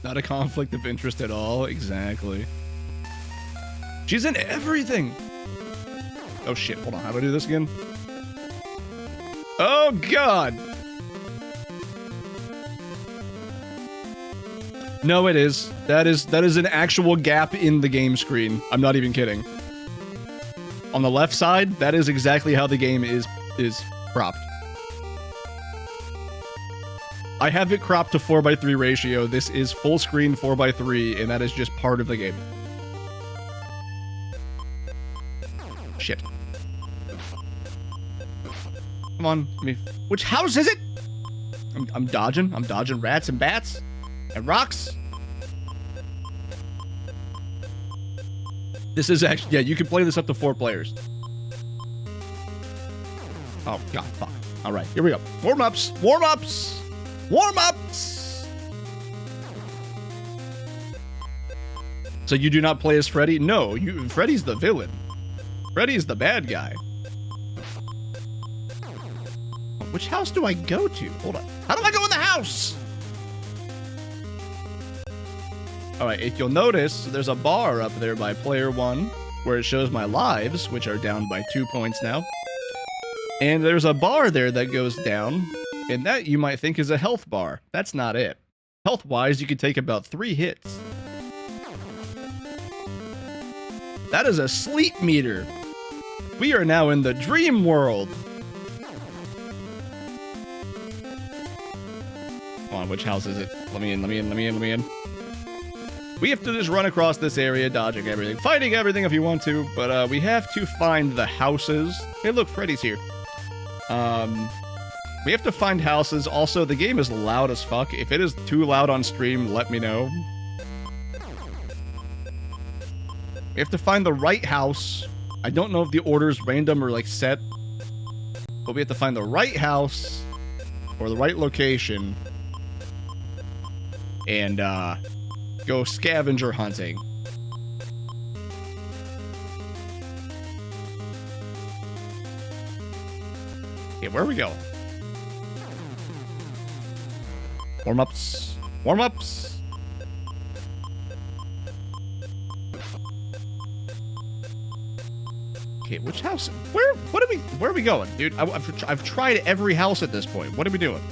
Not a conflict of interest at all. Exactly. She's in everything. Oh shit, hold on. How do I do this again? Oh god. No, it is. That is an actual gap in the game screen. I'm not even kidding. On the left side, that is exactly how the game is cropped. I have it cropped to 4:3 ratio. This is full screen 4:3, and that is just part of the game. Shit. Come on, which house is it? I'm dodging. I'm dodging rats and bats and rocks. This is actually, yeah, you can play this up to 4 players. Oh god, fuck. All right, here we go. Warm-ups, warm-ups, warm-ups. So you do not play as Freddy? No, Freddy's the villain. Freddy's the bad guy. Which house do I go to? Hold on. How do I go in the house? All right, if you'll notice, there's a bar up there by player 1 where it shows my lives, which are down by 2 points now. And there's a bar there that goes down, and that you might think is a health bar. That's not it. Health-wise, you could take about 3 hits. That is a sleep meter. We are now in the dream world. Come on, which house is it? Let me in, let me in, let me in, let me in. We have to just run across this area, dodging everything, fighting everything if you want to, but we have to find the houses. Hey, look, Freddy's here. We have to find houses. Also, the game is loud as fuck. If it is too loud on stream, let me know. We have to find the right house. I don't know if the order's random or, like, set, but we have to find the right house or the right location and, go scavenger hunting. Okay, where are we going? Warm-ups. Warm-ups. Okay, which house? Where are we going, dude? I've tried every house at this point. What are we doing?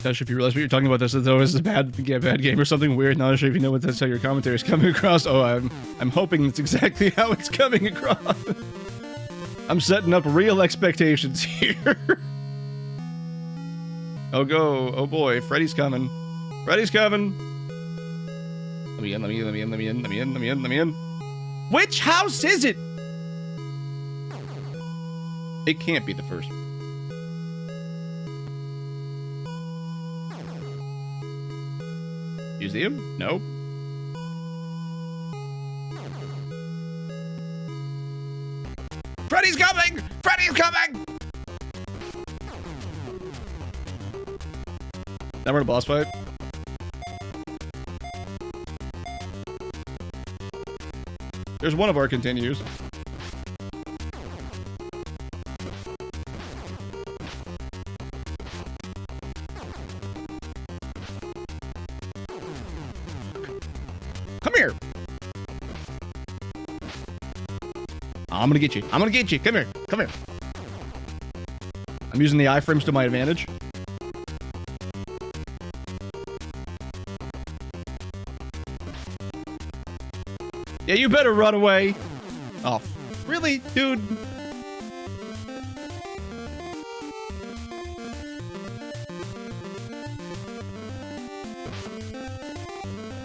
Not sure if you realize what you're talking about. This is always a bad game or something weird. Not sure if you know what that's how your commentary is coming across. Oh, I'm hoping that's exactly how it's coming across. I'm setting up real expectations here. Oh go! Oh boy, Freddy's coming. Freddy's coming. Let me in. Let me in. Let me in. Let me in. Let me in. Let me in. Let me in. Which house is it? It can't be the first. Museum? Nope. Freddy's coming! Freddy's coming! Now we're in a boss fight. There's one of our continues. Come here. I'm gonna get you. I'm gonna get you. Come here. Come here. I'm using the iframes to my advantage. Yeah, you better run away. Oh, really, dude?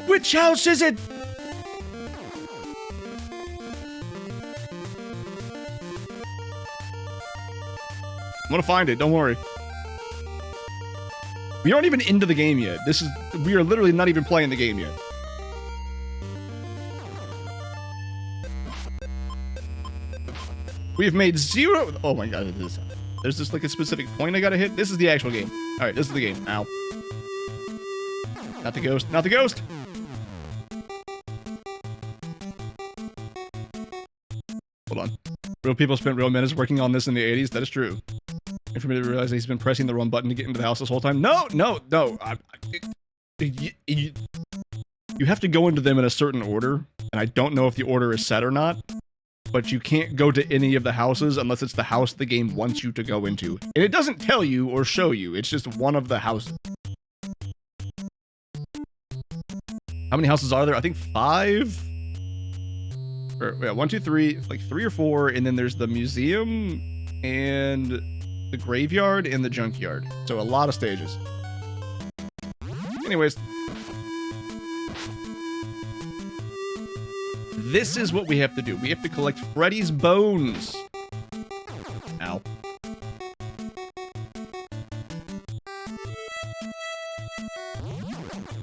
Which house is it? I'm gonna find it, don't worry. We aren't even into the game yet. We are literally not even playing the game yet. We have made 0. Oh my god, there's just like a specific point I gotta hit. This is the actual game. Alright, this is the game. Ow. Not the ghost. Not the ghost! Real people spent real minutes working on this in the 80s. That is true. And for me to realize that he's been pressing the wrong button to get into the house this whole time. No. You have to go into them in a certain order, and I don't know if the order is set or not, but you can't go to any of the houses unless it's the house the game wants you to go into. And it doesn't tell you or show you, it's just one of the houses. How many houses are there? I think 5? Or, yeah, 1, 2, 3, like 3 or 4, and then there's the museum and the graveyard and the junkyard. So a lot of stages. Anyways. This is what we have to do. We have to collect Freddy's bones. Ow.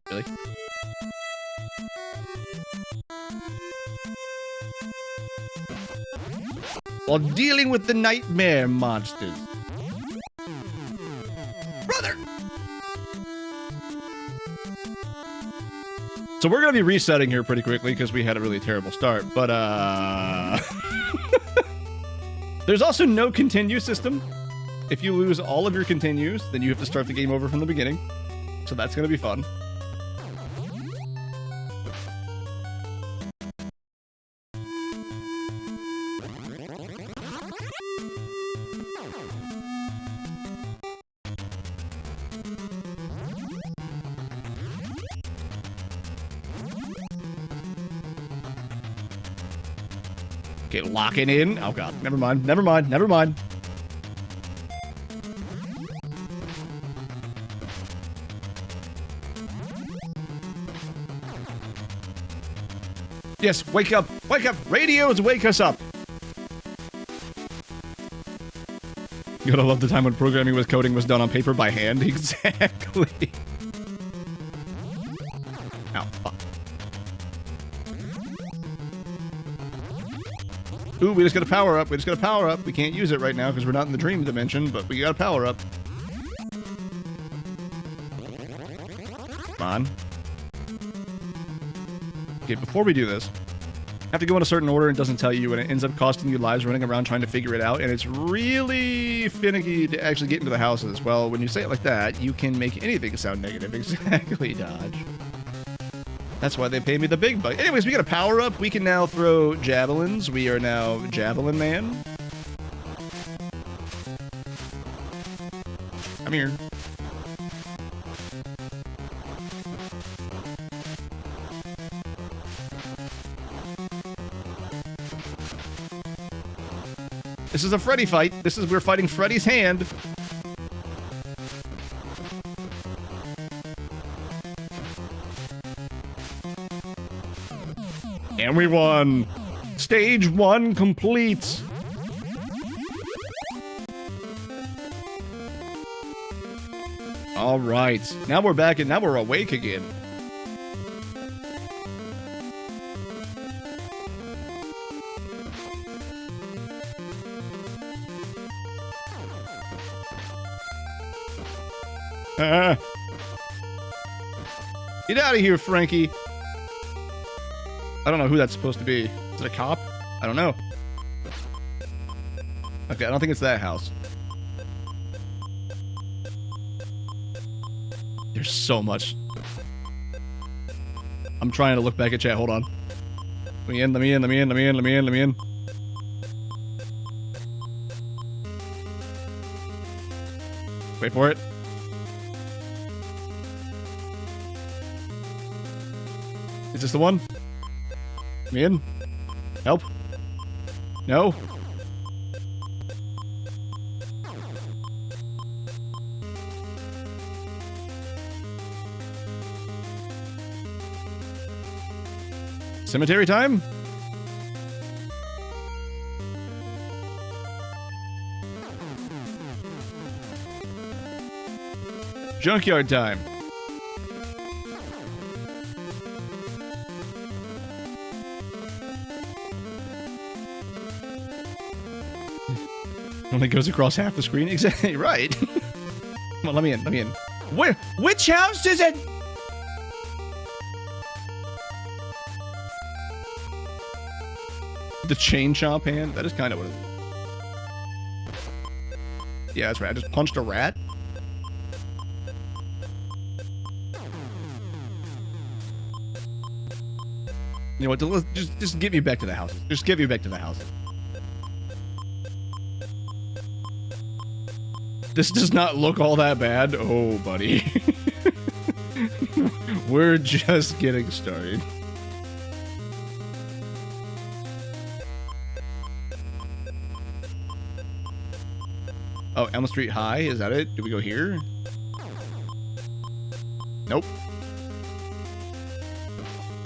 Really? While dealing with the nightmare monsters. Brother! So we're going to be resetting here pretty quickly because we had a really terrible start, but there's also no continue system. If you lose all of your continues, then you have to start the game over from the beginning. So that's going to be fun. Okay, locking in. Oh god, never mind. Yes, wake up! Wake up! Radios, wake us up! You gotta love the time when programming with coding was done on paper by hand. Exactly. Ow, fuck. Ooh, we just got a power up. We can't use it right now because we're not in the dream dimension, but we got a power up. Come on. Okay, before we do this, you have to go in a certain order and it doesn't tell you, and it ends up costing you lives running around trying to figure it out, and it's really finicky to actually get into the houses. Well, when you say it like that, you can make anything sound negative. Exactly, Dodge. That's why they pay me the big bucks. Anyways, we got a power up. We can now throw javelins. We are now Javelin Man. Come here. This is a Freddy fight. We're fighting Freddy's hand. And we won! Stage 1 complete! Alright, now we're back and now we're awake again. Get out of here, Frankie! I don't know who that's supposed to be. Is it a cop? I don't know. Okay, I don't think it's that house. There's so much. I'm trying to look back at chat. Hold on. Let me in. Wait for it. Is this the one? Let me in. Help. No. Cemetery time? Junkyard time. Only goes across half the screen. Exactly right. Come on, let me in. Where? Which house is it? The chain chomp hand? That is kind of what it is. Yeah, that's right. I just punched a rat. You know what? Just get me back to the houses. Just get me back to the houses. This does not look all that bad. Oh, buddy. We're just getting started. Oh, Elm Street High? Is that it? Do we go here? Nope.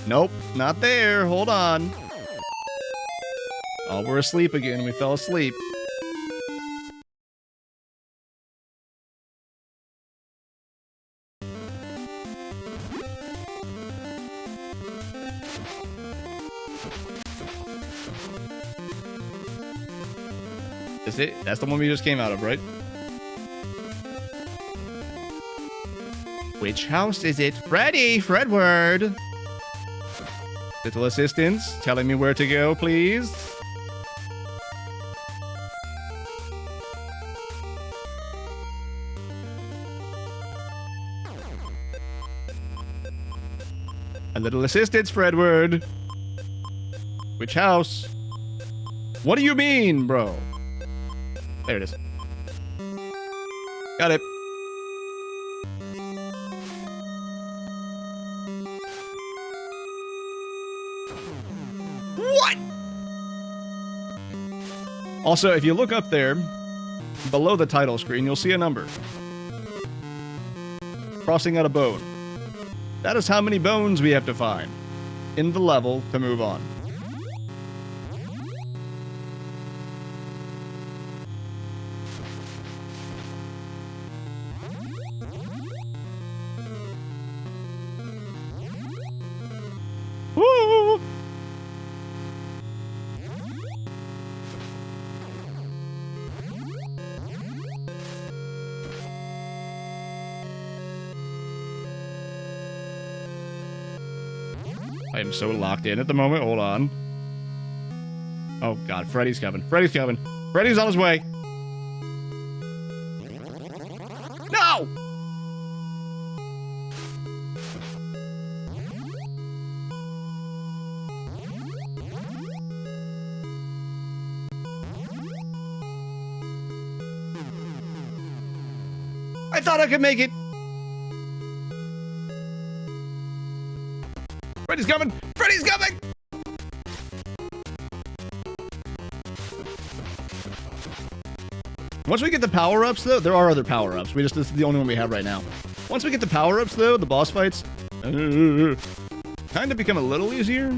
Nope, not there. Hold on. Oh, we're asleep again. We fell asleep. Is it? That's the one we just came out of, right? Which house is it? Freddy! Fredward! Little assistants, telling me where to go, please. A little assistance, Fredward. Which house? What do you mean, bro? There it is. Got it. What? Also, if you look up there, below the title screen, you'll see a number. Crossing out a bone. That is how many bones we have to find in the level to move on. Woo! I am so locked in at the moment. Hold on. Oh, God. Freddy's coming. Freddy's coming. Freddy's on his way. No! I thought I could make it. Freddy's coming! Freddy's coming! Once we get the power-ups, though, there are other power-ups. This is the only one we have right now. Once we get the power-ups, though, the boss fights kind of become a little easier.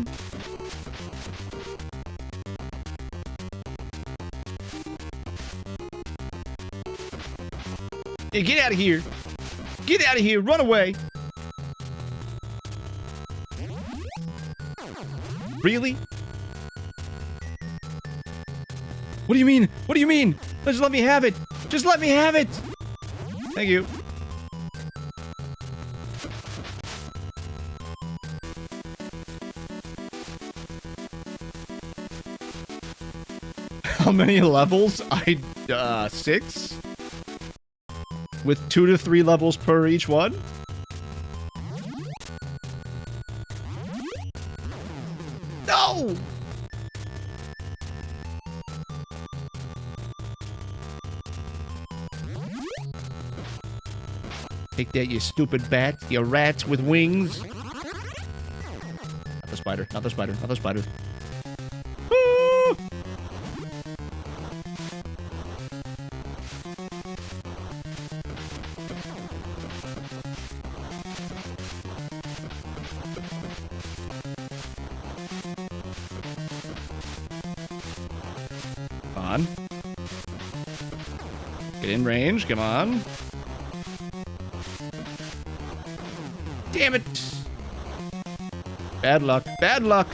Hey, get out of here! Get out of here! Run away! Really? What do you mean? What do you mean? Just let me have it. Just let me have it. Thank you. How many levels? 6? With 2 to 3 levels per each one? No! Take that, you stupid bat, you rats with wings. Not the spider, not the spider, not the spider. Woo! Come on. Get in range, come on. Damn it! Bad luck, bad luck!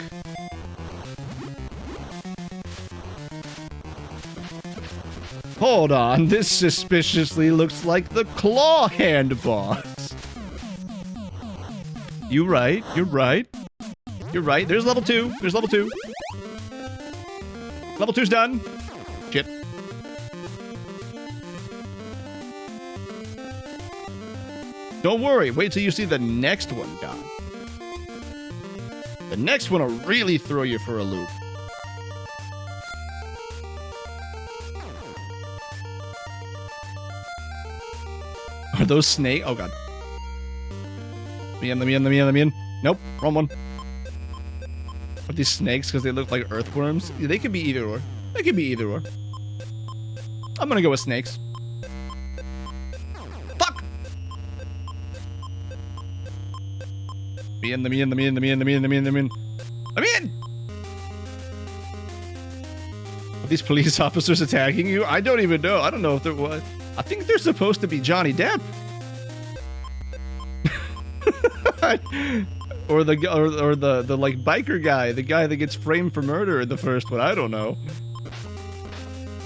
Hold on, this suspiciously looks like the claw hand boss. You're right, you're right. You're right, there's level 2, there's level 2. Level 2's done. Shit. Don't worry, wait till you see the next one, God. The next one will really throw you for a loop. Are those snake? Oh, God. Let me in. Nope, wrong one. Are these snakes because they look like earthworms? They could be either or. They could be either or. I'm gonna go with snakes. Fuck! Let me in. Are these police officers attacking you? I don't even know. I don't know if there was. I think they're supposed to be Johnny Depp. or the like biker guy, the guy that gets framed for murder in the first one. I don't know.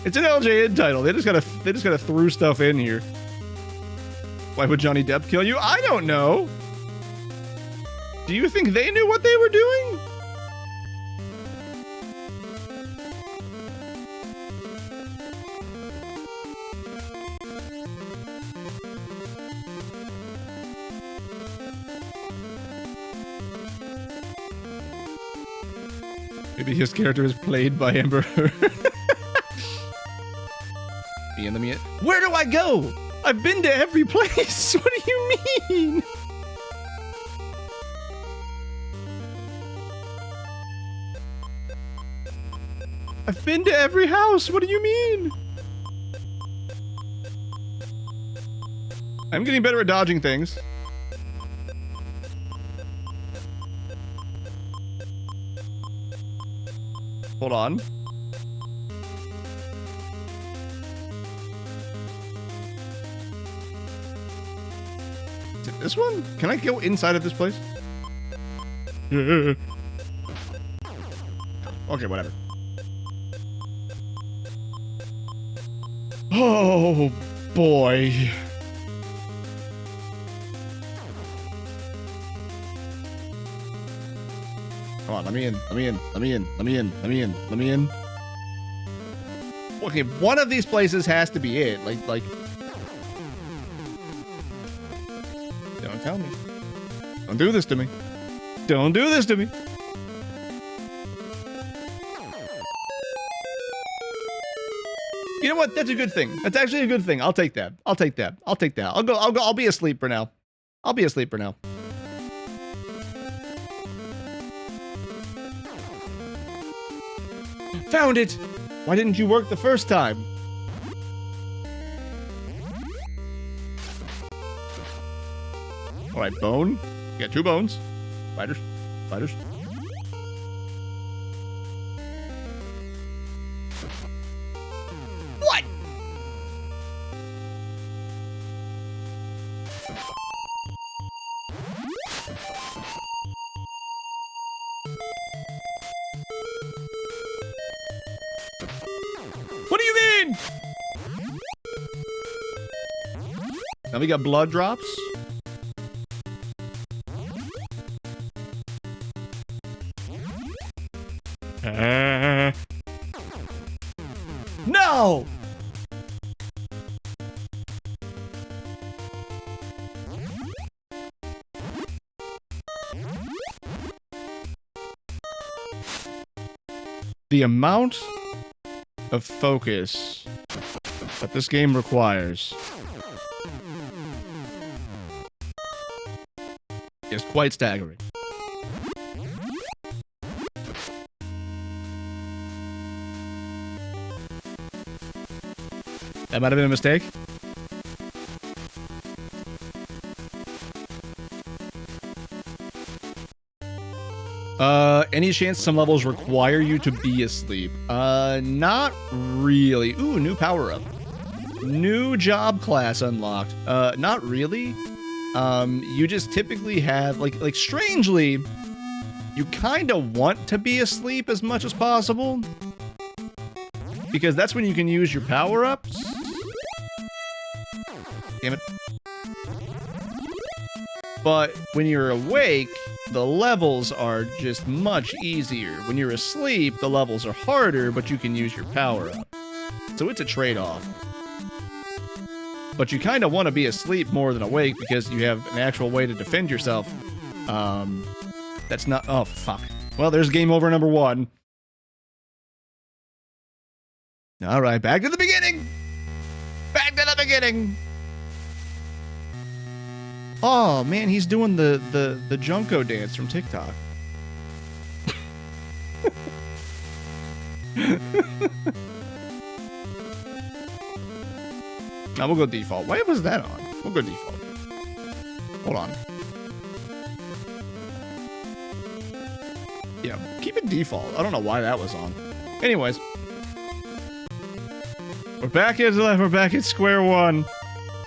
It's an LJN title. They just gotta throw stuff in here. Why would Johnny Depp kill you? I don't know. Do you think they knew what they were doing? Maybe his character is played by Amber Heard. Where do I go? I've been to every place. What do you mean? I've been to every house. What do you mean? I'm getting better at dodging things. Hold on. Is it this one? Can I go inside of this place? Okay, whatever. Oh, boy. Come on, let me in. Okay, one of these places has to be it. Like. Don't tell me. Don't do this to me. Don't do this to me. You know what? That's a good thing. That's actually a good thing. I'll take that. I'll go. I'll be asleep for now. Found it! Why didn't you work the first time? Alright, bone. You got 2 bones. Spiders. What? What do you mean? Now we got blood drops. No! The amount of focus that this game requires is quite staggering. That might have been a mistake. Any chance some levels require you to be asleep? Not really. Ooh, new power-up. New job class unlocked. Not really. You just typically have, like strangely, you kind of want to be asleep as much as possible. Because that's when you can use your power-ups. Damn it. But when you're awake, the levels are just much easier. When you're asleep, the levels are harder, but you can use your power-up. So it's a trade-off. but you kind of want to be asleep more than awake because you have an actual way to defend yourself. That's not... Oh, fuck. Well, there's game over number 1. All right, back to the beginning. Back to the beginning. Oh, man, he's doing the Junko dance from TikTok. Now we'll go default. Why was that on? We'll go default. Hold on. Yeah, keep it default. I don't know why that was on. Anyways. We're back at square one.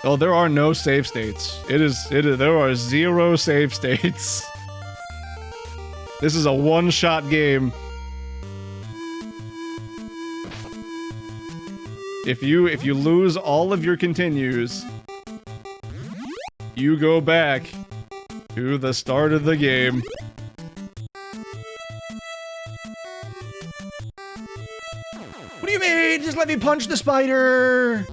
Oh, there are no save states. There are 0 save states. This is a one-shot game. If you lose all of your continues, you go back to the start of the game. What do you mean? Just let me punch the spider!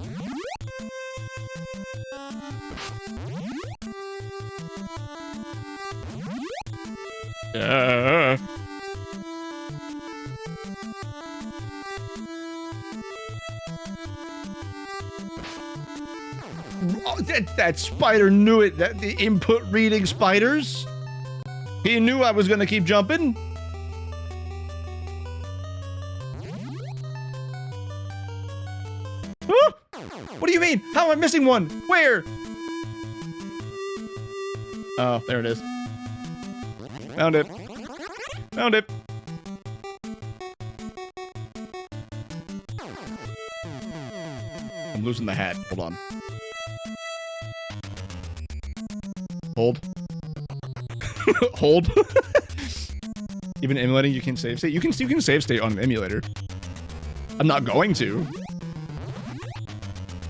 Oh, that spider knew it. The input reading spiders. He knew I was gonna keep jumping. Huh? What do you mean? How am I missing one? Where? Oh, there it is. Found it. Found it. I'm losing the hat. Hold on. Hold. Hold. Even emulating, you can save state. You can save state on an emulator. I'm not going to,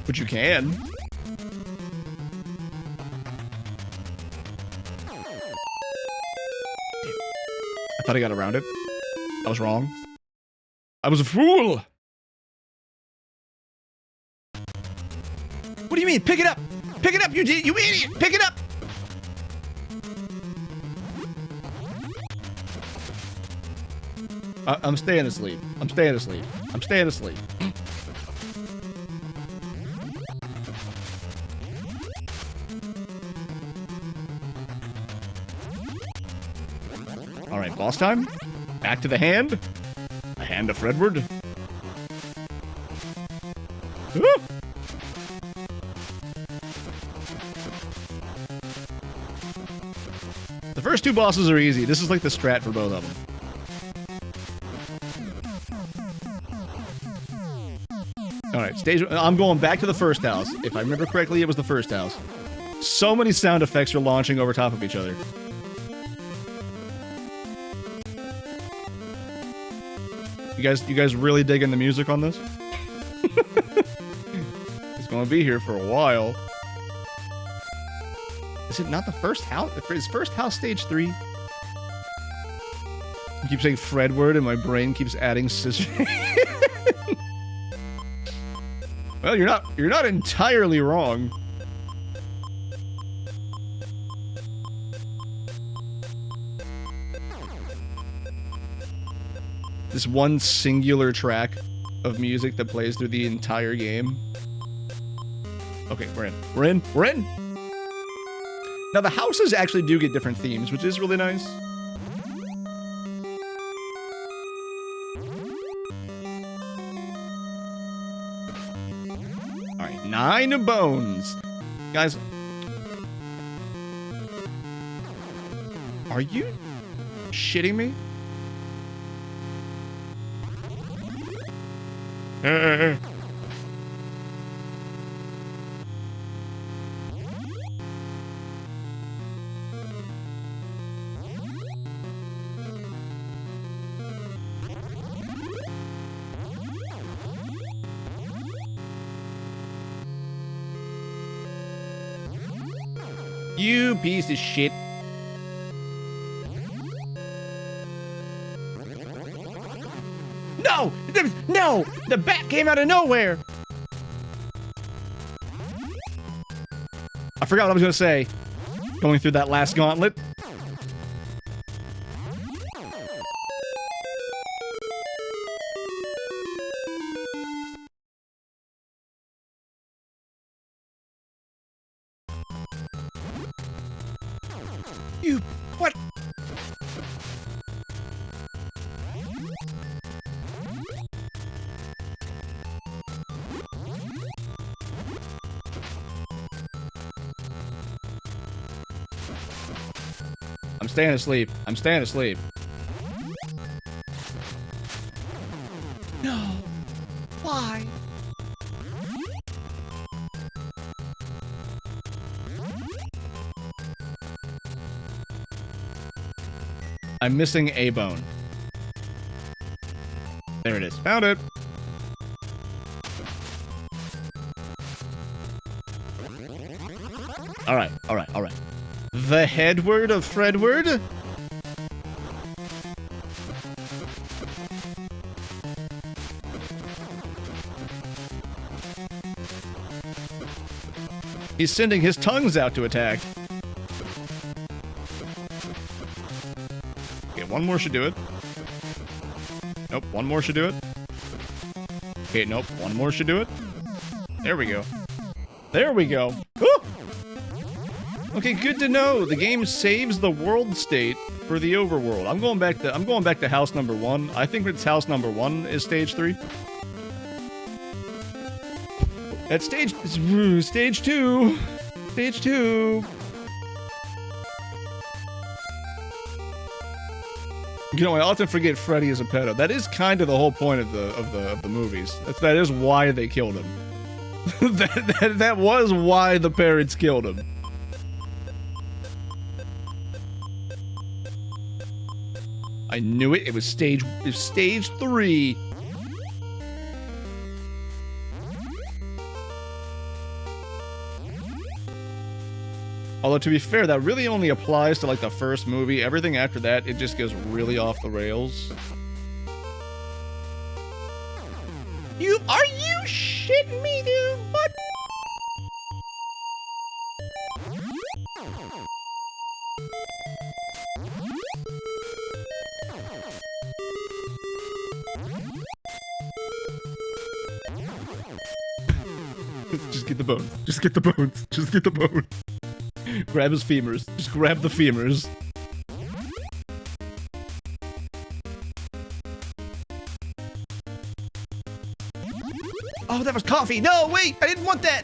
but you can. I thought I got around it. I was wrong. I was a fool. What do you mean? Pick it up! Pick it up, you idiot! Pick it up! I'm staying asleep. I'm staying asleep. I'm staying asleep. All right, boss time. Back to the hand. A hand of Fredward. Woo! The first 2 bosses are easy. This is like the strat for both of them. Alright, stage... I'm going back to the first house. If I remember correctly, it was the first house. So many sound effects are launching over top of each other. You guys really digging the music on this? It's gonna be here for a while. Is it not the first house? Is first house stage 3? I keep saying Fredward and my brain keeps adding scissors. Well, you're not entirely wrong. This one singular track of music that plays through the entire game. Okay, we're in. We're in. We're in! Now, the houses actually do get different themes, which is really nice. Alright, 9 bones. Guys. Are you shitting me? You piece of shit. No! No! The bat came out of nowhere! forgot what I was gonna say. Going through that last gauntlet. You... what? I'm staying asleep. I'm staying asleep. No. Why? I'm missing a bone. There it is. Found it. All right, all right, all right. The headword of Fredward? He's sending his tongues out to attack. Okay, one more should do it. Nope, one more should do it. Okay, nope, one more should do it. There we go. There we go. Woo! Okay, good to know. The game saves the world state for the overworld. I'm going back to house number 1. I think it's house number 1 is stage 3. At stage 2. Stage 2. You know, I often forget Freddy is a pedo. That is kind of the whole point of the movies. That is why they killed him. that was why the parents killed him. I knew it. It was stage 3. Although, to be fair, that really only applies to, like, the first movie. Everything after that, it just goes really off the rails. Are you shitting me, dude? What? Just get the bones. Just get the bones. Just get the bones. Grab his femurs. Just grab the femurs. Oh, that was coffee. No, wait. I didn't want that.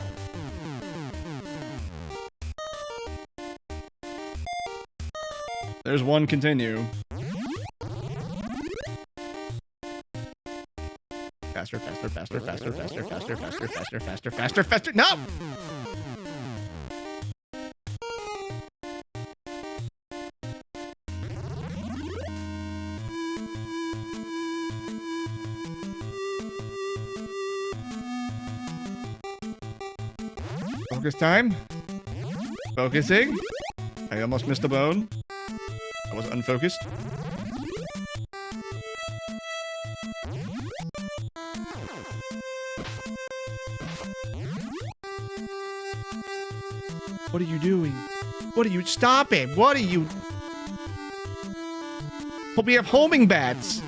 There's one continue. Faster, faster, faster, faster, faster, faster, faster, faster, faster, faster, faster. No! Focus time. Focusing. I almost missed a bone. I was unfocused. What are you doing? What are you? Stop it! What are you? Hope we have homing bats.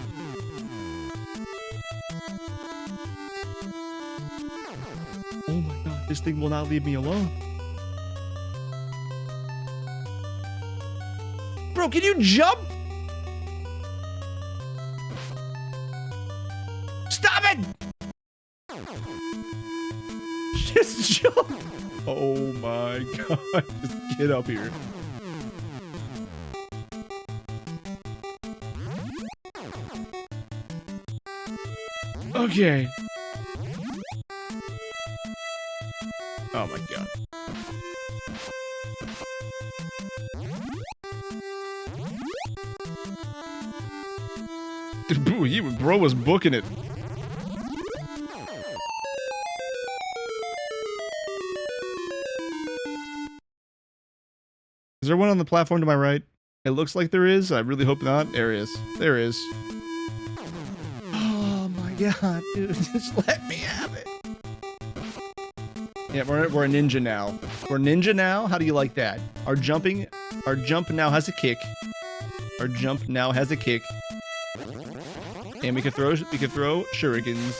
Oh my god, this thing will not leave me alone. Bro, can you jump? Stop it! Just jump! Oh my god, just get up here. Okay. Oh my god. Bro was booking it. Is there one on the platform to my right? It looks like there is. I really hope not. There is. There is. Oh my god, dude. Just let me have it. Yeah, we're a ninja now. We're ninja now. How do you like that? Our jump now has a kick. Our jump now has a kick. And we could throw shurikens.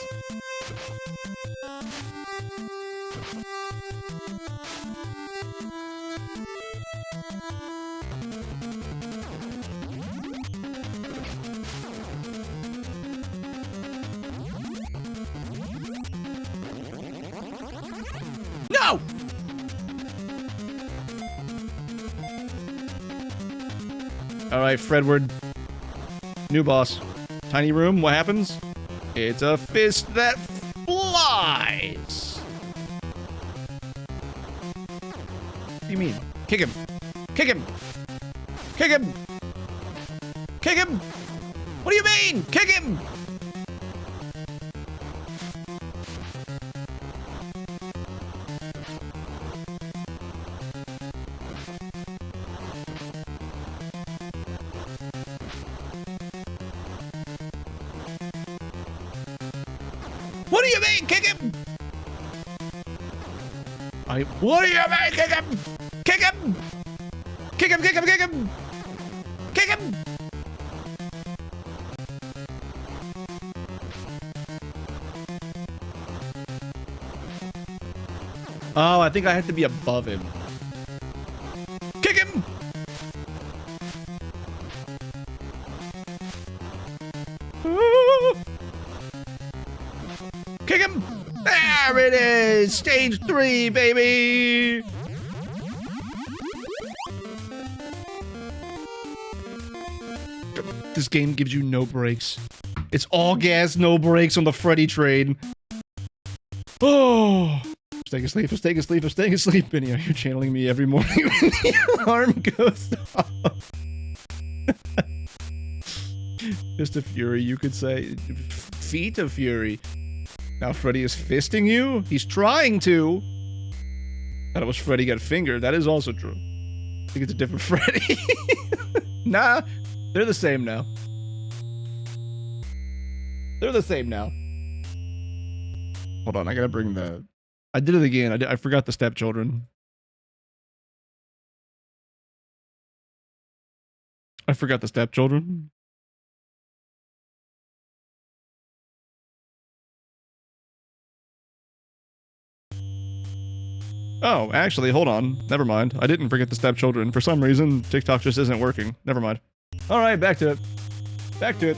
No! All right, Fredward. New boss. Tiny room, what happens? It's a fist that flies. What do you mean? Kick him. Kick him. Kick him. Kick him. What do you mean? Kick him. What do you mean, kick him? What do you mean, kick him? Kick him! Kick him, kick him, kick him! Kick him! Oh, I think I have to be above him. Kick him! Kick him! There it is! Stage 3, baby! This game gives you no breaks. It's all gas, no brakes on the Freddy train. Oh! I'm staying asleep, I'm staying asleep, I'm staying asleep. Benny, you're channeling me every morning when the alarm goes off. Fist of Fury, you could say. Feet of Fury. Now Freddy is fisting you? He's trying to. Thought it was Freddy got fingered. That is also true. I think it's a different Freddy. Nah, they're the same now. They're the same now. Hold on, I gotta bring the... I did it again. I forgot the stepchildren. I forgot the stepchildren. Oh, actually, hold on. Never mind. I didn't forget the stepchildren. For some reason, TikTok just isn't working. Never mind. All right, back to it. Back to it.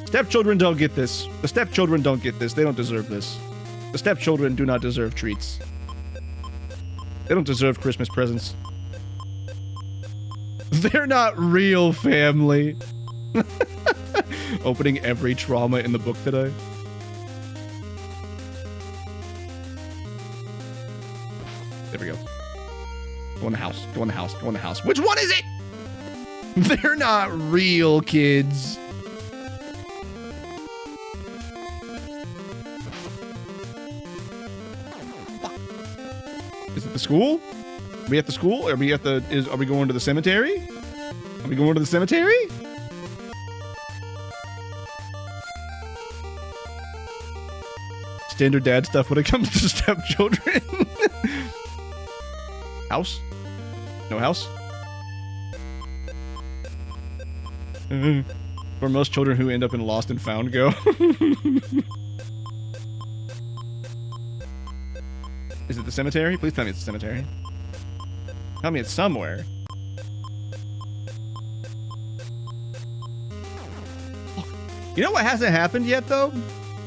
Stepchildren don't get this. The stepchildren don't get this. They don't deserve this. The stepchildren do not deserve treats. They don't deserve Christmas presents. They're not real family. Opening every trauma in the book today. There we go. Go in the house. Go in the house. Go in the house. Which one is it? They're not real kids. Is it the school? Are we at the school? Are we at the... Are we going to the cemetery? Are we going to the cemetery? Standard dad stuff when it comes to stepchildren. House? No house? Where most children who end up in Lost and Found go. Is it the cemetery? Please tell me it's the cemetery. Tell me it's somewhere. You know what hasn't happened yet, though?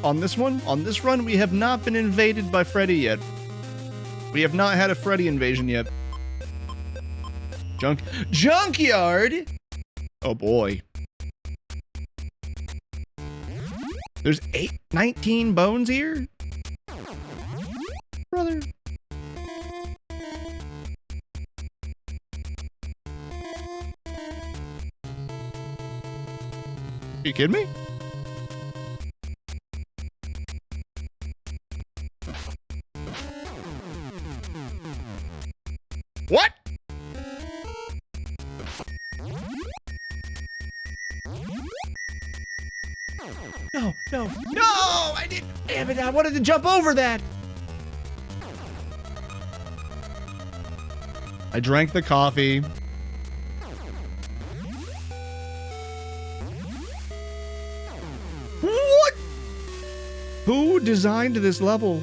On this one? On this run, we have not been invaded by Freddy yet. We have not had a Freddy invasion yet. Junkyard? Oh boy. There's 19 bones here? Brother. Are you kidding me? What? No, no, no! I didn't. Damn it! I wanted to jump over that. I drank the coffee. What? Who designed this level?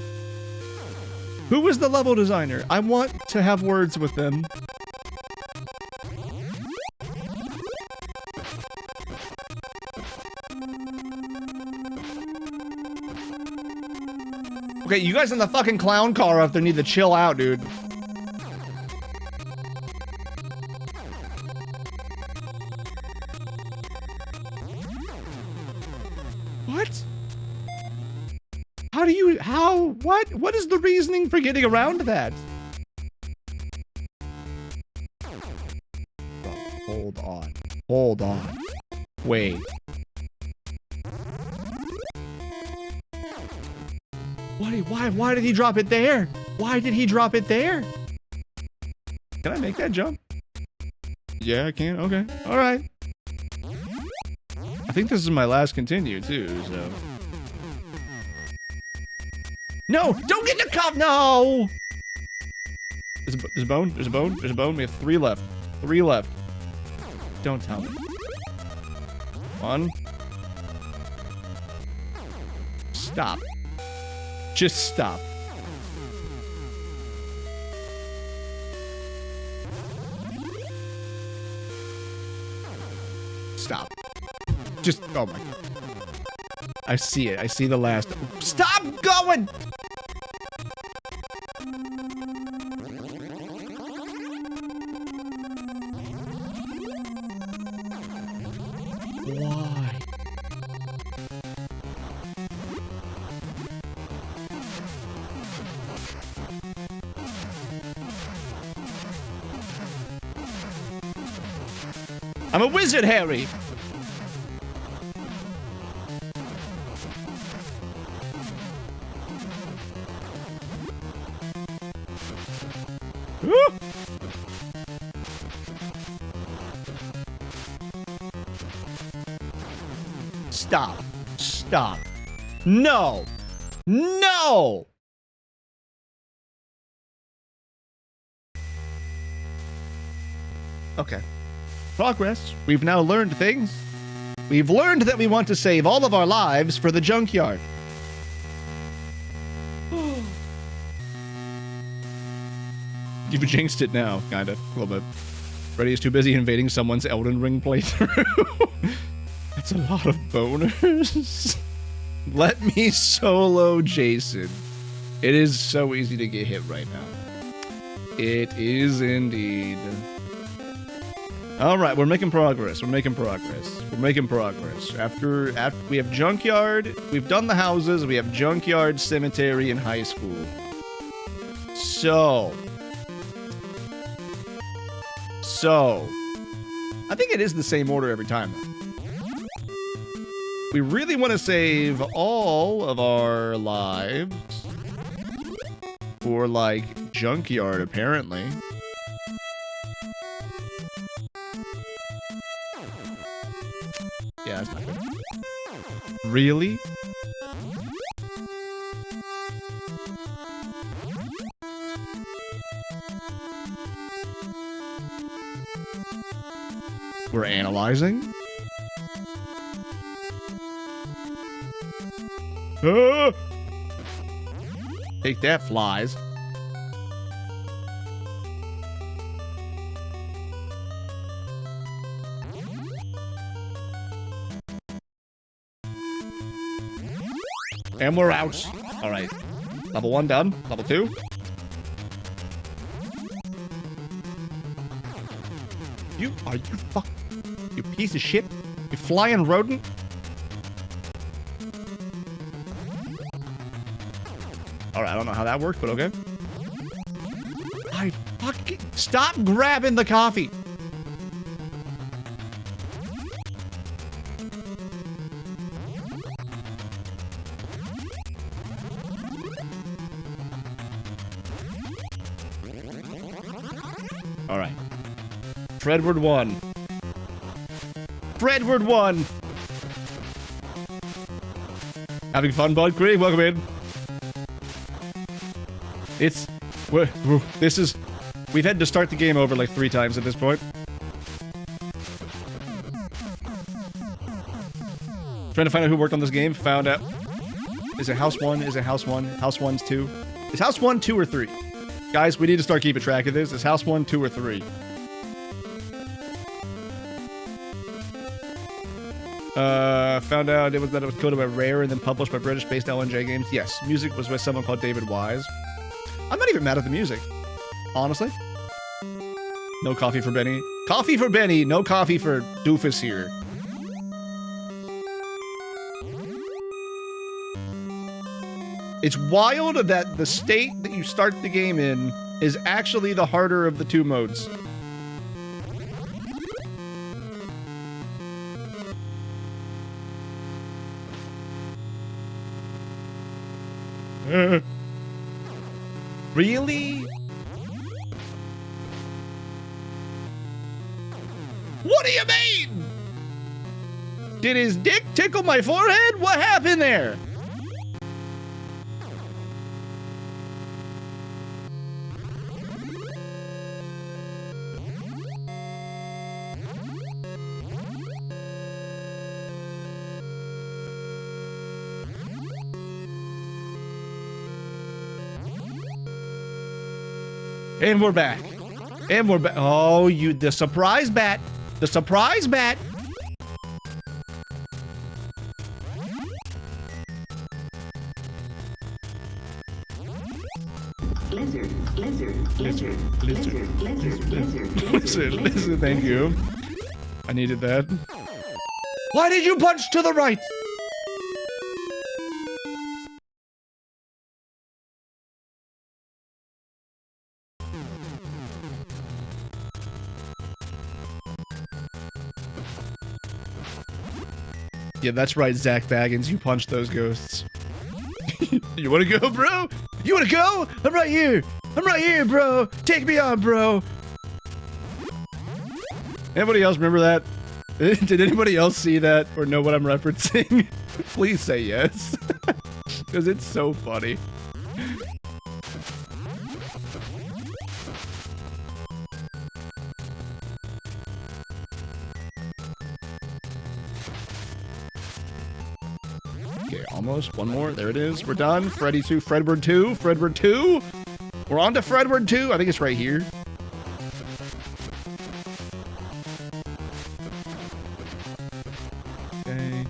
Who was the level designer? I want to have words with them. Okay, you guys in the fucking clown car up there need to chill out, dude. What? What is the reasoning for getting around that? Hold on. Hold on. Wait. Why did he drop it there? Why did he drop it there? Can I make that jump? Yeah, I can. Okay. All right. I think this is my last continue, too, so... No! Don't get in the cup! No! There's a bone. There's a bone. There's a bone. We have 3 left. 3 left. Don't tell me. 1. Stop. Just stop. Stop. Just, oh my God. I see it. I see the last. Stop going! Why? I'm a wizard, Harry! Stop. Stop. No. No! Okay. Progress. We've now learned things. We've learned that we want to save all of our lives for the junkyard. You've jinxed it now, kind of. A little bit. Freddy is too busy invading someone's Elden Ring playthrough. That's a lot of boners. Let me solo Jason. It is so easy to get hit right now. It is indeed. Alright, we're making progress. We're making progress. We're making progress. After we have junkyard, we've done the houses, we have junkyard, cemetery, and high school. So, I think it is the same order every time, though. We really want to save all of our lives for, like, junkyard, apparently. Yeah, that's not good. Really? We're analyzing? Ah! Take that, flies. And we're out. All right. Level 1 done. Level 2. You piece of shit. You flying rodent. All right, I don't know how that worked, but okay. I fucking stop grabbing the coffee. All right. Fredward 1. Fredward 1. Having fun, bud? Great, welcome in. This is We've had to start the game over like 3 times at this point. Trying to find out who worked on this game. Found out. Is it House 1? Is it House 1? House 1's 2? Is House 1, 2, or 3? Guys, we need to start keeping track of this. Is House 1, 2, or 3? Found out that it was coded by Rare and then published by British-based LNJ Games. Yes, music was by someone called David Wise. I'm not even mad at the music, honestly. No coffee for Benny. Coffee for Benny, no coffee for Doofus here. It's wild that the state that you start the game in is actually the harder of the 2 modes. Really? What do you mean? Did his dick tickle my forehead? What happened there? And we're back. And we're back. Oh, the surprise bat. The surprise bat. Lizard, thank you. I needed that. Why did you punch to the right? Yeah, that's right, Zach Baggins. You punched those ghosts. You wanna go, bro? You wanna go? I'm right here. I'm right here, bro. Take me on, bro. Anybody else remember that? Did anybody else see that or know what I'm referencing? Please say yes. Because it's so funny. Okay, almost. One more. There it is. We're done. Freddy 2. Fredward 2. Fredward 2. We're on to Fredward 2. I think it's right here. Okay.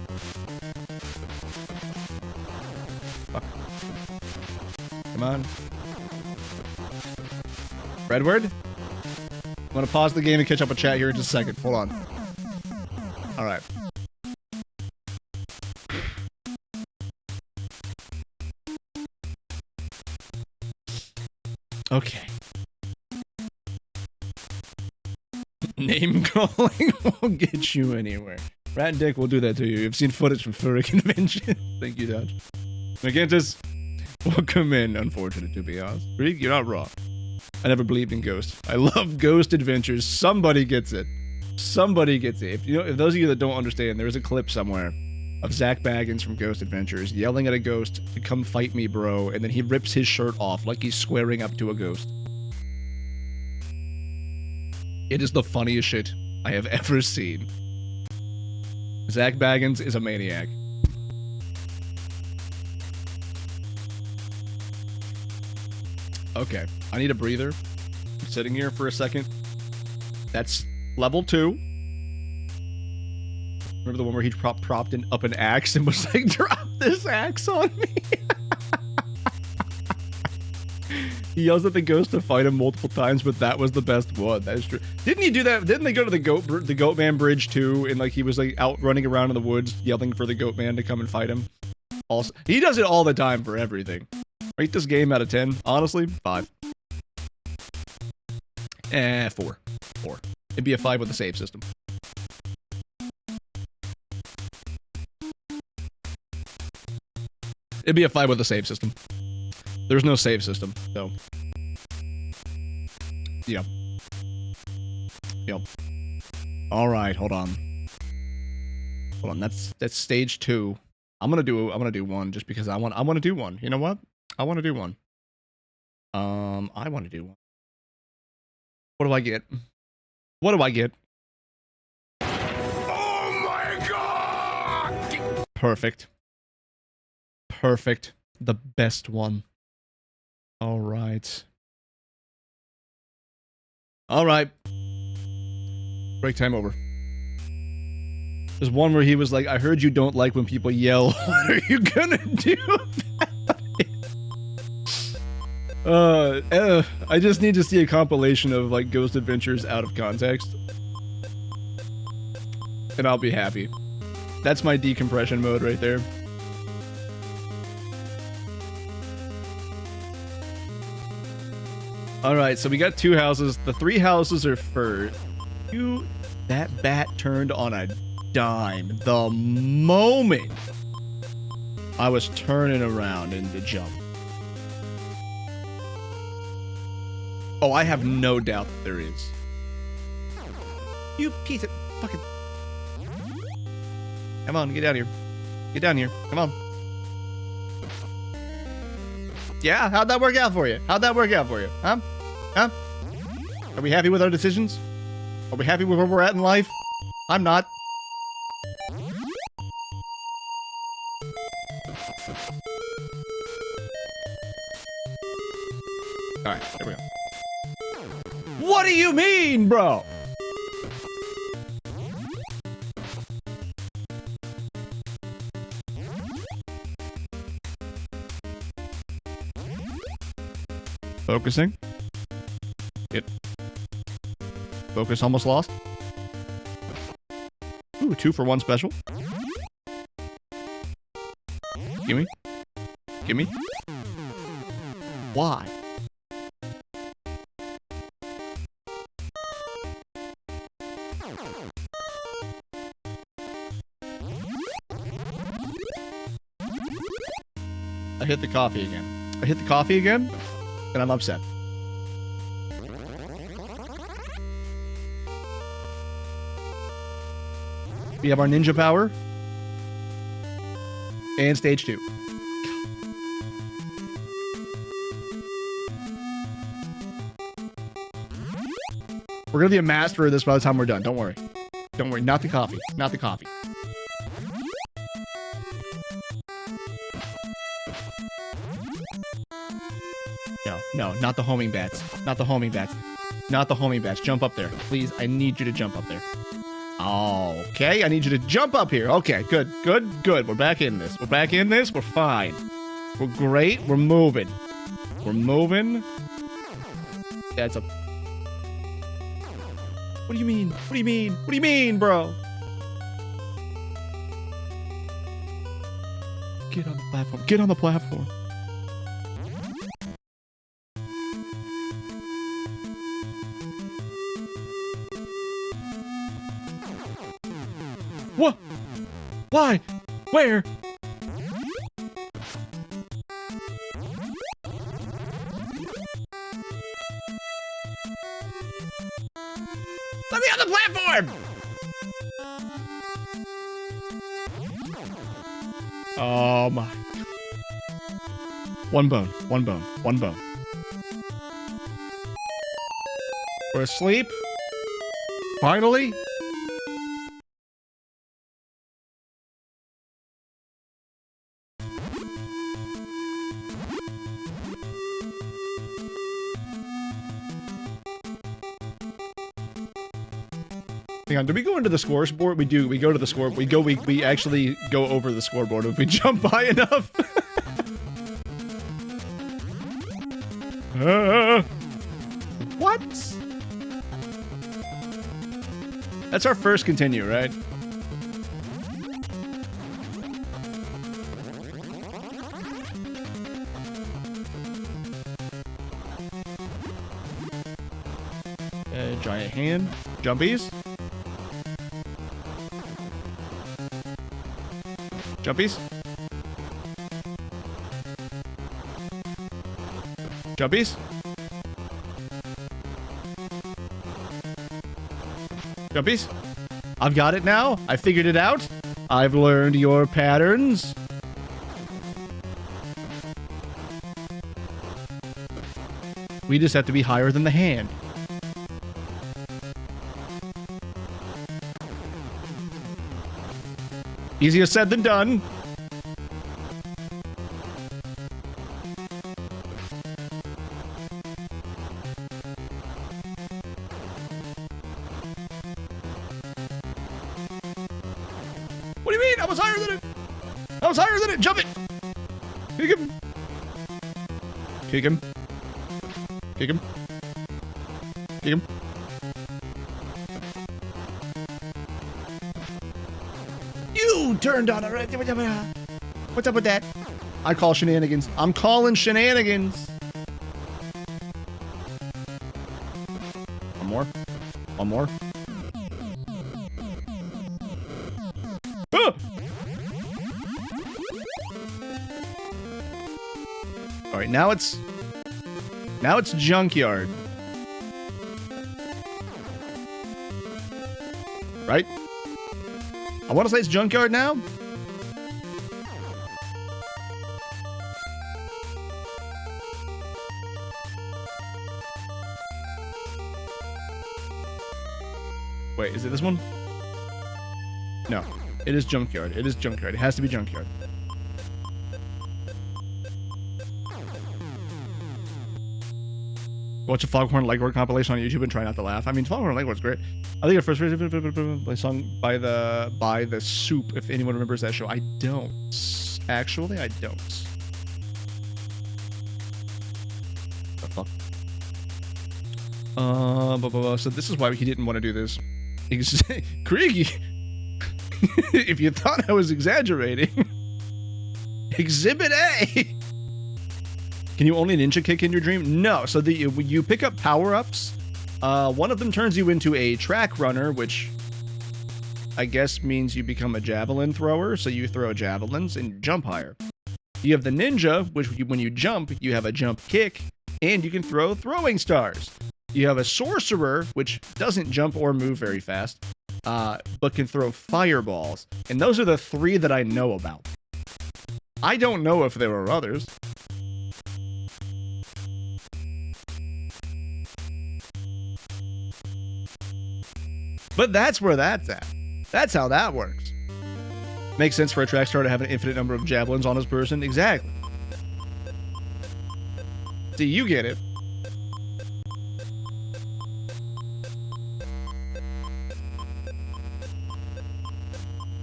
Fuck. Come on. Fredward? I'm gonna pause the game and catch up with chat here in just a second. Hold on. Alright. Okay. Name calling won't get you anywhere. Rat and Dick will do that to you. You've seen footage from Furry Convention. Thank you, Dodge. McGintis, welcome in. Unfortunate, to be honest. Reed, you're not wrong. I never believed in ghosts. I love Ghost Adventures. Somebody gets it. Somebody gets it. If those of you that don't understand, there is a clip somewhere of Zach Baggins from Ghost Adventures yelling at a ghost to come fight me, bro, and then he rips his shirt off like he's squaring up to a ghost. It is the funniest shit I have ever seen. Zach Baggins is a maniac. Okay, I need a breather. I'm sitting here for a second. That's level 2. Remember the one where he propped up an axe and was like, drop this axe on me? He yells at the ghost to fight him multiple times, but that was the best one. That is true. Didn't he do that? Didn't they go to the Goatman Bridge too? And like he was like out running around in the woods yelling for the Goatman to come and fight him? Also, he does it all the time for everything. Rate this game out of 10. Honestly, 5. 4. 4. It'd be a 5 with a save system. It'd be a 5 with a save system. There's no save system, so. Yep. Yep. Alright, hold on. Hold on, that's stage 2. I'm gonna do 1 just because I want to do 1. You know what? I want to do 1. I want to do 1. What do I get? What do I get? Oh my god! Perfect. Perfect. The best one. All right. All right. Break time over. There's one where he was like, I heard you don't like when people yell. What are you gonna do? I just need to see a compilation of like Ghost Adventures out of context. And I'll be happy. That's my decompression mode right there. Alright, so we got 2 houses. The 3 houses are for you. That bat turned on a dime the moment I was turning around in the jump. Oh, I have no doubt that there is. You piece of fucking... Come on, get down here. Get down here. Come on. Yeah, how'd that work out for you? How'd that work out for you? Huh? Huh? Are we happy with our decisions? Are we happy with where we're at in life? I'm not. Alright, there we go. What do you mean, bro? Focusing. Get. Focus almost lost. Ooh, 2 for 1 special. Gimme. Gimme. Why? I hit the coffee again. I hit the coffee again, and I'm upset. We have our ninja power. And stage 2. We're gonna be a master of this by the time we're done. Don't worry. Don't worry. Not the coffee. Not the coffee. No, no, not the homing bats. Not the homing bats. Not the homing bats. Jump up there. Please, I need you to jump up there. Okay, I need you to jump up here. Okay, good, good, good. We're back in this. We're back in this. We're fine. We're great. We're moving. We're moving. That's a... What do you mean? What do you mean? What do you mean, bro? Get on the platform. Get on the platform. What? Why? Where? Let me on the platform! Oh my. One bone, one bone, one bone. We're asleep? Finally? Hang on, do we go into the scoreboard? We do. We go to the score. We actually go over the scoreboard if we jump high enough. What? That's our first continue, right? Giant hand. Jumpies. Jumpies. Jumpies. Jumpies. I've got it now. I figured it out. I've learned your patterns. We just have to be higher than the hand. Easier said than done. What do you mean? I was higher than it. I was higher than it. Jump it. Kick him. Kick him. Kick him. Kick him. You turned on it. What's up with that? I call shenanigans. I'm calling shenanigans. One more. One more. Ah! All right, now it's junkyard. Right? I want to say it's junkyard now. Wait, is it this one? No, it is junkyard. It is junkyard. It has to be junkyard. Watch a Foghorn Leghorn compilation on YouTube and try not to laugh. I mean, Foghorn Leghorn's great. I think our first song by the Soup. If anyone remembers that show, I don't. Actually, I don't. The fuck. So this is why he didn't want to do this. Krieg, if you thought I was exaggerating, Exhibit A. Can you only ninja kick in your dream? No. So you pick up power-ups. One of them turns you into a track runner, which I guess means you become a javelin thrower. So you throw javelins and jump higher. You have the ninja, which when you jump, you have a jump kick, and you can throw throwing stars. You have a sorcerer, which doesn't jump or move very fast, but can throw fireballs. And those are the three that I know about. I don't know if there are others. But that's where that's at. That's how that works. Makes sense for a track star to have an infinite number of javelins on his person. Exactly. See, you get it.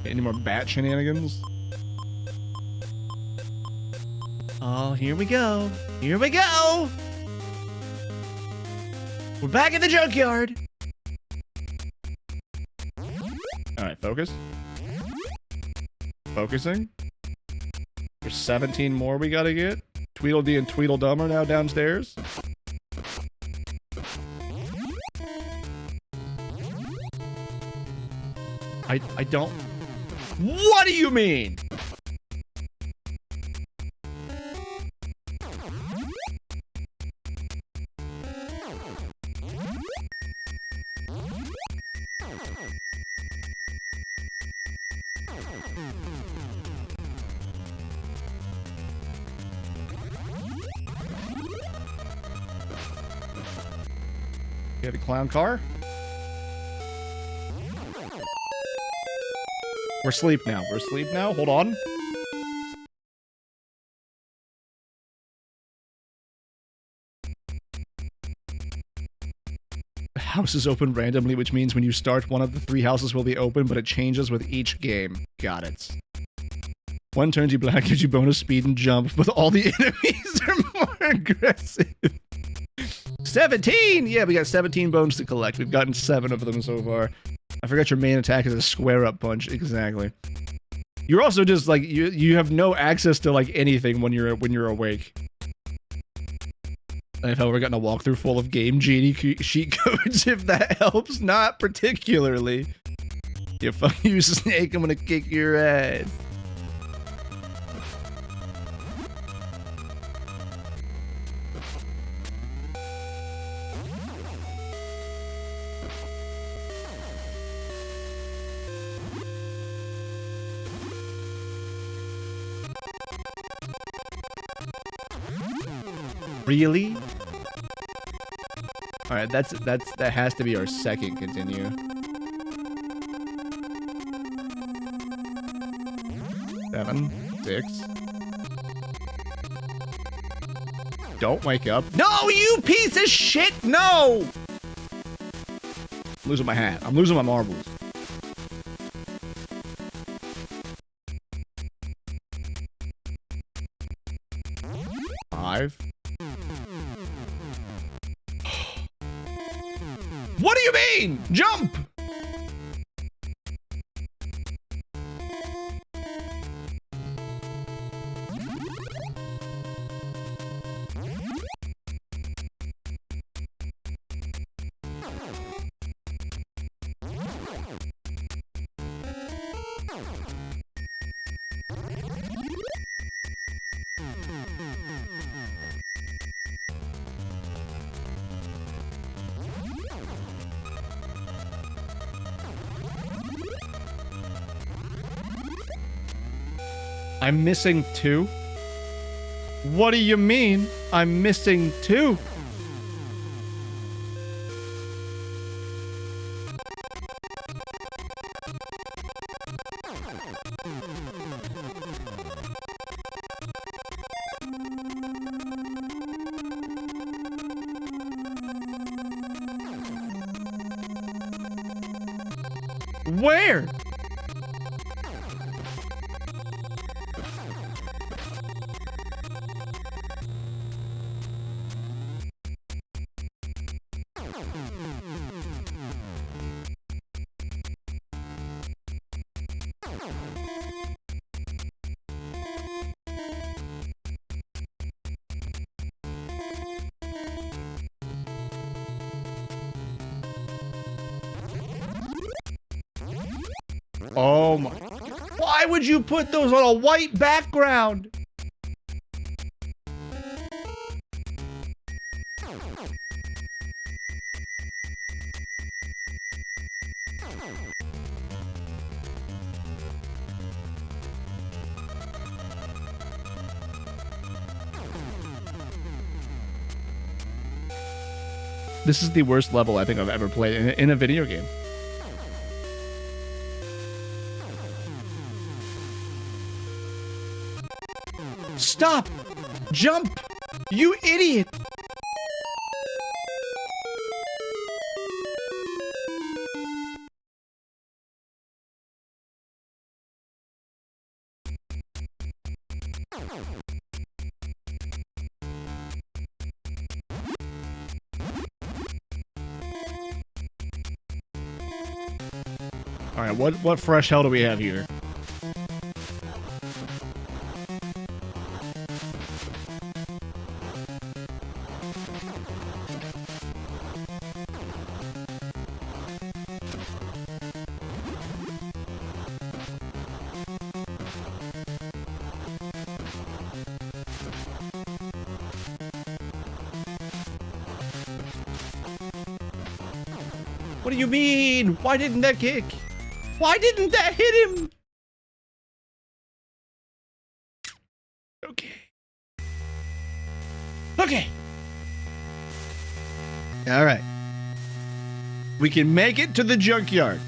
Any more bat shenanigans? Oh, here we go. Here we go. We're back at the junkyard. All right, focus. Focusing. There's 17 more we gotta get. Tweedledee and Tweedledum are now downstairs. I don't... What do you mean? You have a clown car? We're asleep now. We're asleep now. Hold on. The house is open randomly, which means when you start, one of the 3 houses will be open, but it changes with each game. Got it. One turns you black, gives you bonus speed and jump, but all the enemies are more aggressive. 17! Yeah, we got 17 bones to collect. We've gotten 7 of them so far. I forgot your main attack is a square-up punch. Exactly. You're also just, like, you have no access to, like, anything when you're awake. And if I were gotten a walkthrough full of Game Genie cheat codes, if that helps, not particularly. You fuck you, Snake, I'm gonna kick your ass. Really? All right, that has to be our second continue. 7, 6. Don't wake up. No, you piece of shit! No! I'm losing my hat. I'm losing my marbles. Five. What do you mean? Jump! I'm missing 2? What do you mean? I'm missing 2? Where? Oh my. Why would you put those on a white background? This is the worst level I think I've ever played in a video game. Stop! Jump! You idiot! Alright, what fresh hell do we have here? What do you mean? Why didn't that kick? Why didn't that hit him? Okay. Okay. All right. We can make it to the junkyard.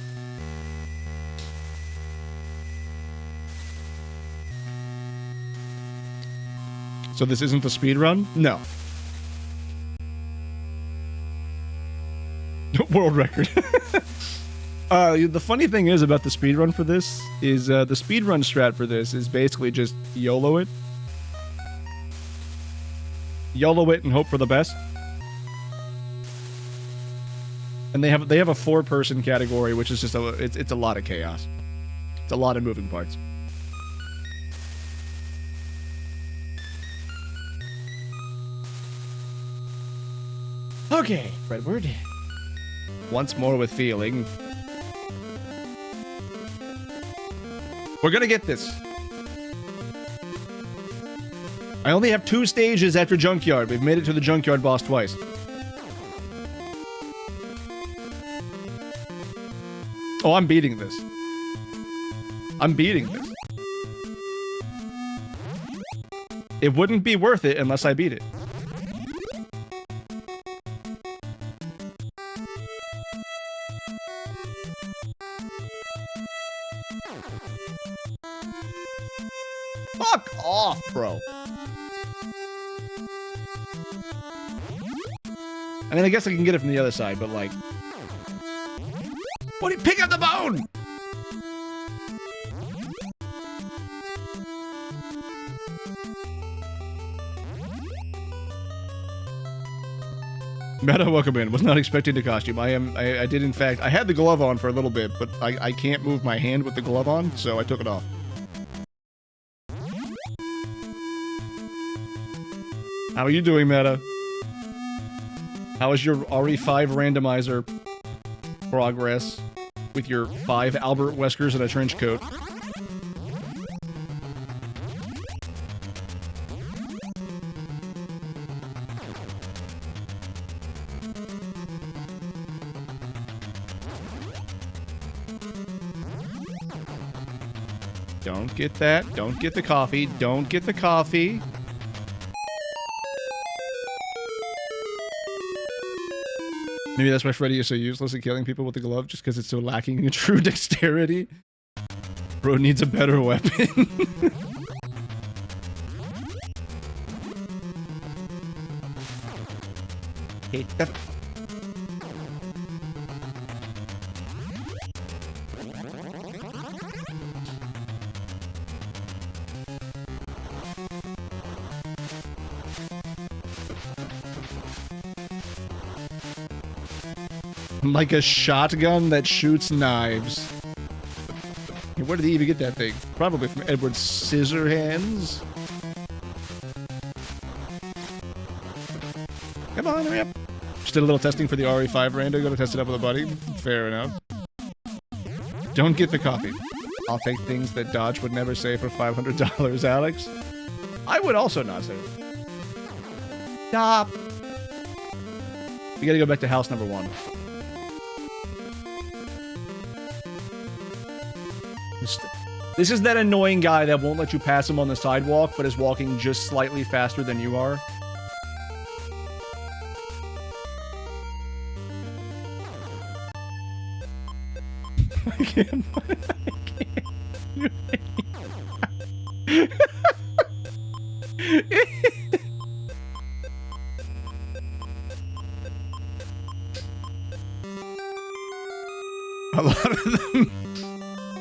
So this isn't the speed run? No. World record. The funny thing is about the speedrun for this is the speedrun strat for this is basically just YOLO it. YOLO it and hope for the best. And they have a 4-person category, which is just it's a lot of chaos. It's a lot of moving parts. Okay, Redward. Once more with feeling. We're gonna get this. I only have 2 stages after Junkyard. We've made it to the Junkyard boss twice. Oh, I'm beating this. I'm beating this. It wouldn't be worth it unless I beat it. Fuck off, bro. I mean, I guess I can get it from the other side, but like... What do you pick up the bone? Meta, welcome in. Was not expecting the costume. I did in fact, I had the glove on for a little bit, but I can't move my hand with the glove on, so I took it off. How are you doing, Meta? How is your RE5 randomizer progress with your 5 Albert Weskers and a trench coat? Don't get that. Don't get the coffee. Don't get the coffee. Maybe that's why Freddy is so useless at killing people with the glove, just because it's so lacking in true dexterity. Bro needs a better weapon. Hit the... Like a shotgun that shoots knives. Hey, where did he even get that thing? Probably from Edward Scissorhands. Come on, hurry up. Just did a little testing for the RE5 rando. Gonna test it up with a buddy. Fair enough. Don't get the coffee. I'll take things that Dodge would never say for $500, Alex. I would also not say it. Stop. We gotta go back to house number 1. This is that annoying guy that won't let you pass him on the sidewalk, but is walking just slightly faster than you are. I can't.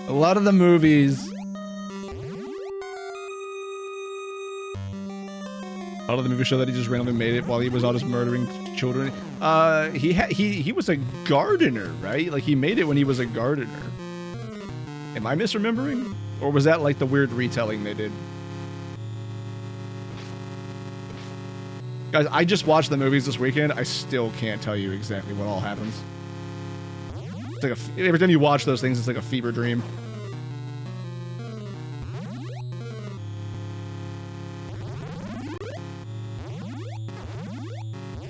A lot of the movies. A lot of the movies show that he just randomly made it while he was out just murdering children. He was a gardener, right? Like he made it when he was a gardener. Am I misremembering? Or was that like the weird retelling they did? Guys, I just watched the movies this weekend. I still can't tell you exactly what all happens. It's like every time you watch those things, it's like a fever dream.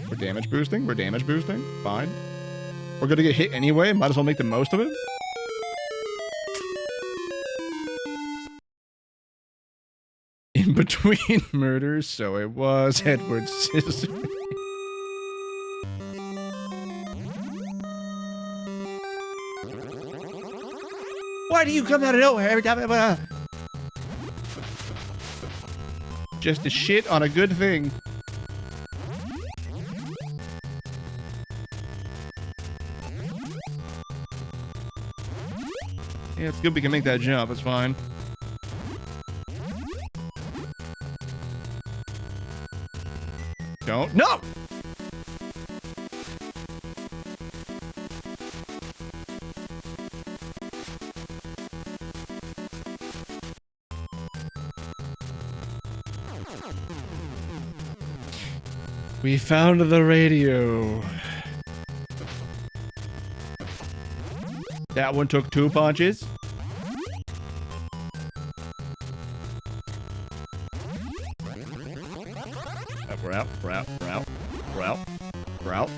We're damage boosting. We're damage boosting. Fine. We're gonna get hit anyway. Might as well make the most of it. In between murders, so it was Edward Scissorhands. Why do you come out of nowhere every time? Just a shit on a good thing. Yeah, it's good we can make that jump. It's fine. Don't. No! We found the radio. That one took 2 punches. Route.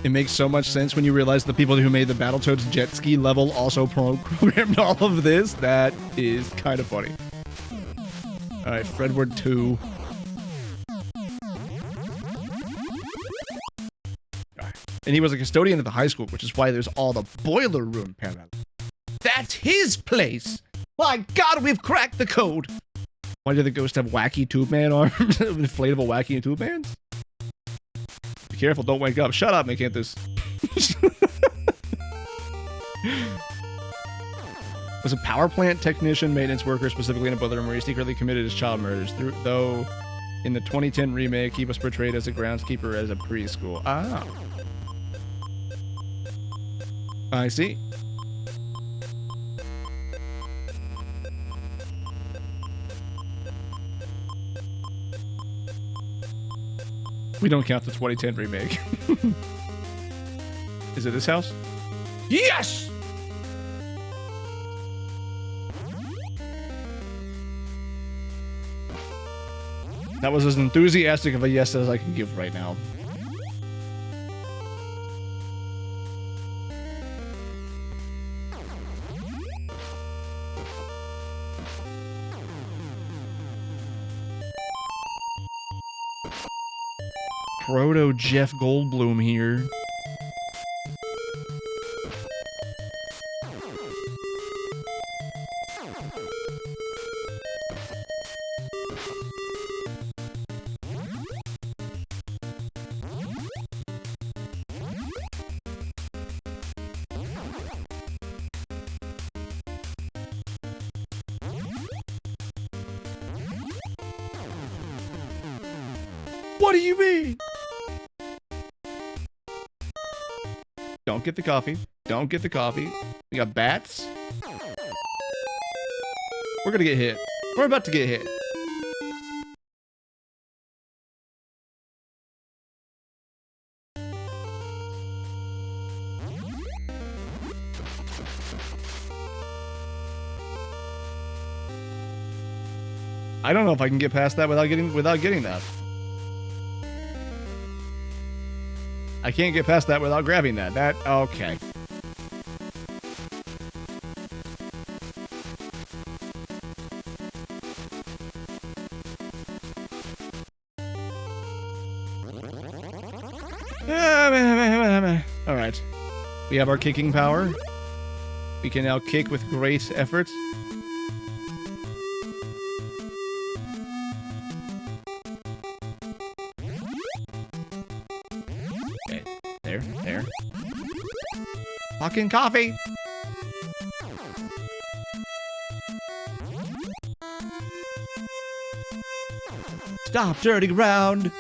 It makes so much sense when you realize the people who made the Battletoads jet ski level also programmed all of this. That is kind of funny. Alright, Fredward 2. And he was a custodian at the high school, which is why there's all the boiler room parallel. That's his place! My God, we've cracked the code! Why do the ghosts have wacky tube man arms? Inflatable wacky tube mans? Be careful, don't wake up. Shut up, Macanthus. Was a power plant technician, maintenance worker, specifically in a boiler room where he secretly committed his child murders. Though in the 2010 remake, he was portrayed as a groundskeeper as a preschool. Ah. I see. We don't count the 2010 remake. Is it this house? Yes! That was as enthusiastic of a yes as I can give right now. Proto Jeff Goldblum here. What do you mean? Don't get the coffee. Don't get the coffee. We got bats. We're gonna get hit. We're about to get hit. I don't know if I can get past that without getting that. I can't get past that without grabbing that. Okay. All right. We have our kicking power. We can now kick with great effort. There. Fucking coffee! Stop turning around!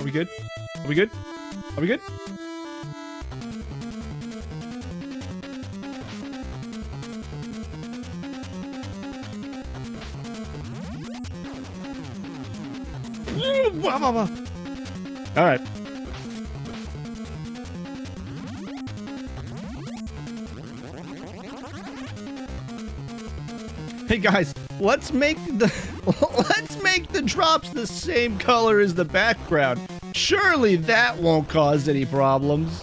Are we good? Are we good? Are we good? All right. Hey guys, let's make the drops the same color as the background. Surely that won't cause any problems.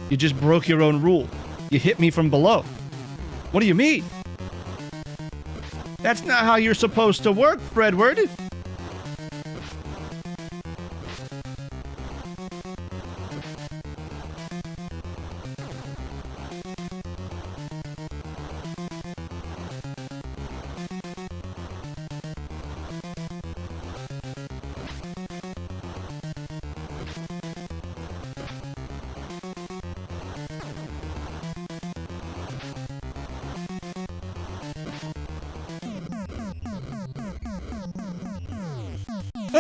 You just broke your own rule. You hit me from below. What do you mean? That's not how you're supposed to work, Fredward.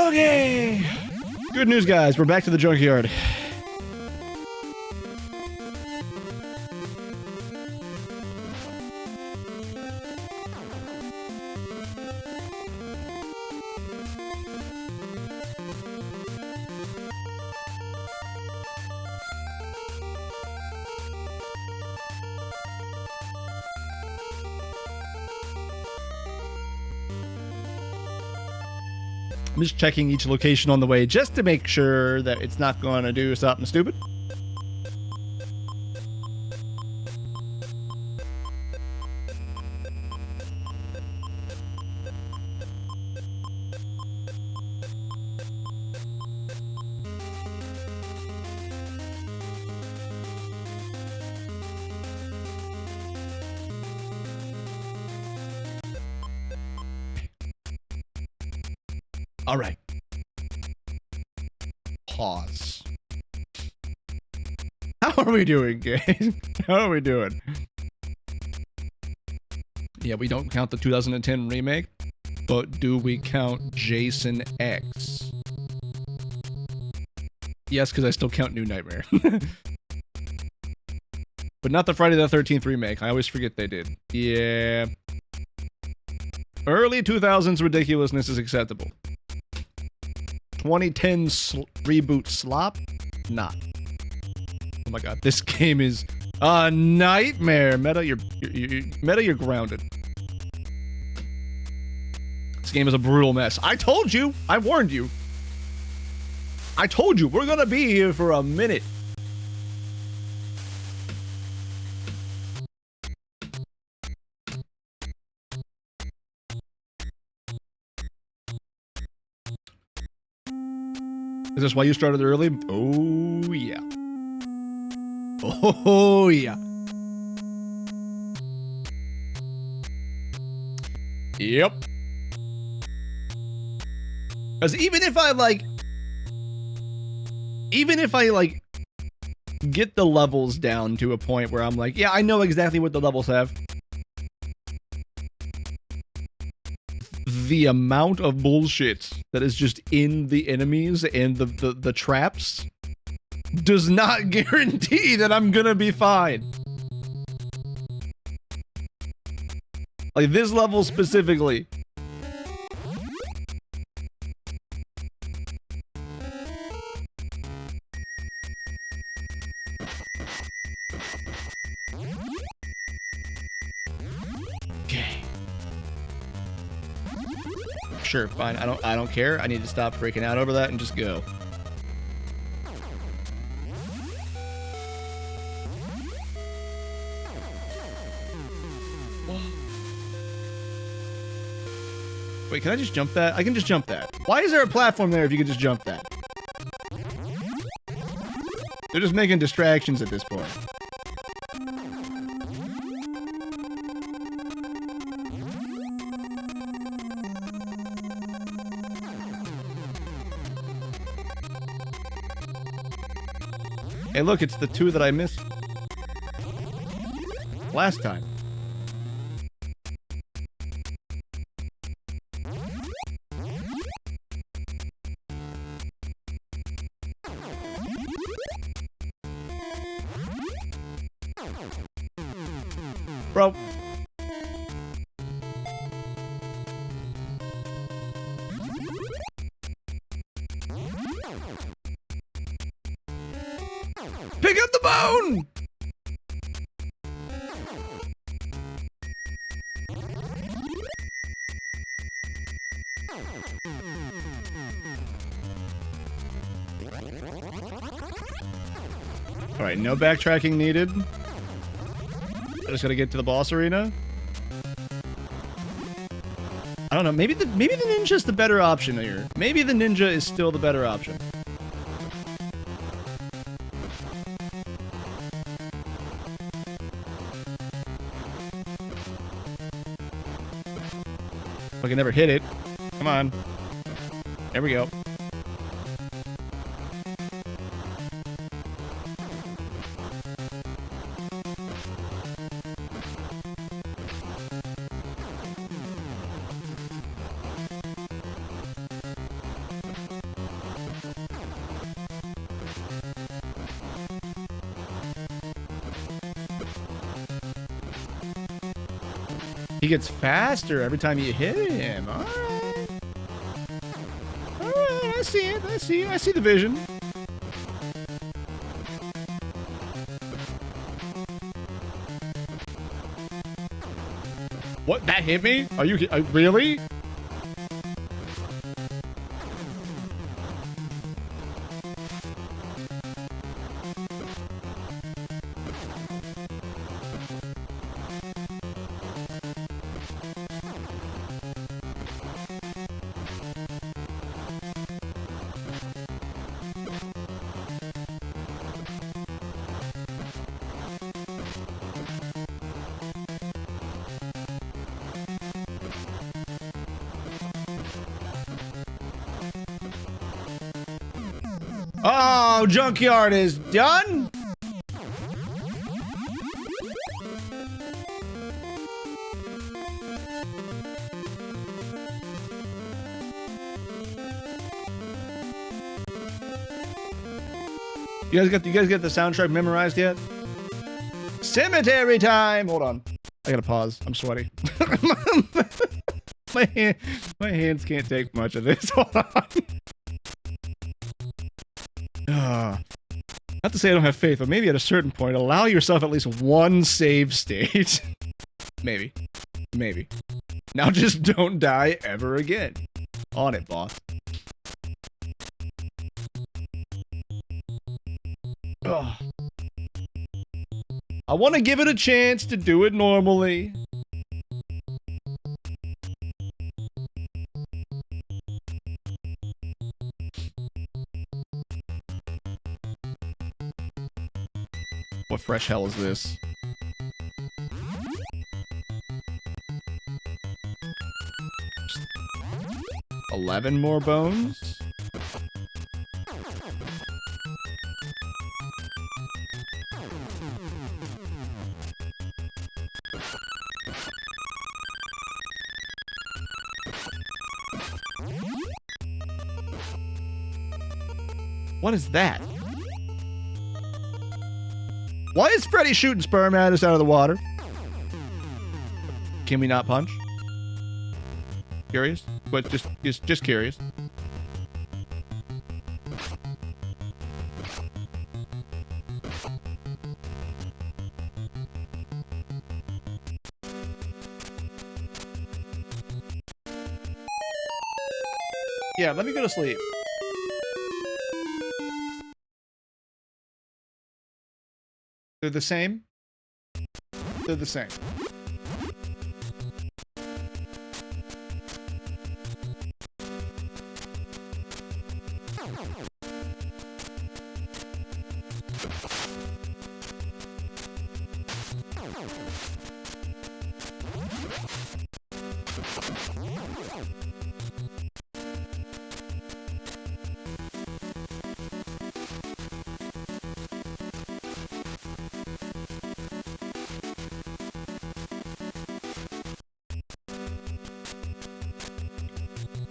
Okay. Good news, guys. We're back to the junkyard. I'm just checking each location on the way just to make sure that it's not going to do something stupid. All right. Pause. How are we doing, guys? How are we doing? Yeah, we don't count the 2010 remake, but do we count Jason X? Yes, because I still count New Nightmare. But not the Friday the 13th remake. I always forget they did. Yeah. Early 2000s ridiculousness is acceptable. 2010 reboot slop? Not. Oh my god, this game is a nightmare. Meta, you're grounded. This game is a brutal mess. I told you! I warned you! I told you, we're gonna be here for a minute. Is this why you started early? Oh, yeah. Oh, yeah. Yep. Because even if I, get the levels down to a point where I'm like, yeah, I know exactly what the levels have. The amount of bullshit that is just in the enemies and the traps does not guarantee that I'm gonna be fine. Like this level specifically. Sure, fine. I don't care. I need to stop freaking out over that and just go. Wait, can I just jump that? I can just jump that. Why is there a platform there if you could just jump that? They're just making distractions at this point. Hey, look, it's the two that I missed last time. Bro. Pick up the bone! Alright, no backtracking needed. I just gotta get to the boss arena. I don't know, maybe the ninja's the better option here. Maybe the ninja is still the better option. I can never hit it. Come on. There we go. He gets faster every time you hit him. All right. All right, I see it. I see it. I see the vision. What? That hit me? Are you really? Oh, junkyard is done? You guys get the soundtrack memorized yet? Cemetery time. Hold on. I gotta pause. I'm sweaty. my hands can't take much of this. Hold on. Not to say I don't have faith, but maybe at a certain point, allow yourself at least one save state. Maybe. Maybe. Now just don't die ever again. On it, boss. Ugh. I want to give it a chance to do it normally. What fresh hell is this? Just 11 more bones? What is that? Why is Freddy shooting sperm at us out of the water? Can we not punch? Curious? But just curious. Yeah, let me go to sleep. They're the same? They're the same.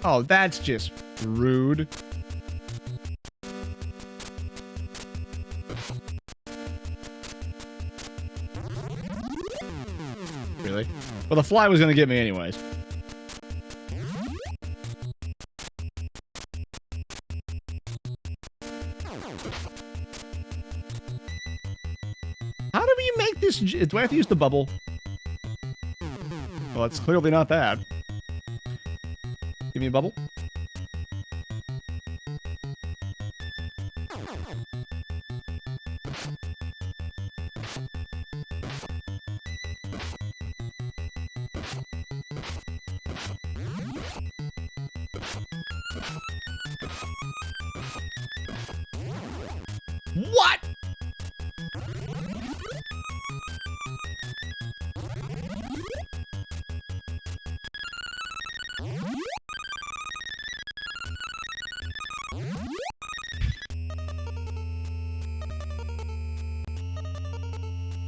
Oh, that's just rude. Really? Well, the fly was gonna get me anyways. How do we make this? Do I have to use the bubble? Well, it's clearly not that. Give me a bubble. What?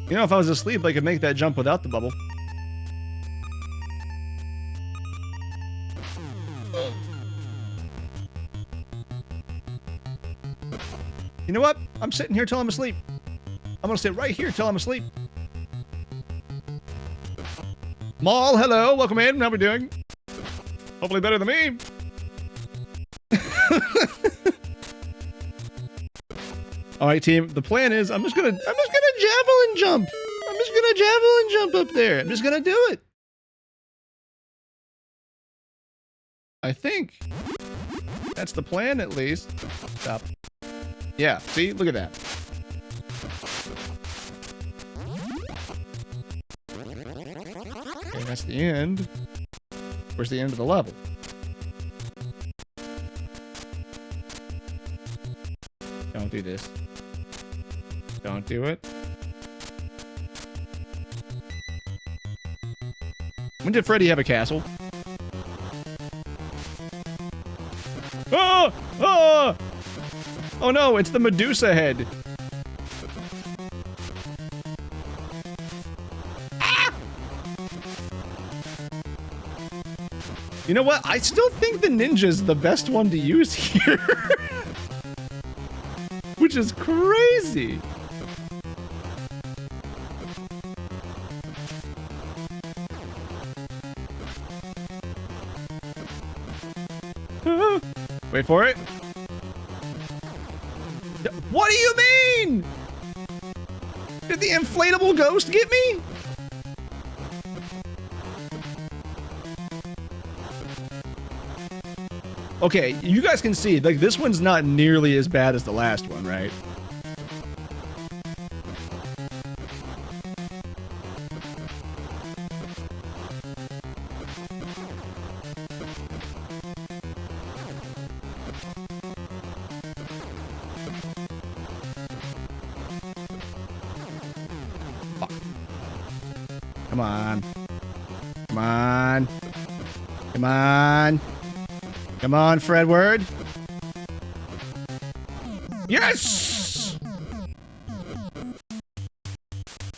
You know, if I was asleep, I could make that jump without the bubble. You know what? I'm sitting here till I'm asleep. I'm gonna sit right here till I'm asleep. Maul, hello, welcome in. How we doing? Hopefully better than me. All right, team. The plan is I'm just gonna javelin jump. I'm just gonna javelin jump up there. I'm just gonna do it. I think that's the plan, at least. Stop. Yeah. See, look at that. Okay, that's the end. Where's the end of the level? Don't do this. Don't do it. When did Freddy have a castle? Oh! Oh! Oh no, it's the Medusa head. Ah! You know what? I still think the ninja's the best one to use here. Which is crazy. Wait for it. What do you mean? Did the inflatable ghost get me? Okay, you guys can see, like, this one's not nearly as bad as the last one, right? Come on. Come on. Come on. Come on, Fredward. Yes!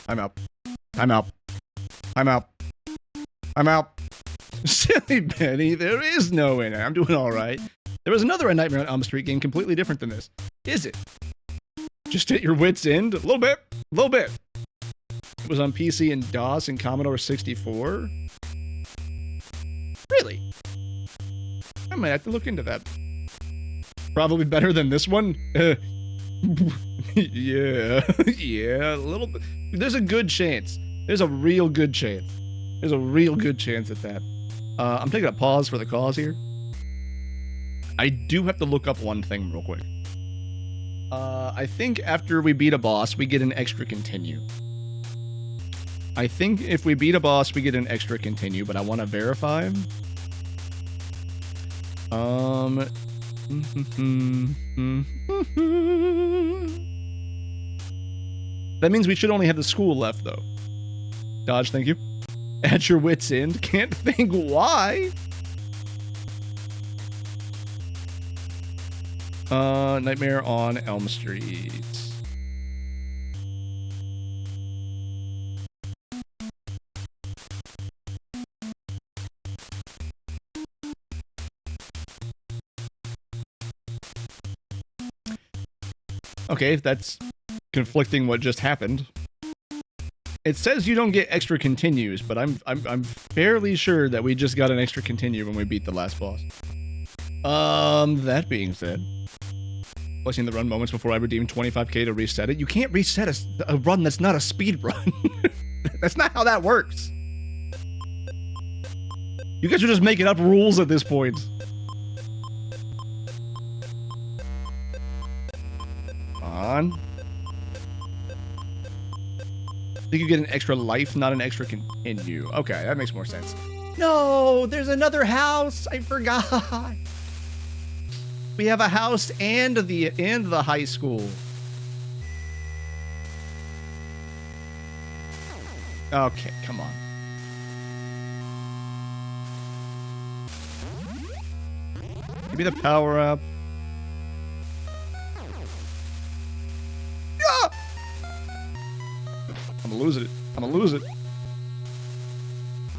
I'm out. I'm out. I'm out. I'm out. Silly Benny, there is no winner. I'm doing all right. There was another A Nightmare on Elm Street game completely different than this. Is it? Just at your wit's end? A little bit. A little bit. It was on PC and DOS and Commodore 64. Really? I might have to look into that. Probably better than this one. Yeah. Yeah, a little bit. There's a good chance. There's a real good chance. There's a real good chance at that. I'm taking a pause for the cause here. I do have to look up one thing real quick. I think after we beat a boss, we get an extra continue. I think if we beat a boss, we get an extra continue, but I want to verify. That means we should only have the school left, though. Dodge, thank you. At your wit's end. Can't think why. Nightmare on Elm Street. Okay, that's conflicting what just happened. It says you don't get extra continues, but I'm fairly sure that we just got an extra continue when we beat the last boss. That being said, blessing the run moments before I redeem 25k to reset it. You can't reset a run that's not a speed run. That's not how that works. You guys are just making up rules at this point. On. I think you get an extra life, not an extra continue. Okay, that makes more sense. No, there's another house. I forgot. We have a house and the high school. Okay, come on. Give me the power up. I'm gonna lose it. I'm gonna lose it.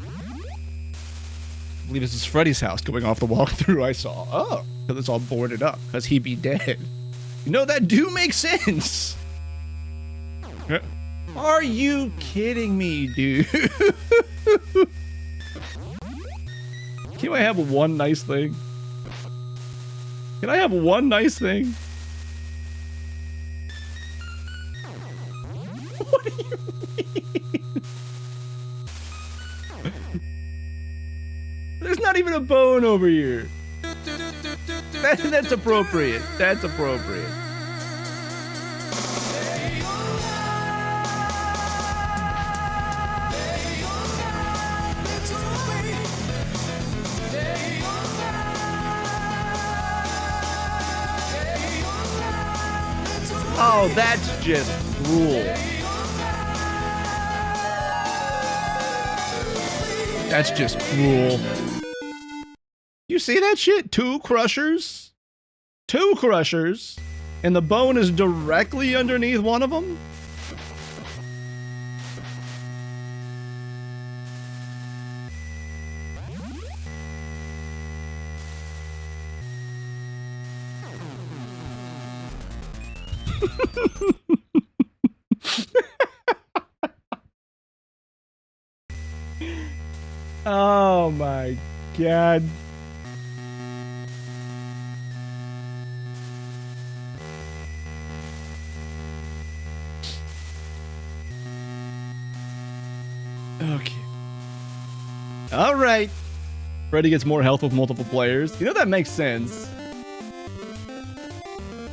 I believe this is Freddy's house going off the walkthrough I saw. Oh, because it's all boarded up. Because he'd be dead. You know, that do make sense. Are you kidding me, dude? Can I have one nice thing? Can I have one nice thing? What do you mean? There's not even a bone over here. That's appropriate. That's appropriate. Oh, that's just cruel. That's just cruel. You see that shit? 2 crushers? 2 crushers? And the bone is directly underneath one of them? Oh my god. Okay. All right. Freddy gets more health with multiple players. You know, that makes sense.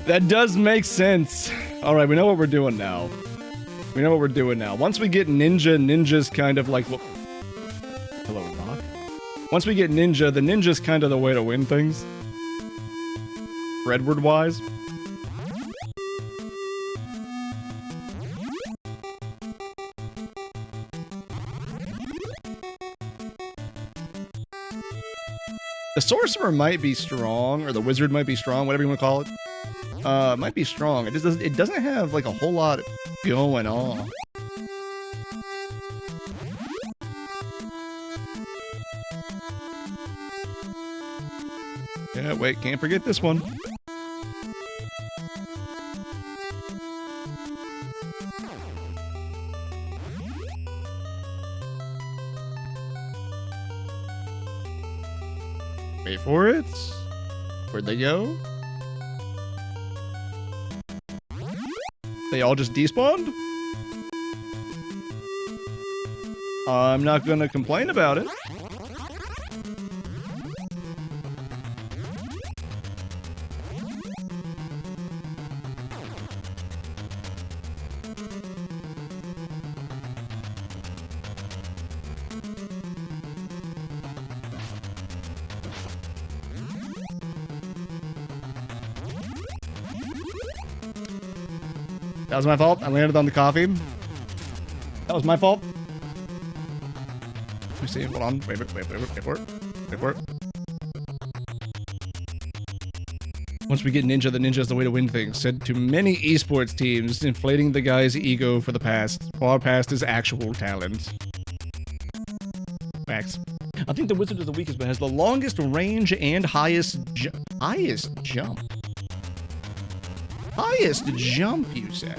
That does make sense. All right, we know what we're doing now. We know what we're doing now. Once we get Ninja, Ninja's kind of like... Hello, Doc. Once we get Ninja, the Ninja's kind of the way to win things. Fredward-wise. The Sorcerer might be strong, or the Wizard might be strong, whatever you want to call it. Might be strong. It doesn't have like a whole lot going on. Yeah, wait, can't forget this one. Wait for it. Where'd they go? They all just despawned? I'm not gonna complain about it. That was my fault. I landed on the coffee. That was my fault. Let me see. Hold on. Wait for it. Wait for it. Once we get Ninja, the Ninja is the way to win things. Said to many esports teams, inflating the guy's ego for the past, far past his actual talent. Facts. I think the Wizard is the weakest, but has the longest range and highest jump, you say?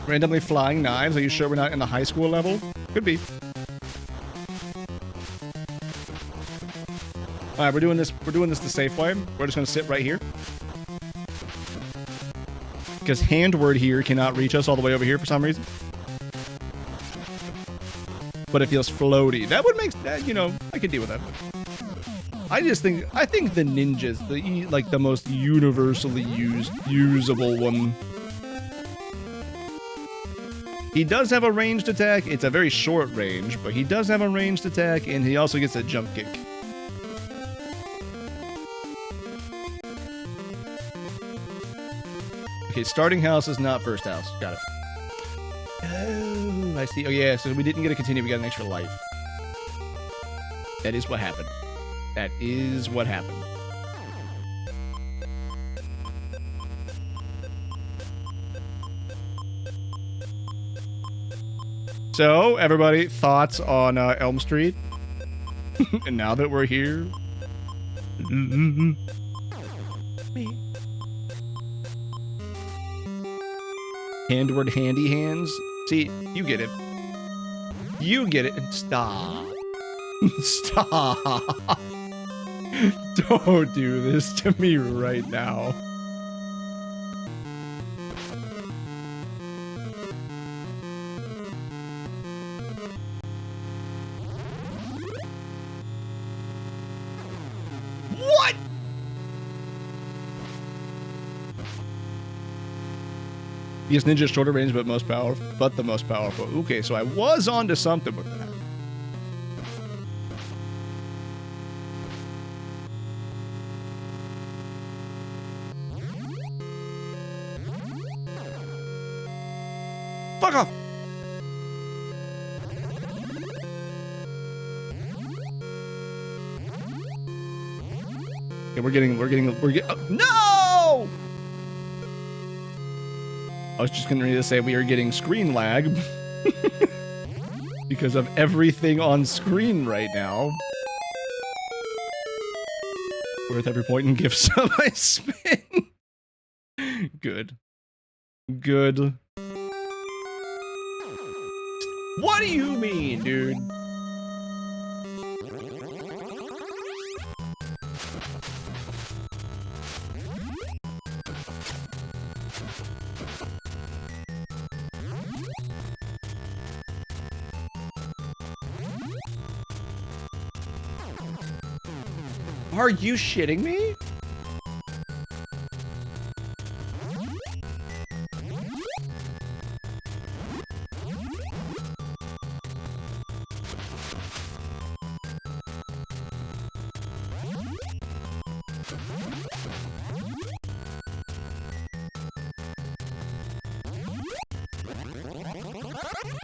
Randomly flying knives? Are you sure we're not in the high school level? Could be. All right, we're doing this the safe way. We're just gonna sit right here. Because Handward here cannot reach us all the way over here for some reason. But it feels floaty. That would make that, you know, I could deal with that. I think the Ninja's the most universally usable one. He does have a ranged attack. It's a very short range, but he does have a ranged attack, and he also gets a jump kick. Okay, starting house is not first house. Got it. Oh, I see. Oh, yeah, so we didn't get a continue. We got an extra life. That is what happened. That is what happened. So, everybody, thoughts on Elm Street? And now that we're here... Me. Handward handy hands. See, you get it. You get it. Stop. Stop. Don't do this to me right now. What? Yes, ninja shorter range, but most powerful. But the most powerful. Okay, so I was onto something with that. Fuck off! Okay, we're getting, no! I was just gonna say we are getting screen lag because of everything on screen right now. Worth every point and gifts I spin. Good. Good. What do you mean, dude? Are you shitting me?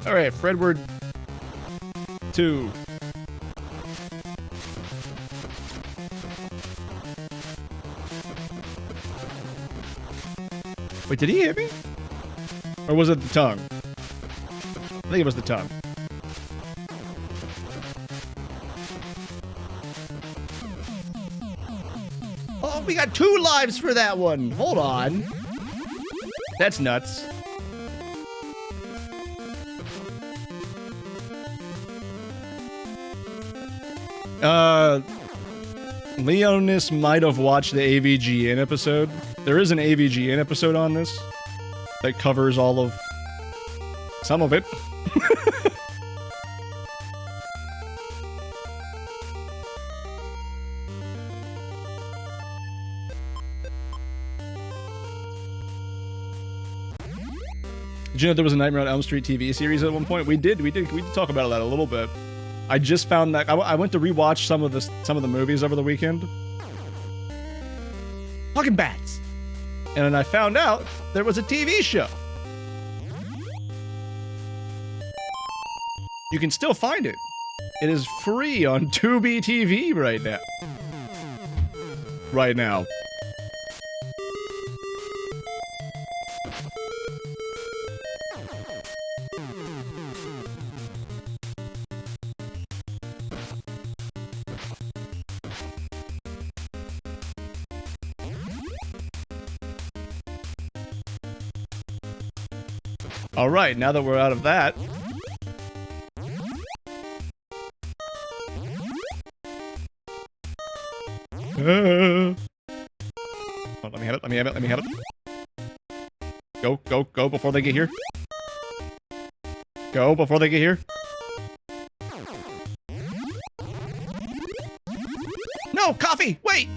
All right, Fredward 2. Wait, did he hit me? Or was it the tongue? I think it was the tongue. Oh, we got 2 lives for that one. Hold on. That's nuts. Leonis might have watched the AVGN episode. There is an AVGN episode on this that covers all of some of it. Did you know there was a Nightmare on Elm Street TV series at one point? We did talk about that a little bit. I just found that I went to rewatch some of the movies over the weekend. Fucking bats. And then I found out there was a TV show. You can still find it. It is free on Tubi TV right now. Right now. All right, now that we're out of that. Oh, let me have it, let me have it, let me have it. Go, go, go before they get here. Go before they get here. No, coffee, wait!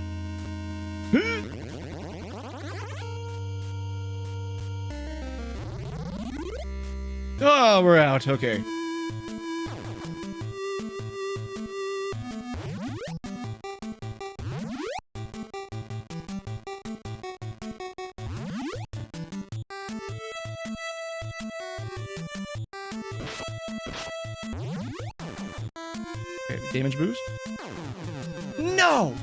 Oh, we're out. Okay. Okay, damage boost? No!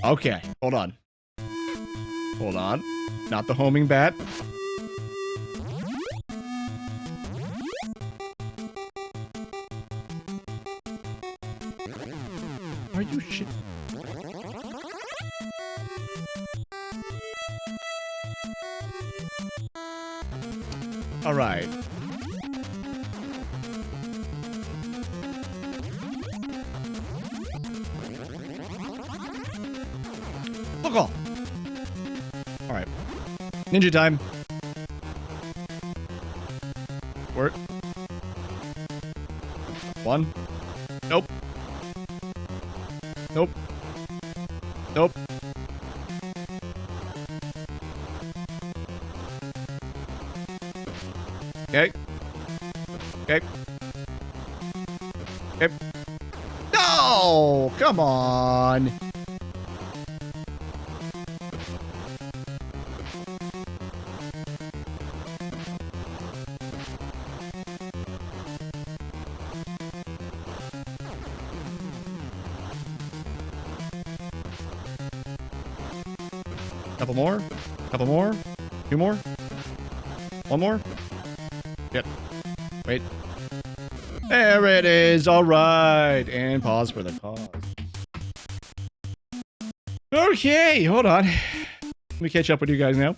Okay, hold on. Hold on. Not the homing bat. Are you shit? All right. Look off. All right. Ninja time. Work. One. Nope. Nope. Nope. Okay. Okay. Okay. No! Come on! Couple more. Couple more. Two more. One more. Yep. Wait. There it is. All right. And pause for the pause. Okay. Hold on. Let me catch up with you guys now.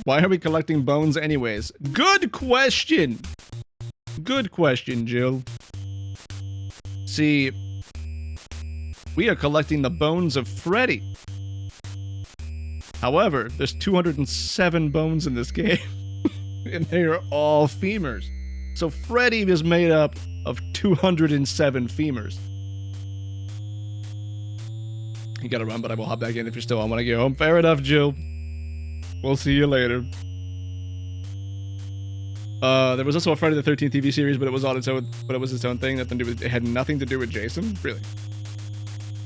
Why are we collecting bones anyways? Good question. Good question, Jill. See, we are collecting the bones of Freddy. However, there's 207 bones in this game, and they are all femurs. So Freddy is made up of 207 femurs. You gotta run, but I will hop back in if you're still on when I get home. Fair enough, Jill. We'll see you later. There was also a Friday the 13th TV series, but it was on its own. But it was its own thing. Nothing to do with, it had nothing to do with Jason. Really.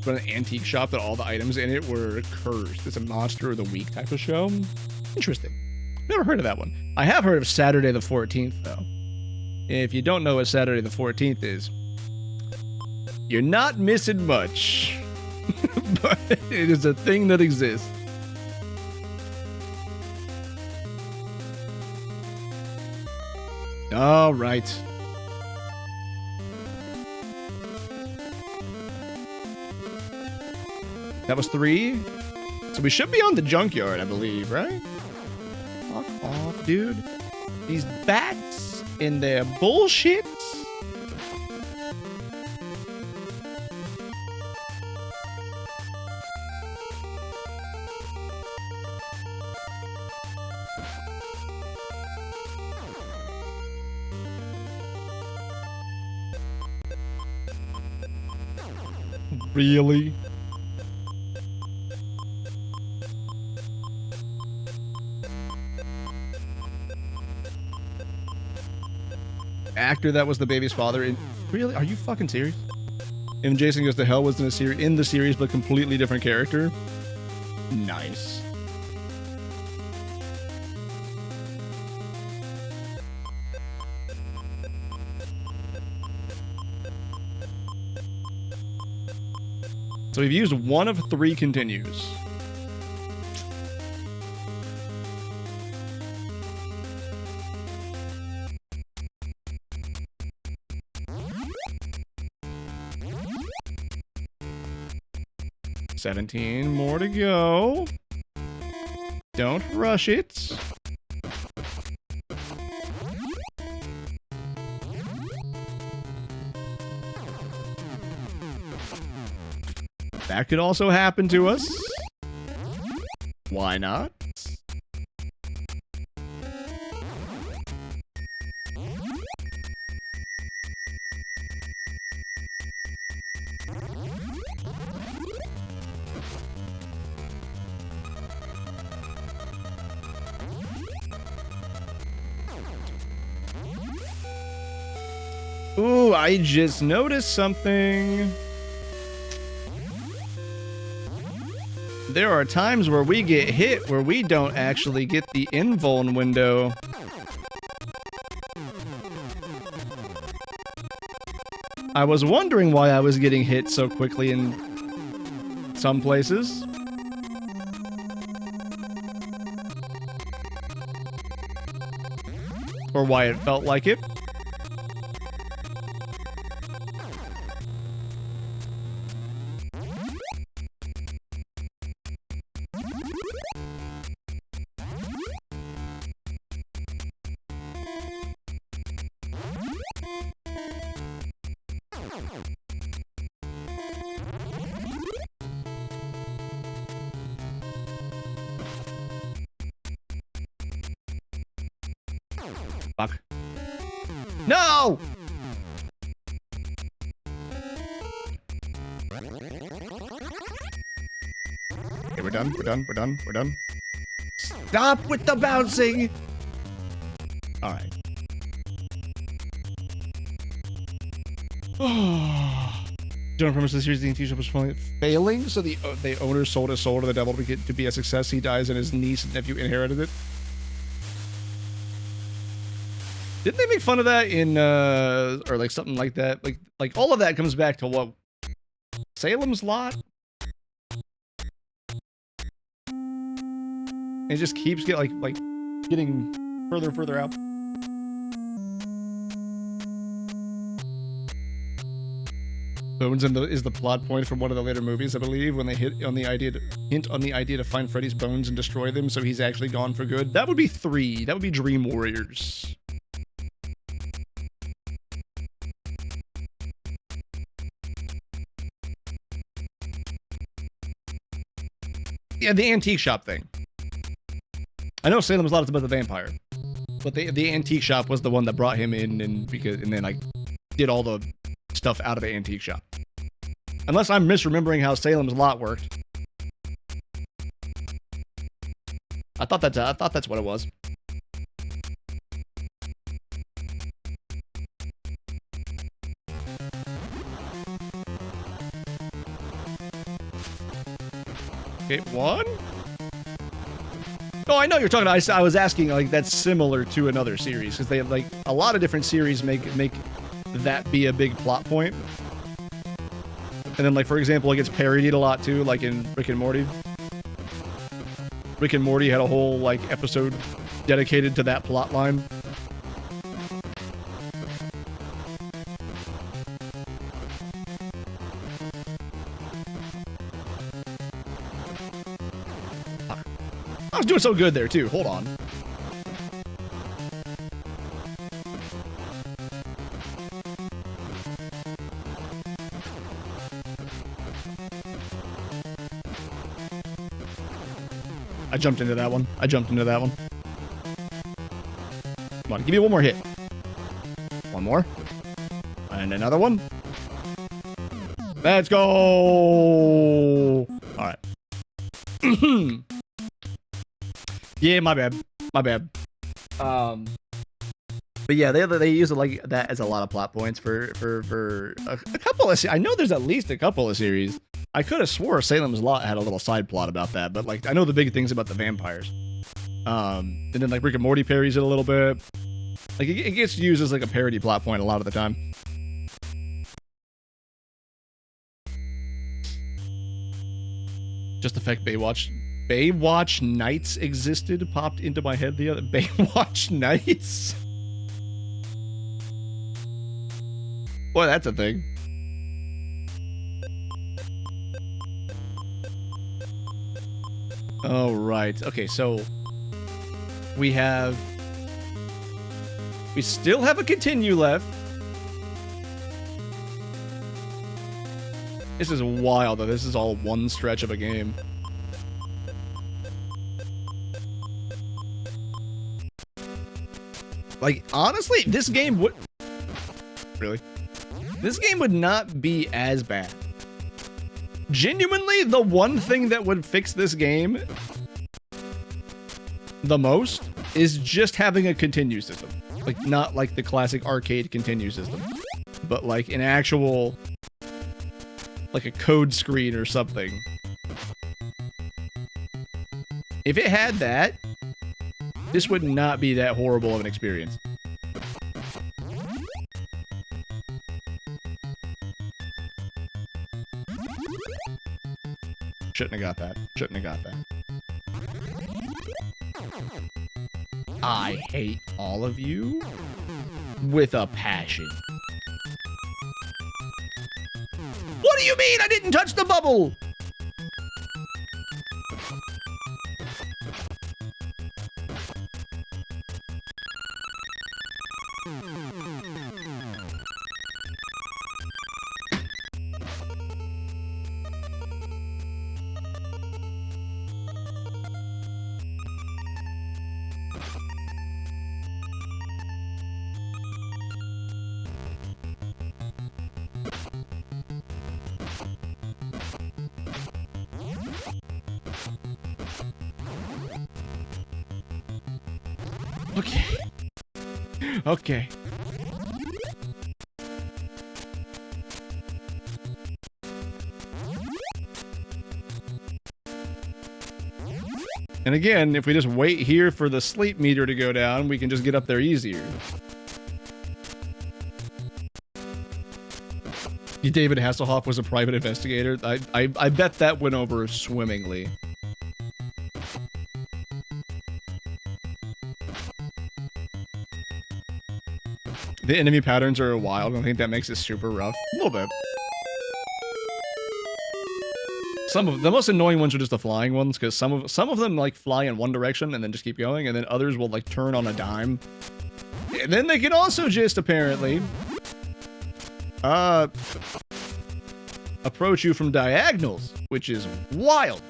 But an antique shop that all the items in it were cursed. It's a monster of the week type of show. Interesting. Never heard of that one. I have heard of Saturday the 14th though. If you don't know what Saturday the 14th is, you're not missing much. But it is a thing that exists. All right. That was 3. So we should be on the junkyard, I believe, right? Fuck off, dude. These bats in their bullshit. Really? Actor that was the baby's father. Really? Are you fucking serious? And Jason Goes to Hell was in the series, but completely different character. Nice. So we've used 1 of 3 continues. $17 more to go. Don't rush it. That could also happen to us. Why not? Ooh, I just noticed something. There are times where we get hit where we don't actually get the invuln window. I was wondering why I was getting hit so quickly in some places. Or why it felt like it. Fuck. No! Okay, we're done. We're done. We're done. We're done. Stop with the bouncing! Alright. During the premise of the series, the TV show was failing, so the owner sold his soul to the devil to be a success. He dies, and his niece and nephew inherited it. Didn't they make fun of that in, or like something like that? Like all of that comes back to what? Salem's Lot? It just keeps getting getting further and further out. Bones is the plot point from one of the later movies, I believe, when they hint on the idea to find Freddy's bones and destroy them, so he's actually gone for good. That would be 3. That would be Dream Warriors. Yeah, the antique shop thing. I know Salem's Lot is about the vampire, but the antique shop was the one that brought him in, and then like did all the stuff out of the antique shop. Unless I'm misremembering how Salem's Lot worked. I thought that's what it was. Okay, 1? Oh, I know you're talking about. I was asking, like, that's similar to another series, because they have, like, a lot of different series make that be a big plot point. And then, like, for example, it gets parodied a lot, too, like in Rick and Morty. Rick and Morty had a whole, like, episode dedicated to that plot line. I was doing so good there, too. Hold on. I jumped into that one. Come on, give me one more hit. One more. And another one. Let's go! Alright. Yeah, my bad. But yeah, they use it like that as a lot of plot points for a couple of. I know there's at least a couple of series. I could have swore Salem's Lot had a little side plot about that, but like I know the big things about the vampires. And then like Rick and Morty parodies it a little bit. Like it gets used as like a parody plot point a lot of the time. Just the fact Baywatch Nights existed popped into my head the other. Baywatch Nights? Boy, that's a thing. Oh, right. Okay, so we still have a continue left. This is wild, though. This is all one stretch of a game. Like, honestly, this game would... Really? This game would not be as bad. Genuinely, the one thing that would fix this game the most is just having a continue system. Like, not like the classic arcade continue system, but like an actual... like a code screen or something. If it had that, this would not be that horrible of an experience. Shouldn't have got that. Shouldn't have got that. I hate all of you with a passion. What do you mean I didn't touch the bubble? Okay. Okay. And again, if we just wait here for the sleep meter to go down, we can just get up there easier. David Hasselhoff was a private investigator. I bet that went over swimmingly. The enemy patterns are wild. I think that makes it super rough. A little bit. Some of the most annoying ones are just the flying ones, because some of them like fly in one direction and then just keep going, and then others will like turn on a dime. And then they can also just apparently approach you from diagonals, which is wild.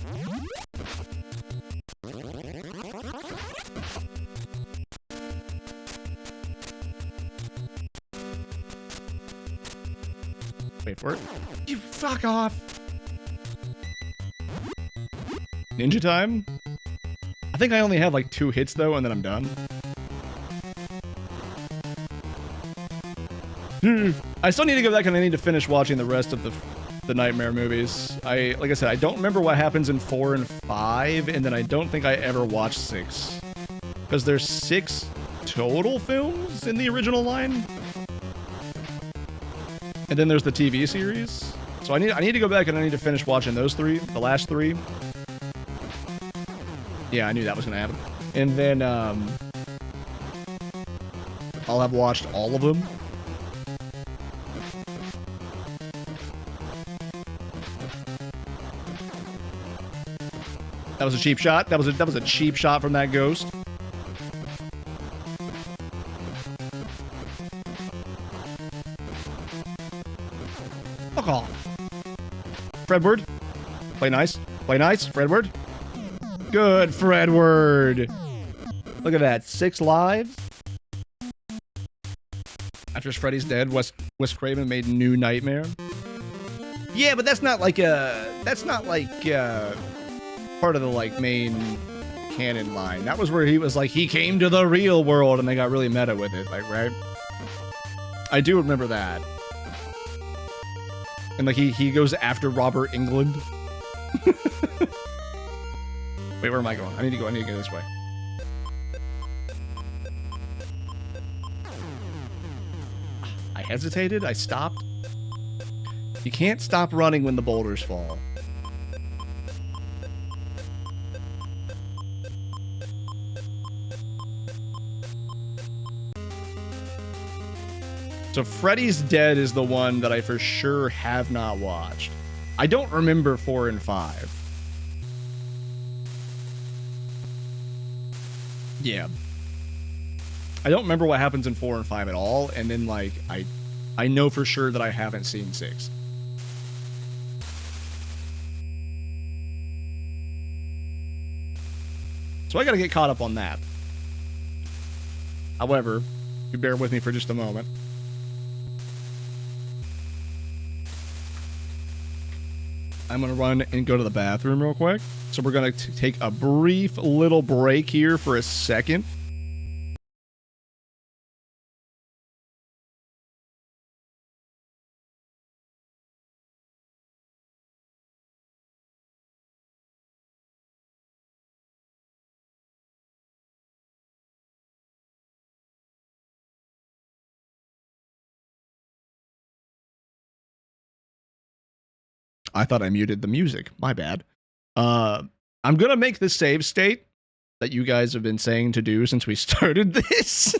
Wait for it. You fuck off. Ninja time? I think I only have like 2 hits though, and then I'm done. I still need to go back and I need to finish watching the rest of the Nightmare movies. Like I said, I don't remember what happens in 4 and 5, and then I don't think I ever watched 6. Because there's 6 total films in the original line. And then there's the TV series. So I need to go back and I need to finish watching those 3, the last 3. Yeah, I knew that was gonna happen. And then I'll have watched all of them. That was a cheap shot. That was a cheap shot from that ghost. Fuck off. Fredward. Play nice. Play nice, Fredward. Good, Fredward. Look at that. 6 lives. After Freddy's dead, Wes Craven made New Nightmare. Yeah, but that's not like part of the like main canon line. That was where he was like, he came to the real world and they got really meta with it, like, right? I do remember that. And like he goes after Robert Englund. Wait, where am I going? I need to go this way. I hesitated, I stopped. You can't stop running when the boulders fall. So Freddy's Dead is the one that I for sure have not watched. I don't remember 4 and 5. Yeah. I don't remember what happens in 4 and 5 at all, and then like I know for sure that I haven't seen 6. So I gotta get caught up on that. However, you bear with me for just a moment. I'm gonna run and go to the bathroom real quick. So we're gonna take a brief little break here for a second. I thought I muted the music. My bad. I'm gonna make this save state that you guys have been saying to do since we started this.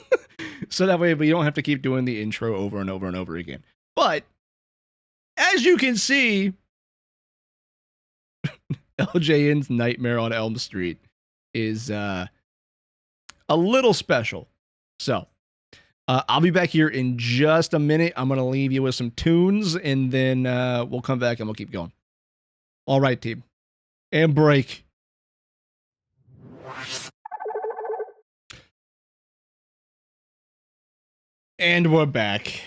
So that way we don't have to keep doing the intro over and over and over again. But as you can see, LJN's Nightmare on Elm Street is a little special. So I'll be back here in just a minute. I'm going to leave you with some tunes, and then we'll come back and we'll keep going. All right, team. And break. And we're back.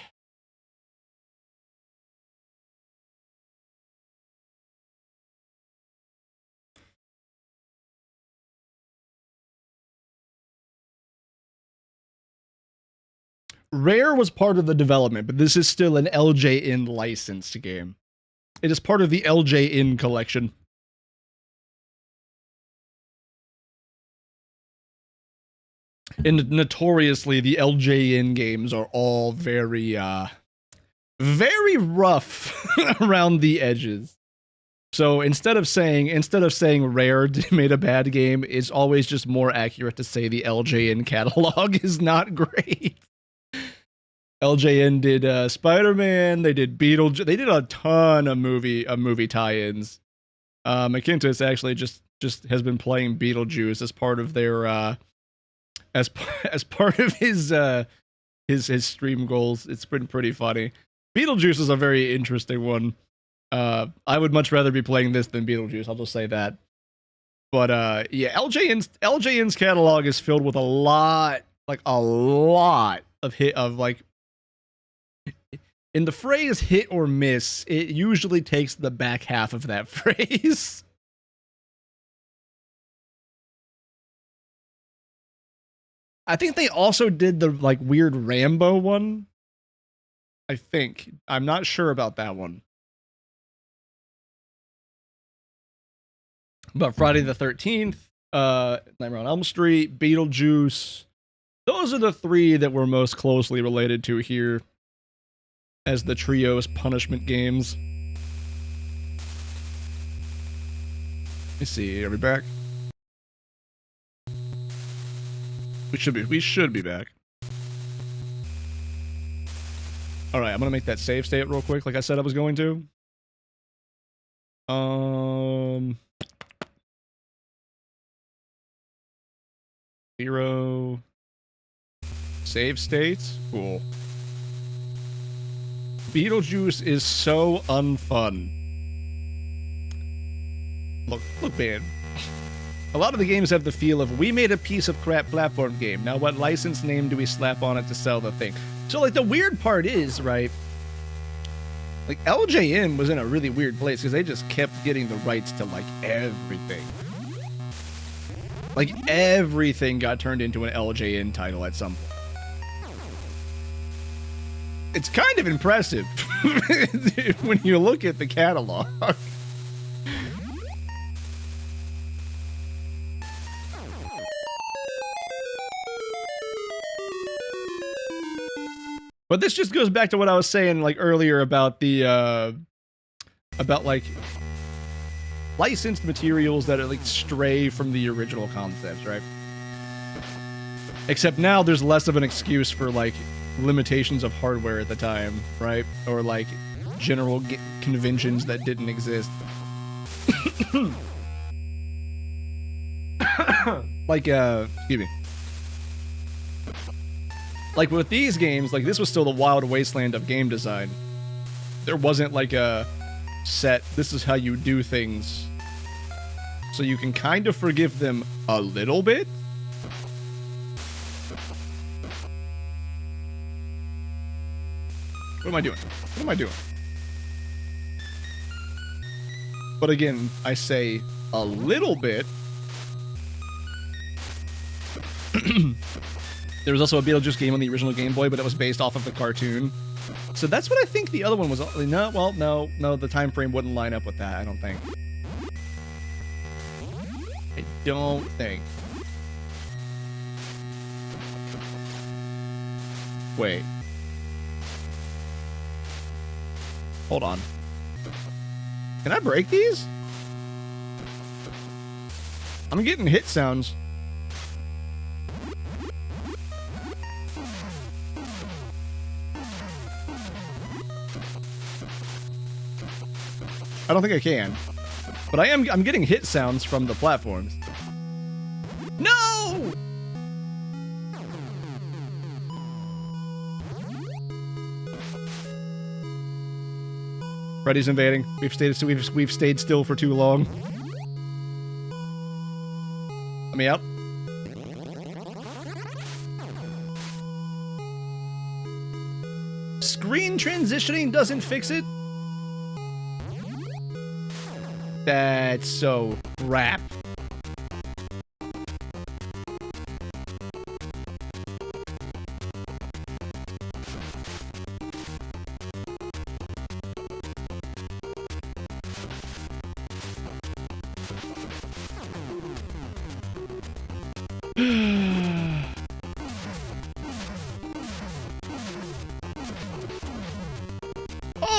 Rare was part of the development, but this is still an LJN licensed game. It is part of the LJN collection. And notoriously, the LJN games are all very rough around the edges. So instead of saying Rare made a bad game, it's always just more accurate to say the LJN catalog is not great. LJN did Spider-Man, they did Beetlejuice, they did a ton of movie tie-ins. McIntyre actually just has been playing Beetlejuice as part of their as part of his stream goals. It's been pretty funny. Beetlejuice is a very interesting one. I would much rather be playing this than Beetlejuice, I'll just say that. But yeah, LJN's catalog is filled with a lot of like in the phrase hit or miss, it usually takes the back half of that phrase. I think they also did the like weird Rambo one. I think. I'm not sure about that one. But Friday the 13th, Nightmare on Elm Street, Beetlejuice. Those are the three that we're most closely related to here as the trio's punishment games. Let me see. Are we back? We should be back. All right, I'm gonna make that save state real quick, like I said I was going to. Zero. Save states. Cool. Beetlejuice is so unfun. Look, man. A lot of the games have the feel of, we made a piece of crap platform game. Now what license name do we slap on it to sell the thing? So, like, the weird part is, right, like, LJN was in a really weird place because they just kept getting the rights to, like, everything. Like, everything got turned into an LJN title at some point. It's kind of impressive when you look at the catalog. But this just goes back to what I was saying like earlier about the about like licensed materials that are like stray from the original concepts, right? Except now there's less of an excuse for like limitations of hardware at the time, right? Or like general conventions that didn't exist. Like excuse me. Like with these games, like this was still the wild wasteland of game design. There wasn't like a set, this is how you do things. So you can kind of forgive them a little bit. What am I doing? What am I doing? But again, I say a little bit. There was also a Beetlejuice game on the original Game Boy, but it was based off of the cartoon. So that's what I think the other one was. No, well, no, the time frame wouldn't line up with that, I don't think. I don't think. Wait. Hold on. Can I break these? I'm getting hit sounds. I don't think I can. But I'm getting hit sounds from the platforms. No! Freddy's invading. We've stayed still for too long. Let me out. Screen transitioning doesn't fix it? That's so crap.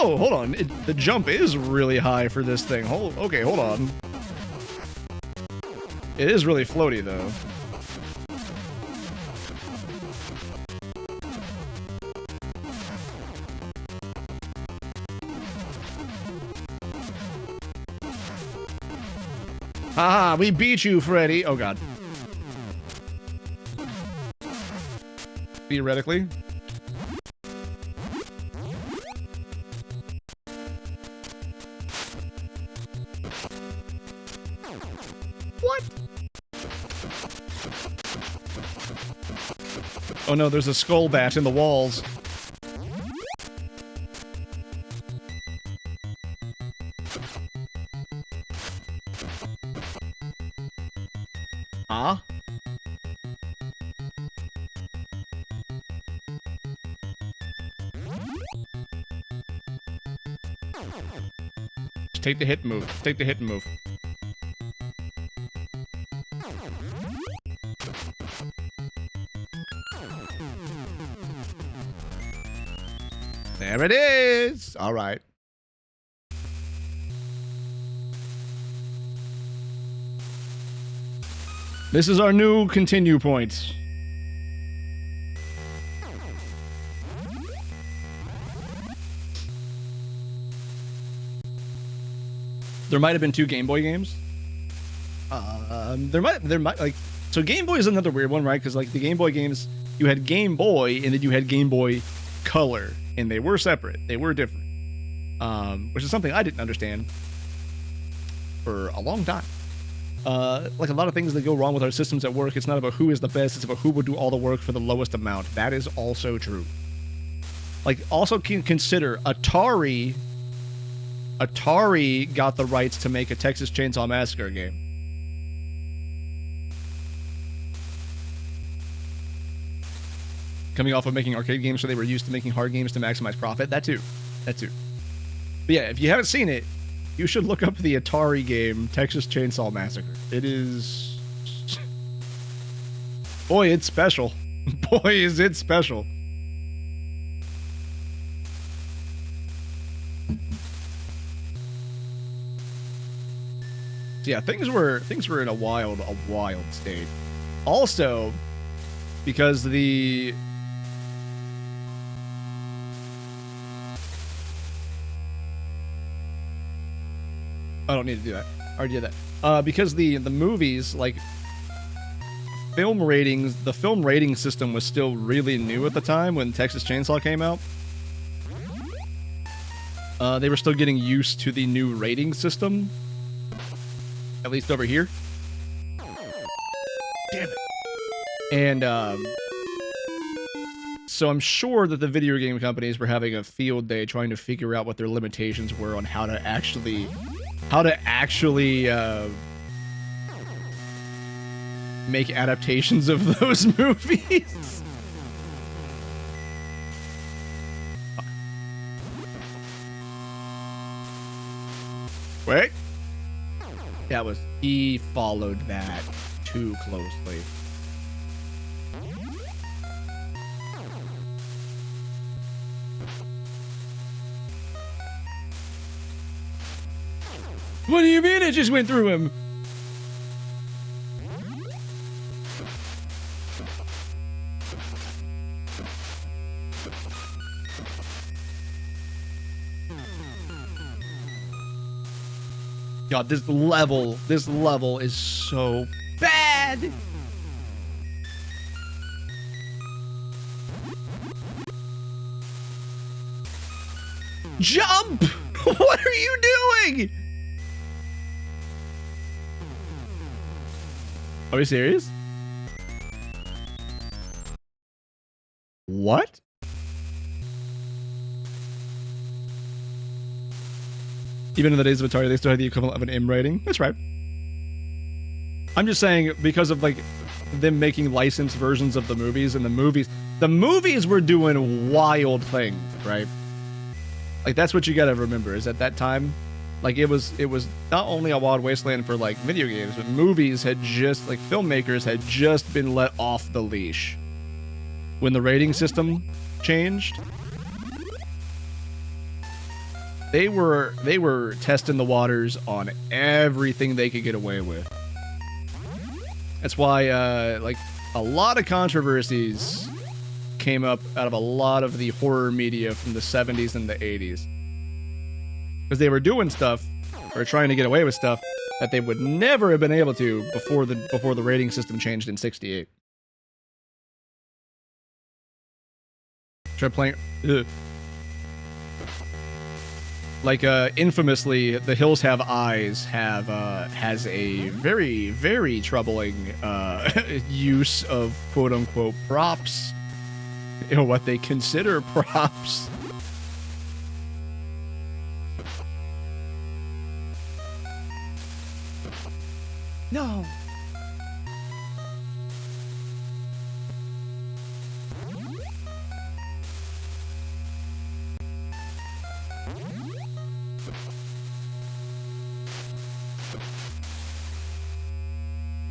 Oh, hold on. The jump is really high for this thing. Okay, hold on. It is really floaty, though. Haha, we beat you, Freddy. Oh, God. Theoretically. What? Oh no, there's a skull bat in the walls. Huh? Just take the hit and move. Take the hit and move. There it is! Alright. This is our new continue point. There might have been 2 Game Boy games. There might like, so Game Boy is another weird one, right? Because like the Game Boy games, you had Game Boy and then you had Game Boy Color, and they were separate. They were different, which is something I didn't understand for a long time. Like a lot of things that go wrong with our systems at work, it's not about who is the best, it's about who would do all the work for the lowest amount. That is also true. Like, also consider Atari got the rights to make a Texas Chainsaw Massacre game. Coming off of making arcade games, so they were used to making hard games to maximize profit. That too. But yeah, if you haven't seen it, you should look up the Atari game, Texas Chainsaw Massacre. It is... Boy, it's special. Boy, is it special. So yeah, things were in a wild state. Also, because the... I don't need to do that. I already did that. Because the movies, like, film ratings, the film rating system was still really new at the time when Texas Chainsaw came out. They were still getting used to the new rating system. At least over here. Damn it. And, so I'm sure that the video game companies were having a field day trying to figure out what their limitations were on how to actually make adaptations of those movies. Wait. He followed that too closely. What do you mean it just went through him? God, this level is so bad. Jump! What are you doing? Are you serious? What? Even in the days of Atari, they still had the equivalent of an M rating. That's right. I'm just saying, because of like them making licensed versions of the movies, and the movies were doing wild things, right? Like, that's what you gotta remember, is at that time, like, it was not only a wild wasteland for like video games, but movies had just, like, filmmakers had just been let off the leash when the rating system changed. They were testing the waters on everything they could get away with. That's why, like, a lot of controversies came up out of a lot of the horror media from the 70s and the 80s. Because they were doing stuff, or trying to get away with stuff, that they would never have been able to before the rating system changed in '68. Try playing... Ugh. Like, infamously, The Hills Have Eyes has a very, very troubling, use of quote-unquote props. You know, what they consider props. No.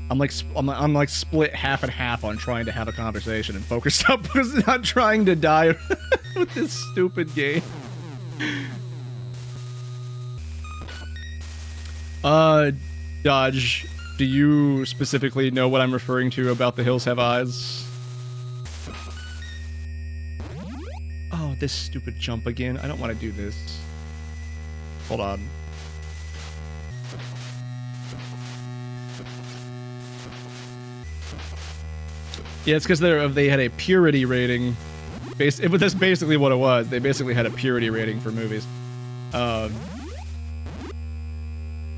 I'm like split half and half on trying to have a conversation and focused up because not trying to die with this stupid game. Dodge, do you specifically know what I'm referring to about The Hills Have Eyes? Oh, this stupid jump again. I don't want to do this. Hold on. Yeah, it's because they had a purity rating. That's basically what it was. They basically had a purity rating for movies.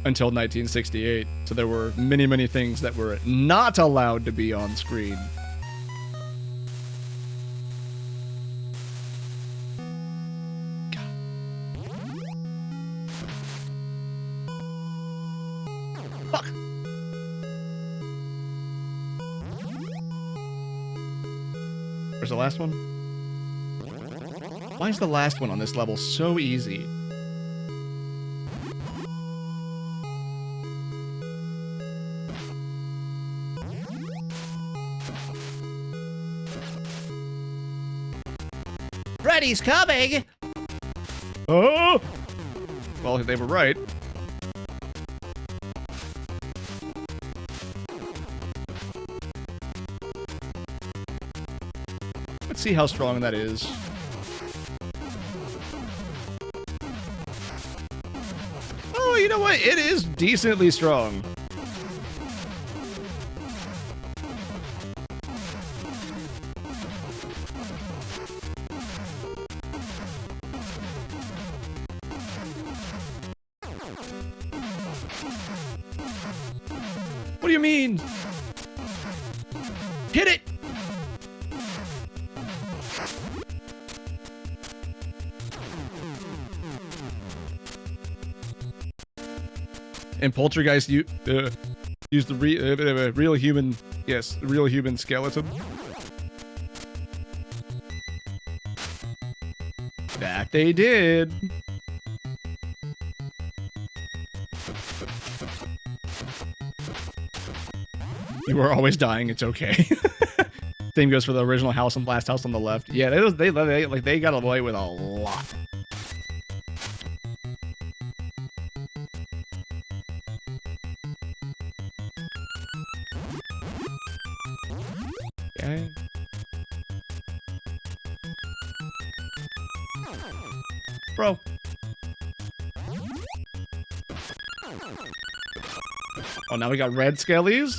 Until 1968. So there were many, many things that were not allowed to be on screen. Fuck! Where's the last one? Why is the last one on this level so easy? Freddy's coming! Oh! Well, they were right. Let's see how strong that is. Oh, you know what? It is decently strong. What do you mean? Hit it! And Poltergeist used the real human, yes, real human skeleton. That they did. You are always dying. It's okay. Same goes for the original house and last house on the left. Yeah, they got away with a lot. Okay. Bro. Oh, now we got red skellies?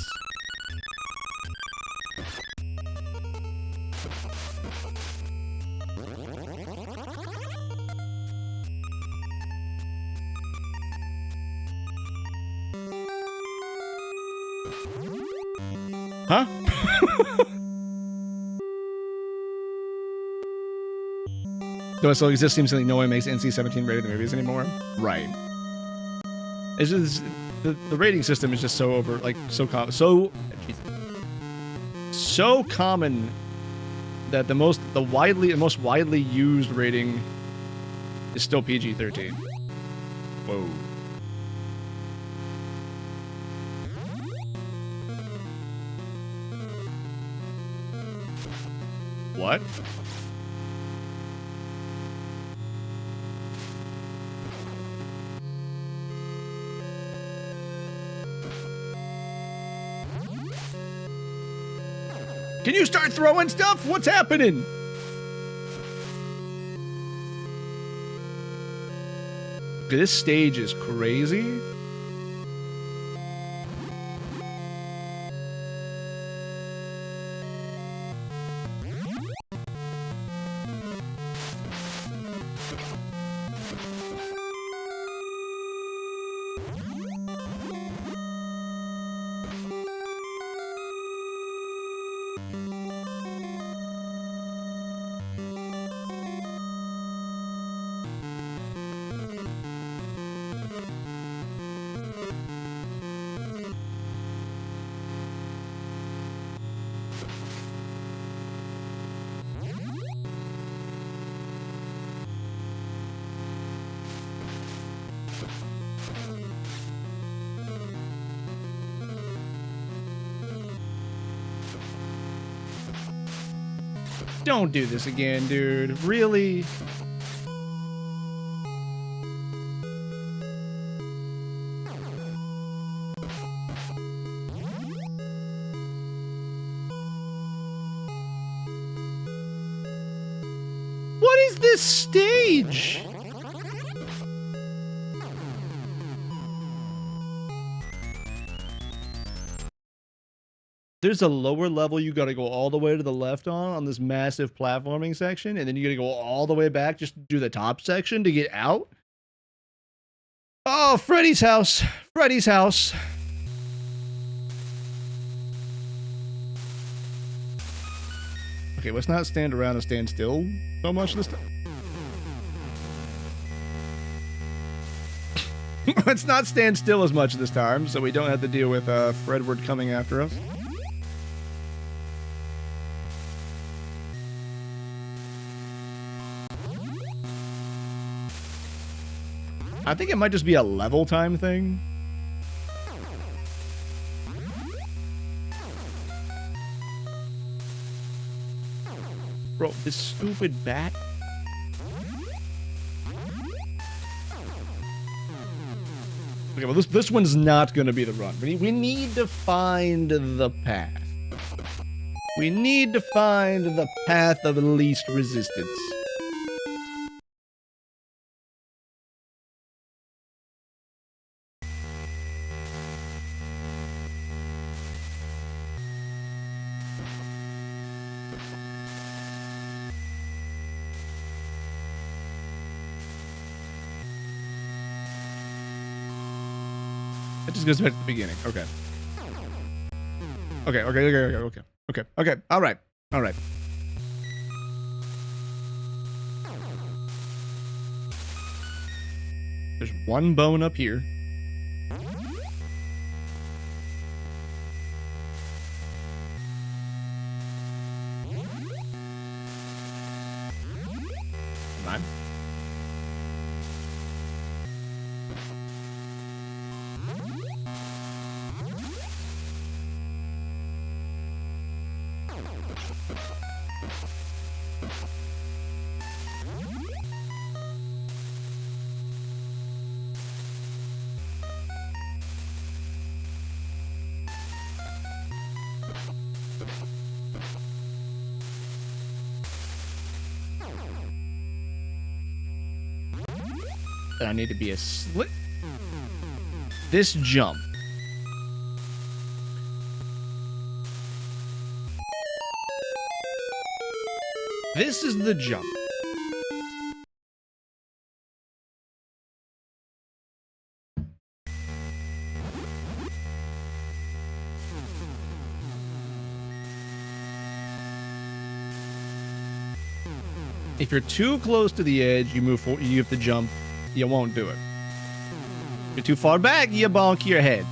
Huh? Do I still exist? Seems like no one makes NC-17 rated movies anymore. Right. It's just the rating system is just so over, like so common that the most widely used rating is still PG-13. Whoa. What? Can you start throwing stuff? What's happening? This stage is crazy. Don't do this again, dude. Really? What is this stage? There's a lower level you gotta go all the way to the left on this massive platforming section, and then you gotta go all the way back just to do the top section to get out. Oh, Freddy's house. Freddy's house. Okay, let's not stand around and stand still so much this time. Let's not stand still as much this time, so we don't have to deal with Fredward coming after us. I think it might just be a level time thing. Bro, this stupid bat. Okay, well this one's not gonna be the run. We need to find the path. We need to find the path of least resistance. It just goes back to the beginning. Okay. Okay. All right. There's one bone up here. Come on. And I need to be a slit. This jump. This is the jump. If you're too close to the edge, you move forward, you have to jump. You won't do it. If you're too far back, you bonk your head.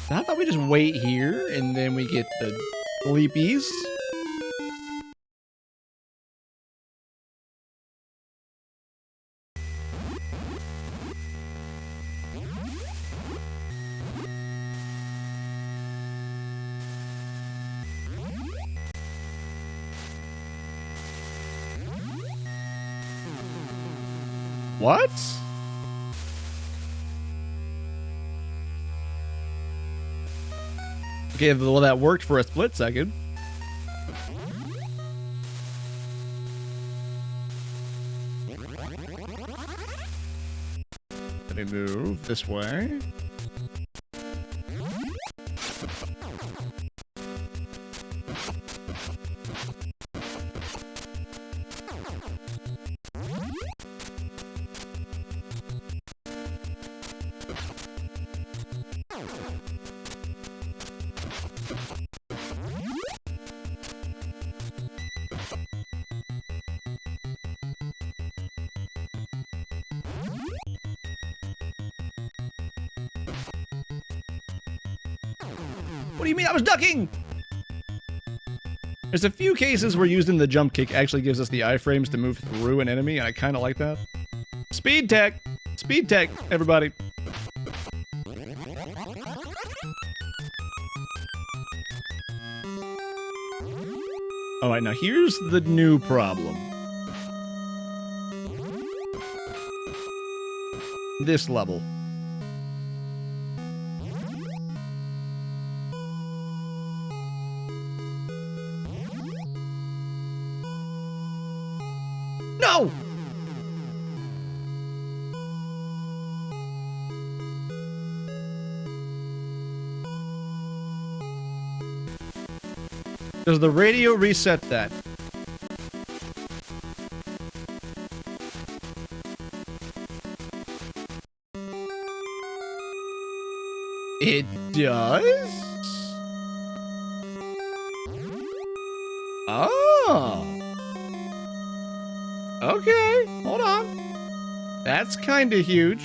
How about we just wait here and then we get the sleepies? What? Okay, well, that worked for a split second. Let me move this way. What do you mean I was ducking? There's a few cases where using the jump kick actually gives us the iframes to move through an enemy, and I kind of like that. Speed tech! Speed tech, everybody. Alright, now here's the new problem. This level. No! Does the radio reset that? It does? Oh. Okay, hold on. That's kind of huge.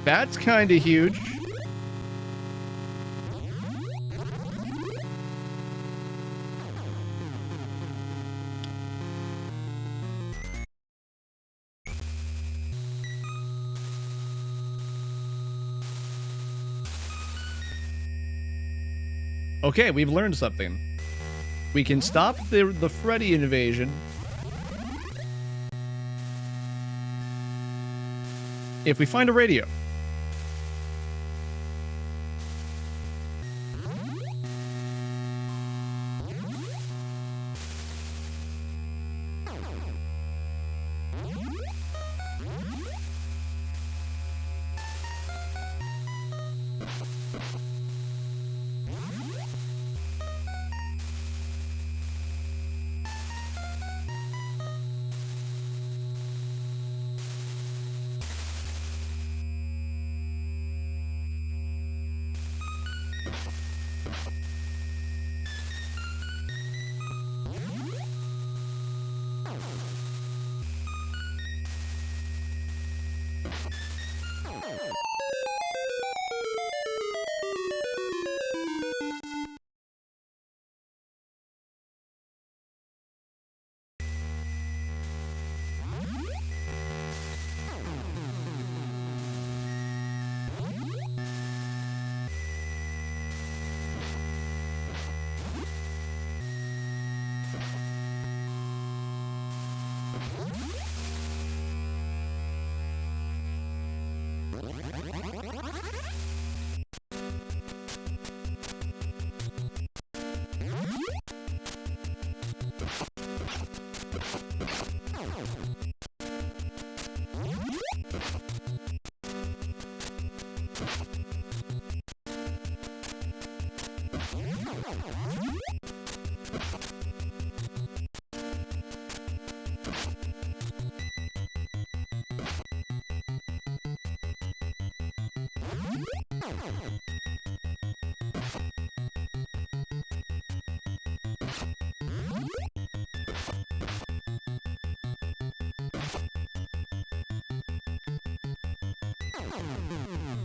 That's kind of huge. Okay, we've learned something. We can stop the Freddy invasion if we find a radio.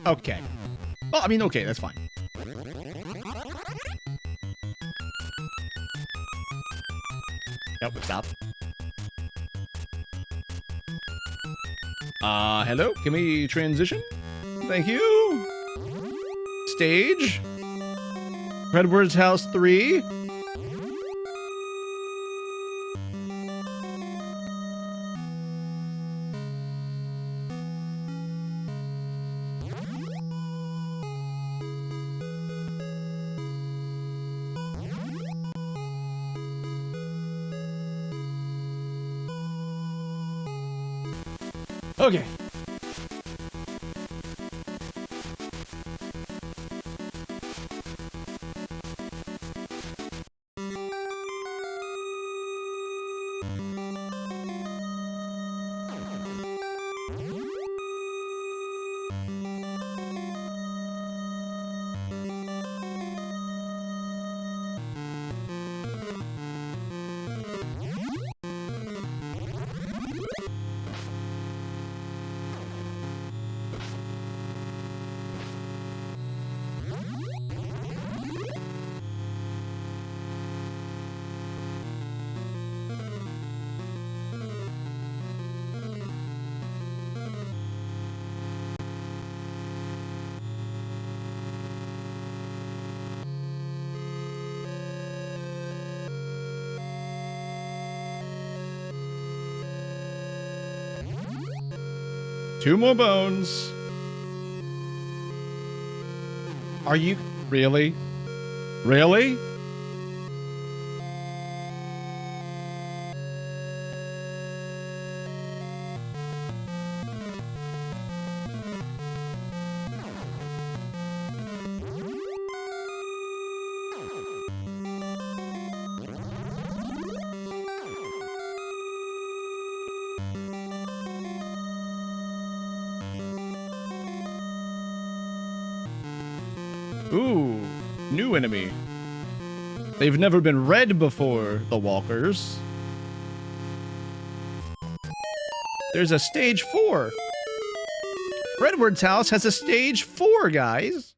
Okay. Well, I mean, okay, that's fine. Nope, stop. Hello? Can we transition? Thank you. Stage. Redward's House 3. Okay. Two more bones. Are you... Really? Really? Ooh, new enemy. They've never been read before, the walkers. There's a stage 4. Redward's house has a stage 4, guys.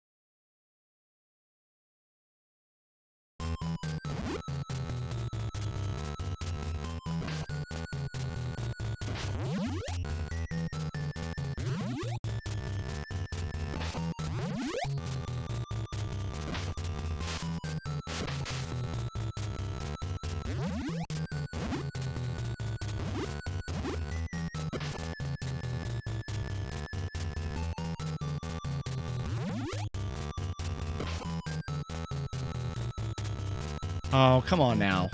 Oh, come on now.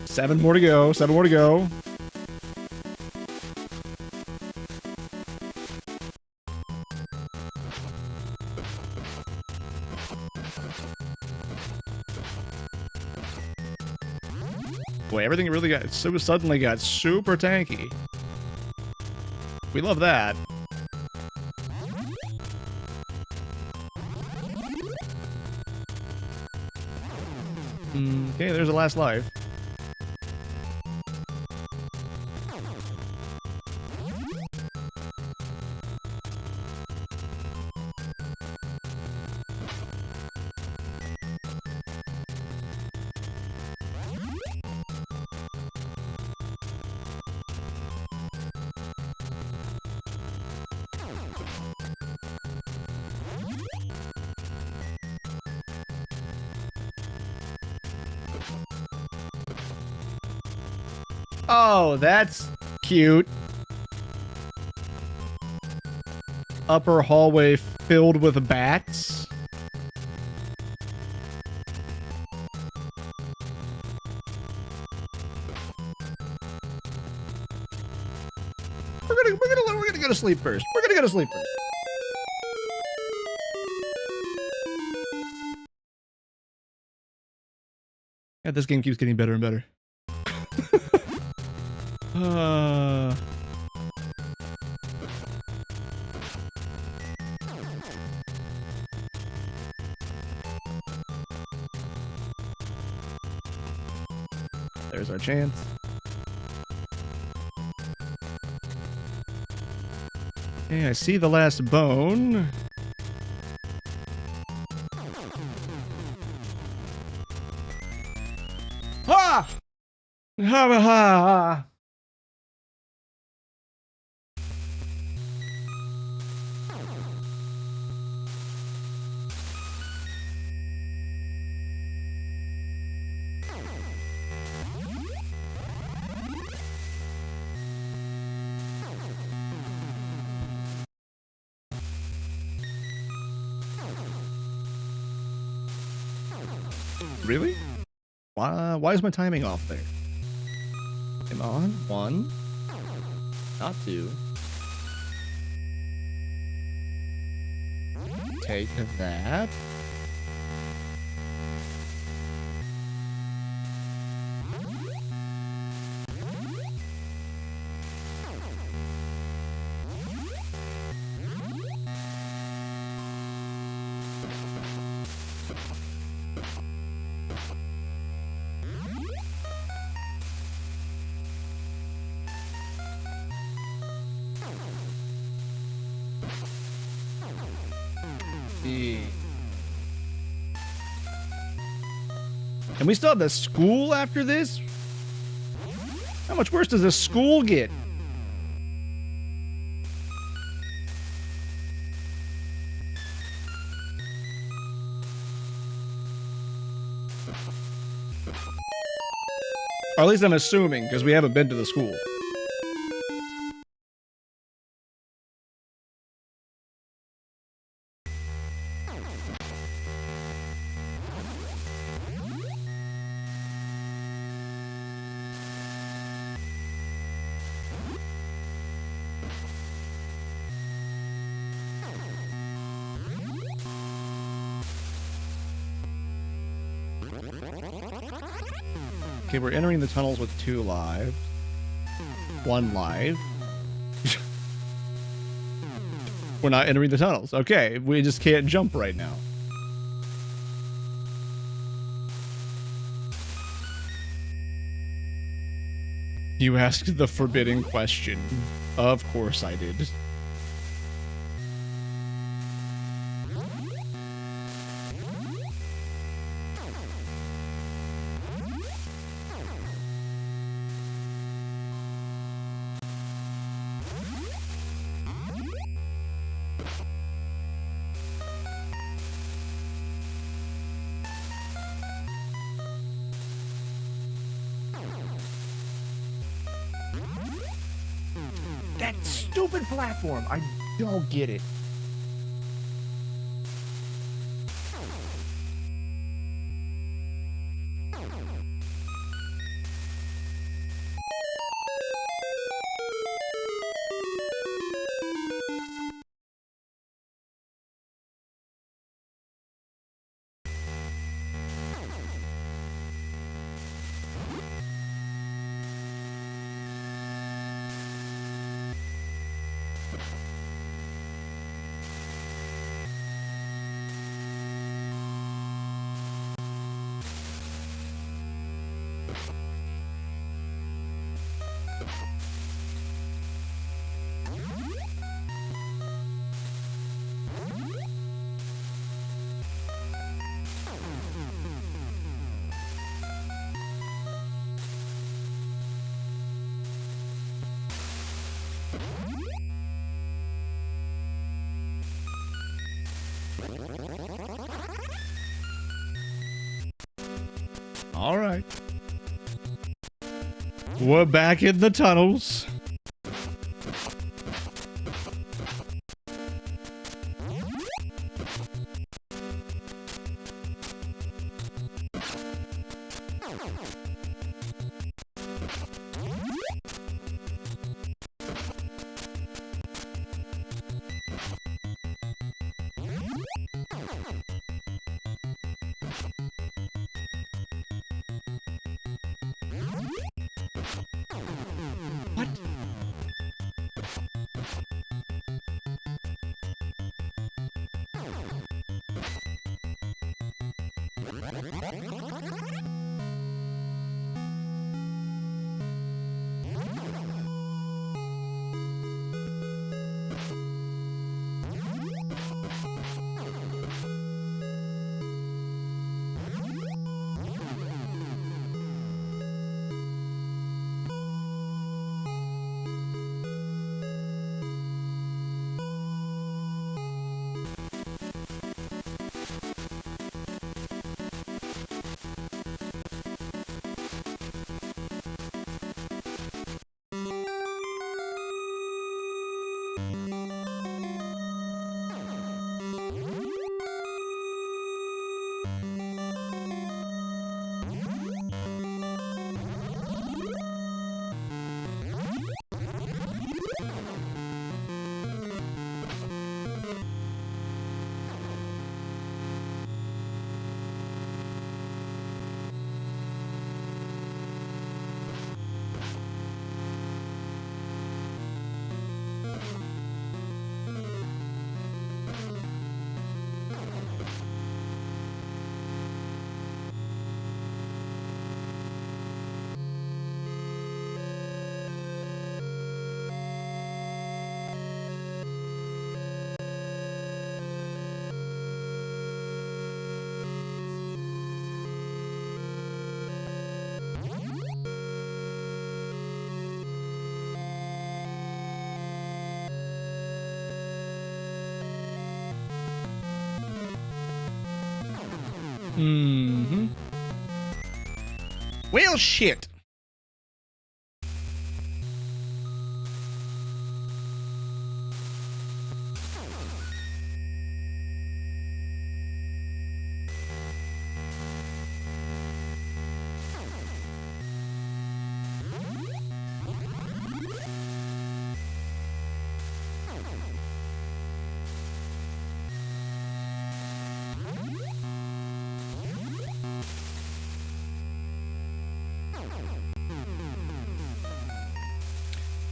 7 more to go. 7 more to go. Boy, everything really got suddenly got super tanky. We love that. Okay, there's the last life. Oh, that's cute. Upper hallway filled with bats. We're gonna go to sleep first. We're gonna go to sleep first. Yeah, this game keeps getting better and better. There's our chance. Hey, I see the last bone. Ha! Ha ha ha! Really? Why is my timing off there? Come on. 1. Not 2. Take that. And we still have the school after this? How much worse does the school get? Or at least I'm assuming, because we haven't been to the school. Okay, we're entering the tunnels with 2 lives. 1 live. We're not entering the tunnels. Okay, we just can't jump right now. You asked the forbidden question. Of course I did. That stupid platform. I don't get it. All right. We're back in the tunnels. What? Mm-hmm. Well, shit.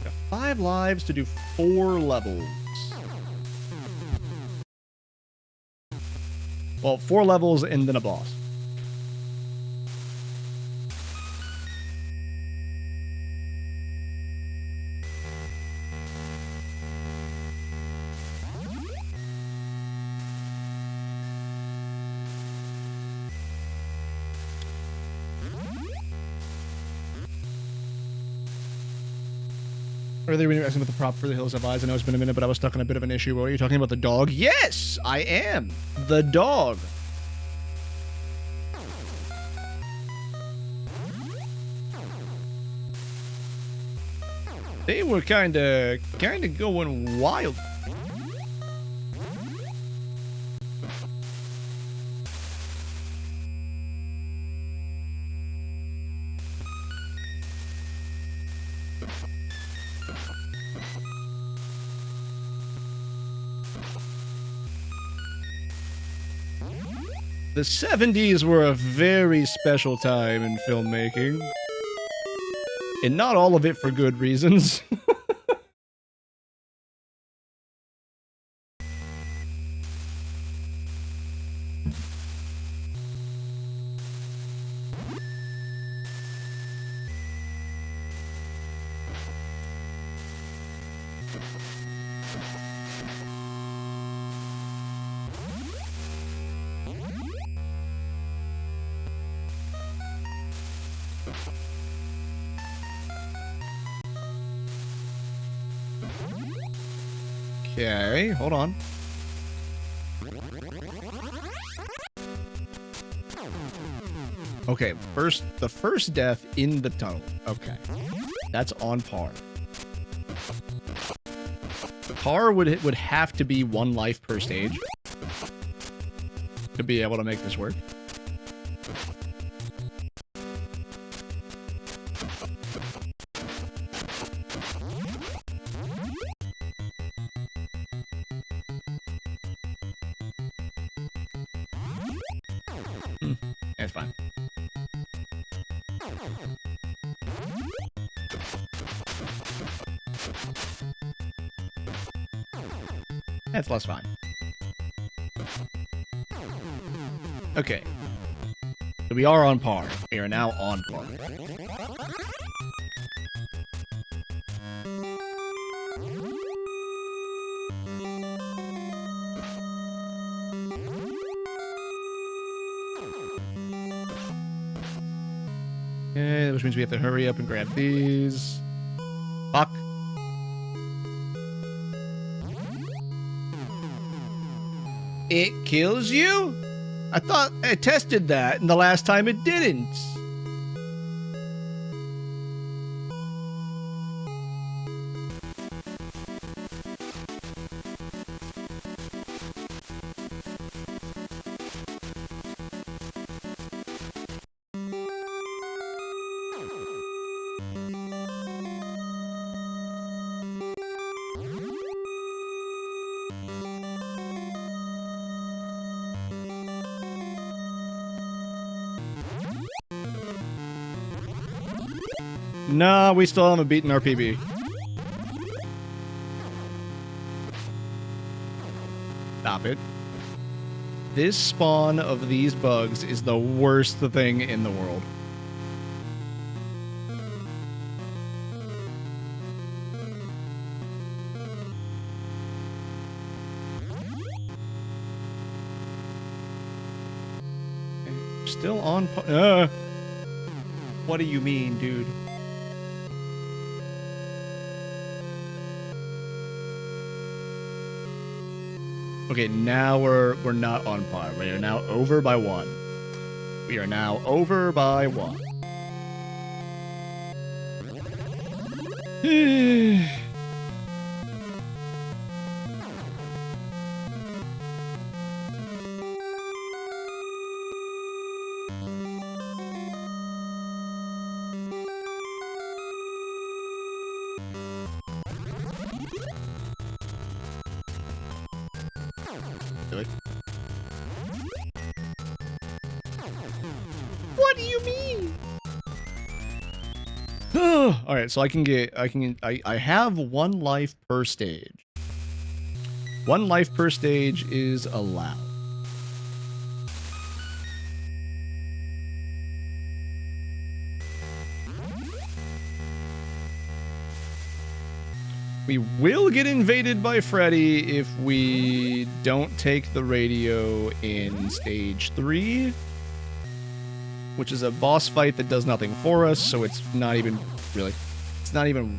Got 5 lives to do 4 levels. Well, 4 levels and then a boss. Earlier when you were asking about the prop for the Hills Have Eyes, I know it's been a minute, but I was stuck on a bit of an issue. What are you talking about, the dog? Yes, I am. The dog. They were kinda going wild. The 70s were a very special time in filmmaking. And not all of it for good reasons. Okay, hold on. Okay, the first death in the tunnel. Okay. That's on par. Par would have to be 1 life per stage to be able to make this work. That's fine. That's less fine. Okay. So we are on par. We are now on par. Okay, which means we have to hurry up and grab these. Fuck. It kills you? I thought I tested that, and the last time it didn't. No, we still haven't beaten our PB. Stop it. This spawn of these bugs is the worst thing in the world. Still on... What do you mean, dude? Okay, now we're not on par. We are now over by 1. We are now over by 1. What do you mean? All right, so I have 1 life per stage. 1 life per stage is allowed. We will get invaded by Freddy if we don't take the radio in stage 3. Which is a boss fight that does nothing for us, so it's not even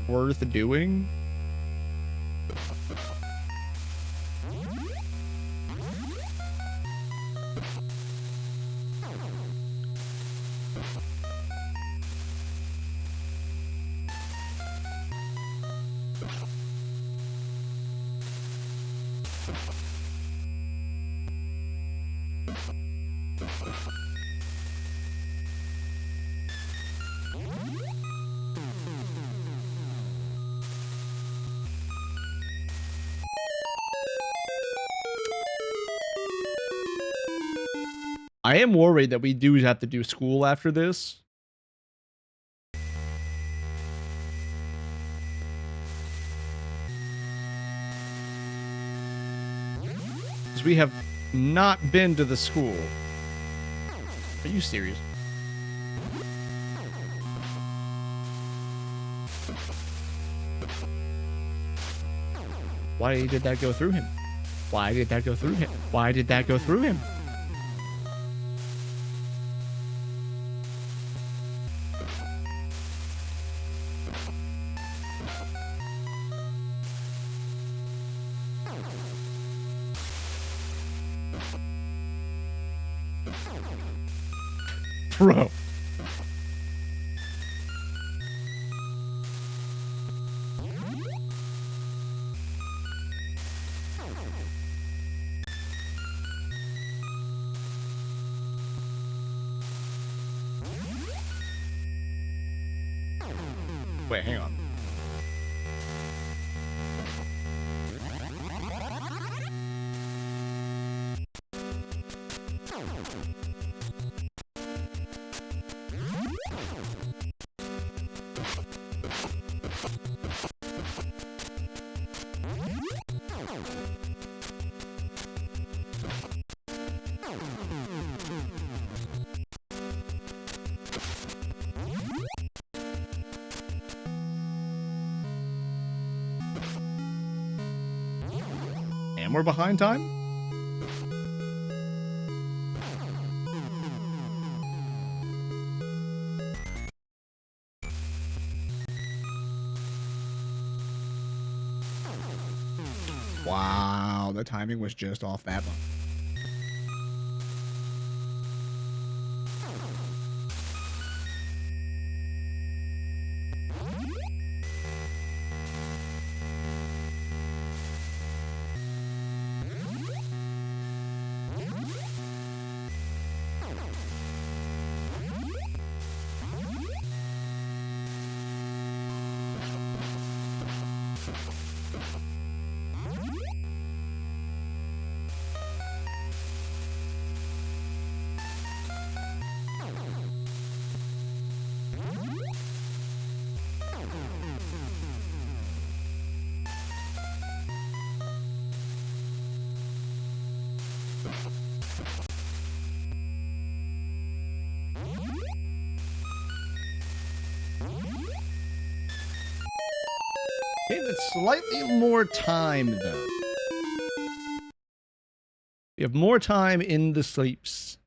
worth doing. I am worried that we do have to do school after this. Because we have not been to the school. Are you serious? Why did that go through him? Why did that go through him? Why did that go through him? Bro. Wait, hang on. And we're behind time? Wow, the timing was just off that one. Okay, that's slightly more time, though. We have more time in the sleeps.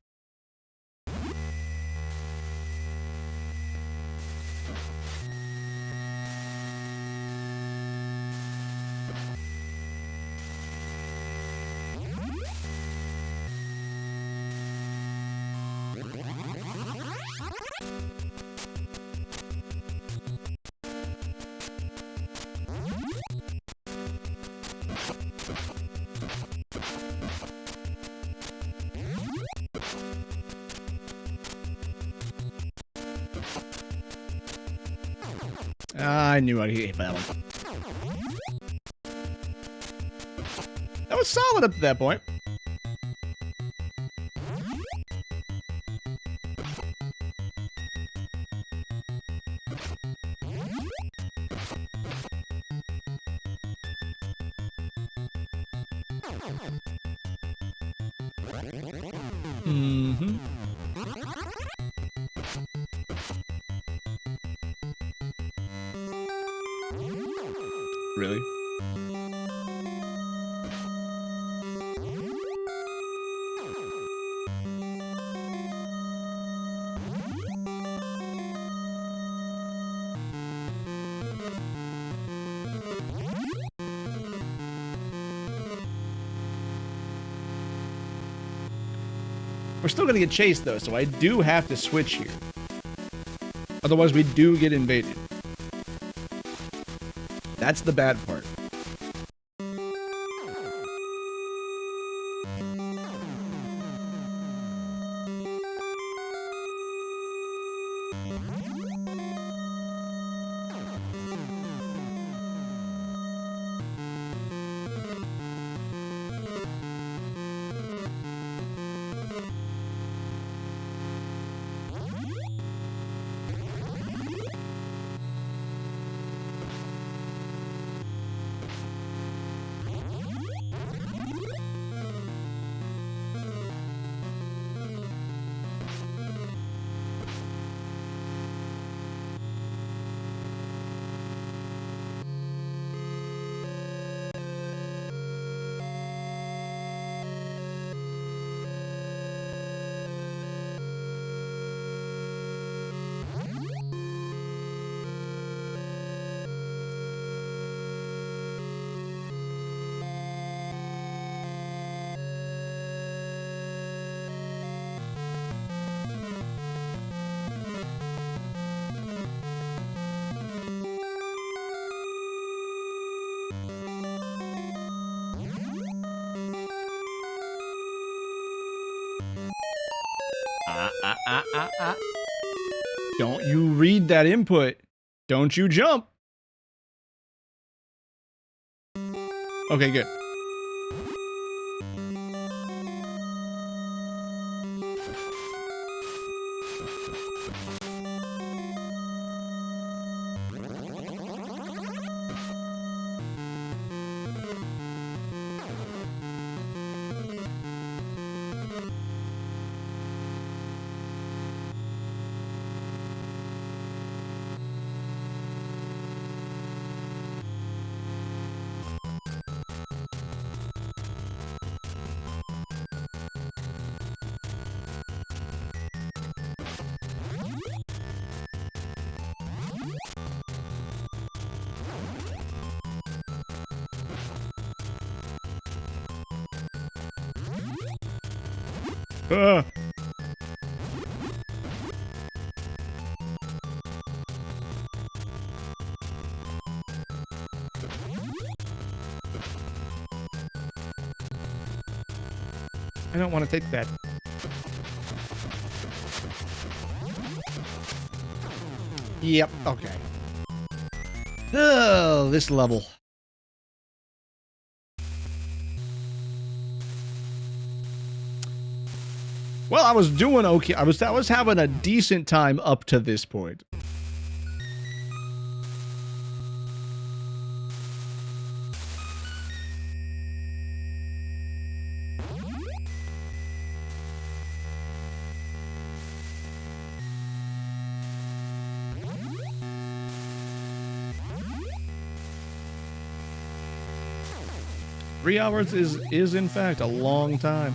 I knew I'd hit that one. That was solid up to that point. Mm-hmm. Really? We're still gonna get chased though, so I do have to switch here. Otherwise we do get invaded. That's the bad part. Don't you read that input. Don't you jump. Okay, good. I don't want to take that. Yep, okay. Oh, this level. Well, I was doing okay. I was having a decent time up to this point. Three hours is in fact a long time.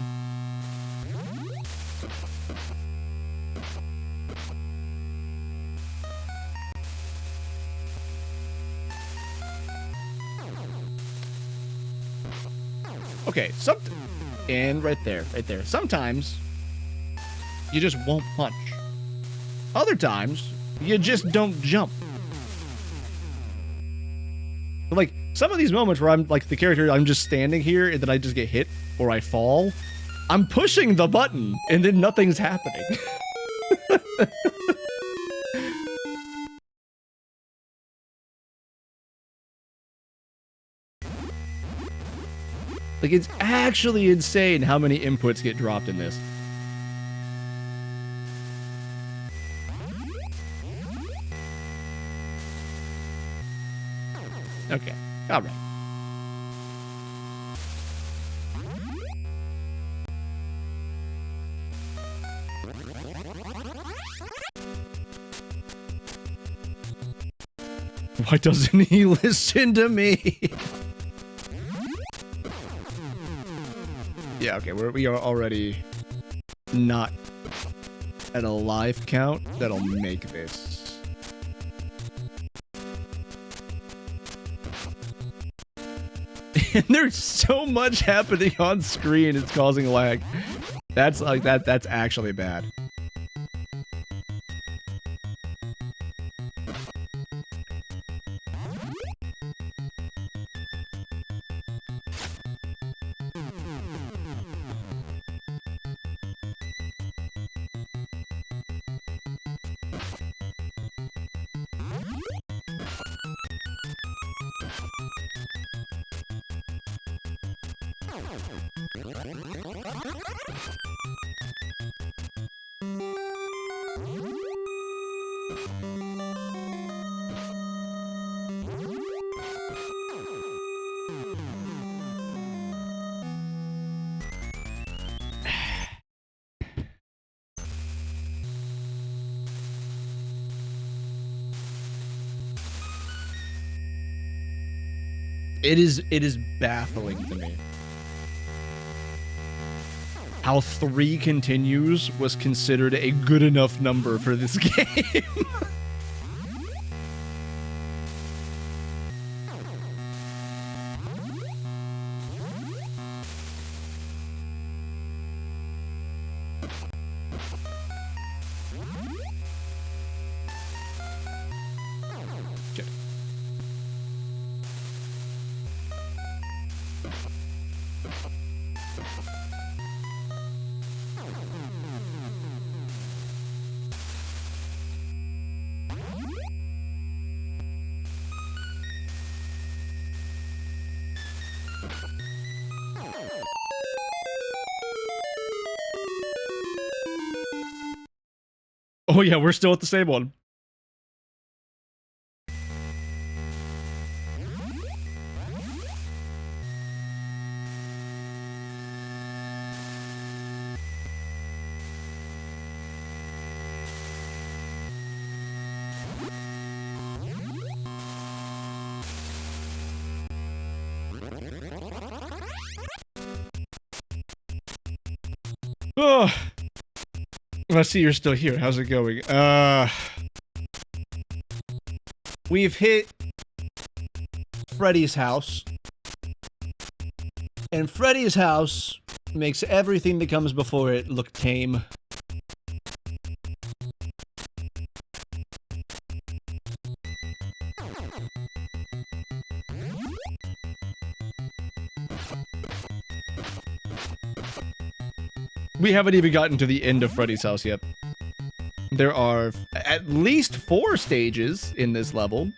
Okay, and right there. Sometimes you just won't punch. Other times you just don't jump. But like some of these moments where I'm like the character, I'm just standing here and then I just get hit or I fall. I'm pushing the button and then nothing's happening. Like, it's actually insane how many inputs get dropped in this. Okay, all right. Why doesn't he listen to me? Yeah, okay, we are already not at a life count that'll make this. And there's so much happening on screen, it's causing lag. That's like that's actually bad. It is baffling to me how 3 continues was considered a good enough number for this game. Oh yeah, we're still at the same one. Oh, I see you're still here. How's it going? We've hit Freddy's house. And Freddy's house makes everything that comes before it look tame. We haven't even gotten to the end of Freddy's house yet. There are at least 4 stages in this level.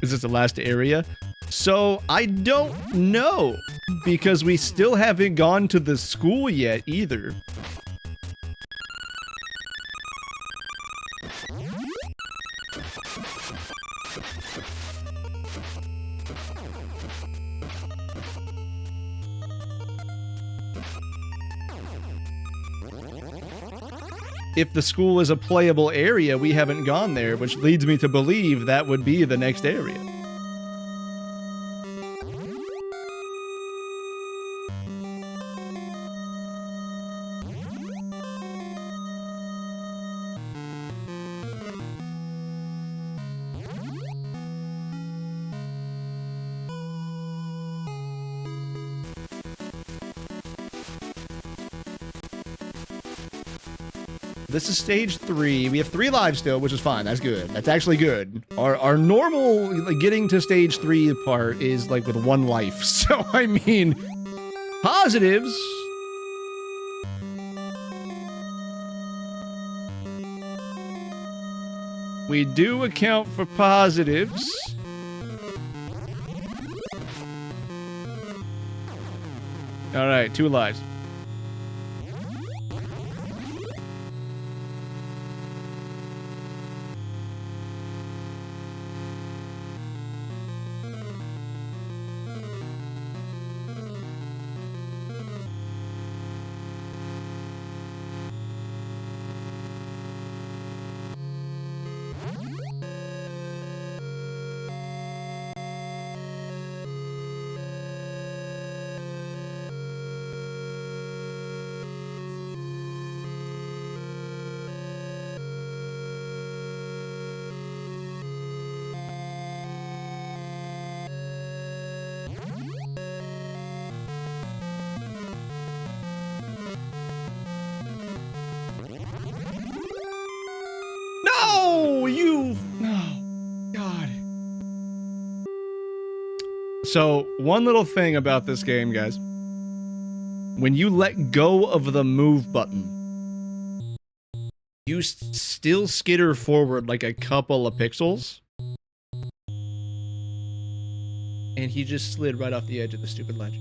Is this the last area? So, I don't know, because we still haven't gone to the school yet either. If the school is a playable area, we haven't gone there, which leads me to believe that would be the next area. This is stage 3. We have 3 lives still, which is fine. That's good. That's actually good. Our normal like, getting to stage 3 part is like with 1 life. So, I mean, positives. We do account for positives. All right, 2 lives. No, you. Oh, God. So, one little thing about this game, guys. When you let go of the move button, you still skitter forward like a couple of pixels. And he just slid right off the edge of the stupid ledge.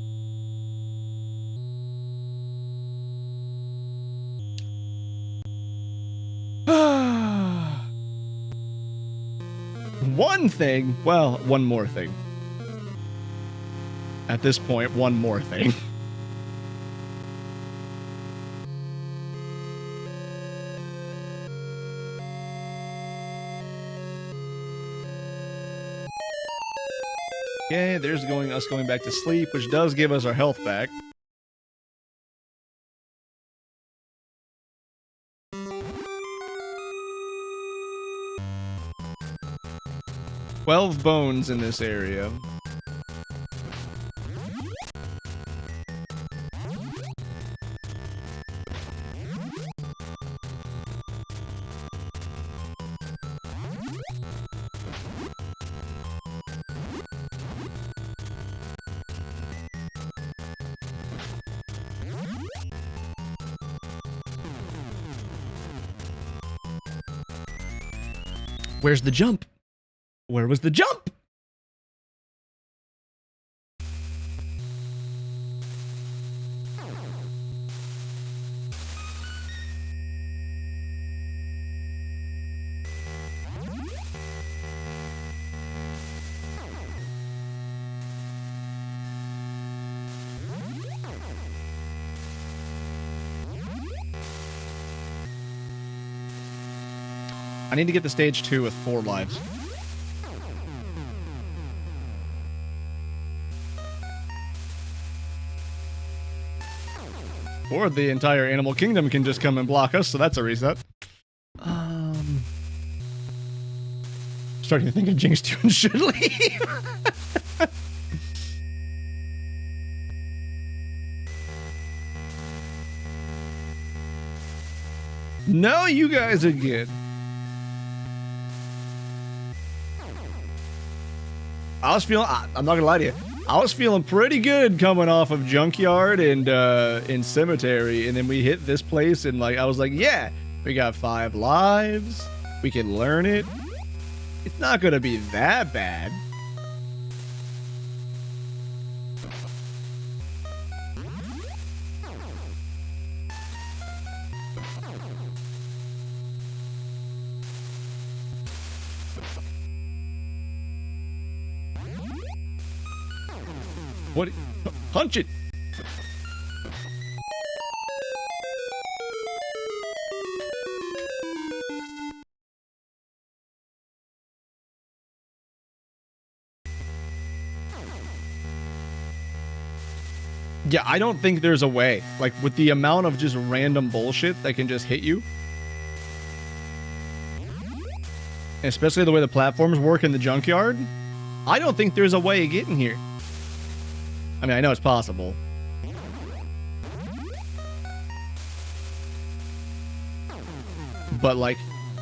One thing, well, one more thing. At this point, one more thing. Okay, there's us going back to sleep, which does give us our health back. "12 bones in this area. Where's the jump? Where was the jump? I need to get to stage 2 with 4 lives. Or the entire animal kingdom can just come and block us, so that's a reset. Starting to think of Jinx Tune should leave. No, you guys are good. I was feeling, I'm not gonna lie to you, I was feeling pretty good coming off of Junkyard and in Cemetery, and then we hit this place and like I was like, yeah, we got 5 lives, we can learn it. It's not gonna be that bad. What? Punch it! Yeah, I don't think there's a way. Like, with the amount of just random bullshit that can just hit you. Especially the way the platforms work in the junkyard. I don't think there's a way of getting here. I mean, I know it's possible. But, like,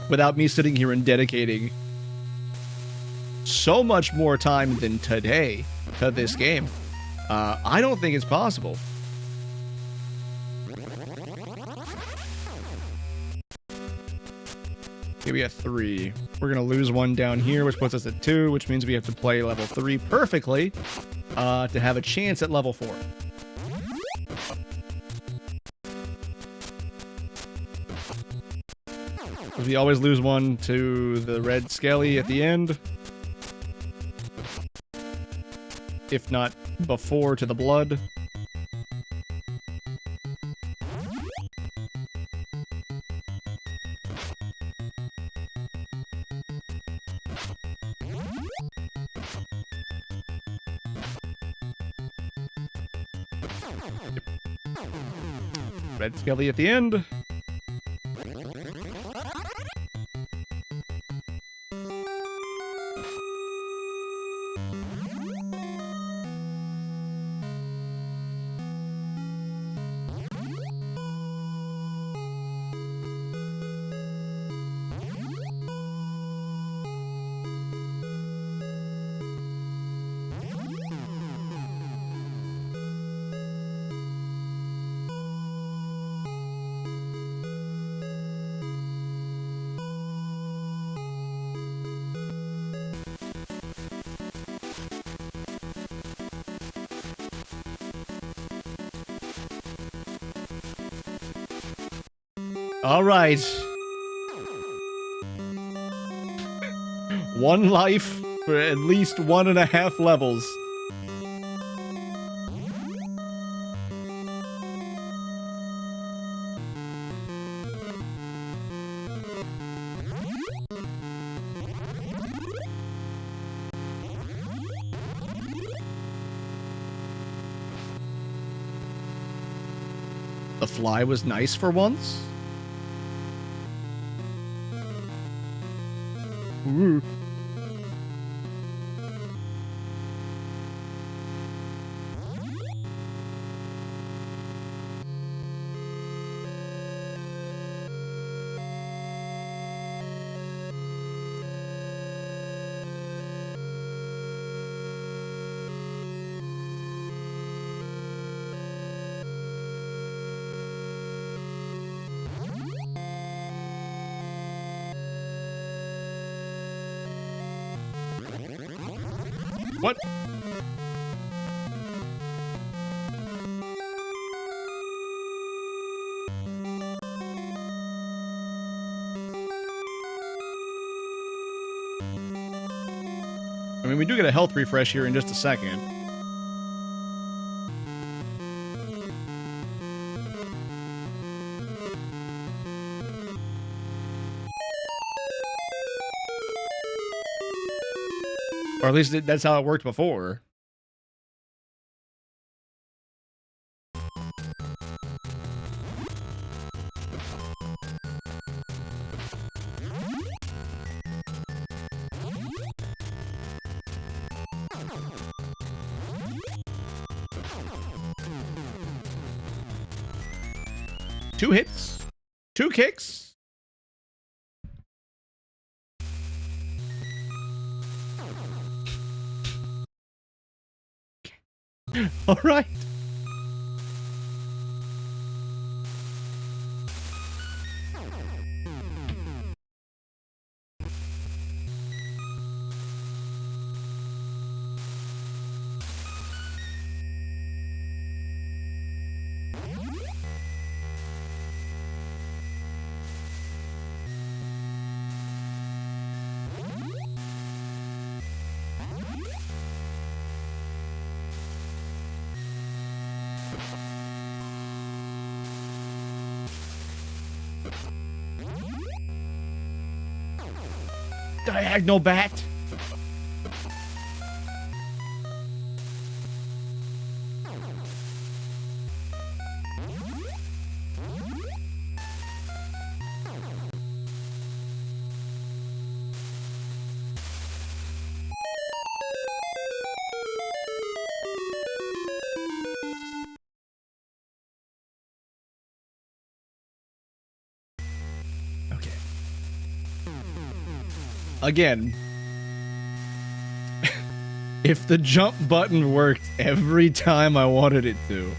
without me sitting here and dedicating so much more time than today to this game, I don't think it's possible. Okay, we have 3. We're gonna lose 1 down here, which puts us at 2, which means we have to play level 3 perfectly to have a chance at level 4. Because we always lose 1 to the red skelly at the end. If not before, to the blood. Red skelly at the end. All right. 1 life for at least 1.5 levels. The fly was nice for once. Ooh. What? I mean, we do get a health refresh here in just a second. Or at least that's how it worked before. Two hits, two kicks. All right. Diagonal bat. Okay. Again, if the jump button worked every time I wanted it to.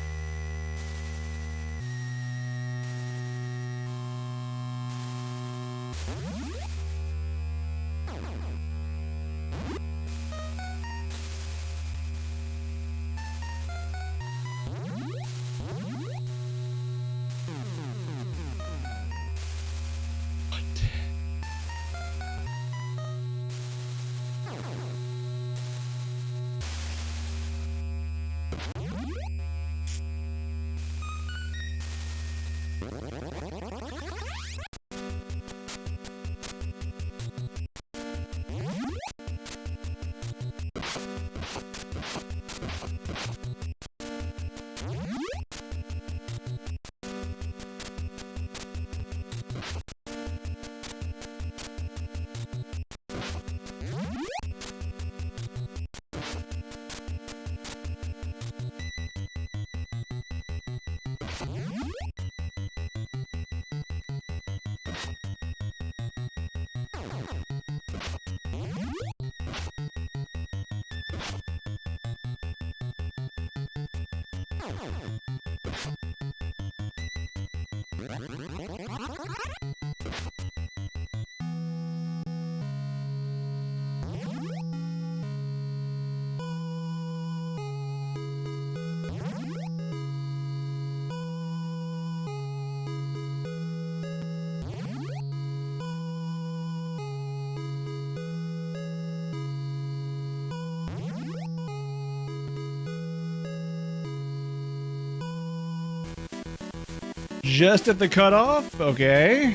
Just at the cutoff? Okay.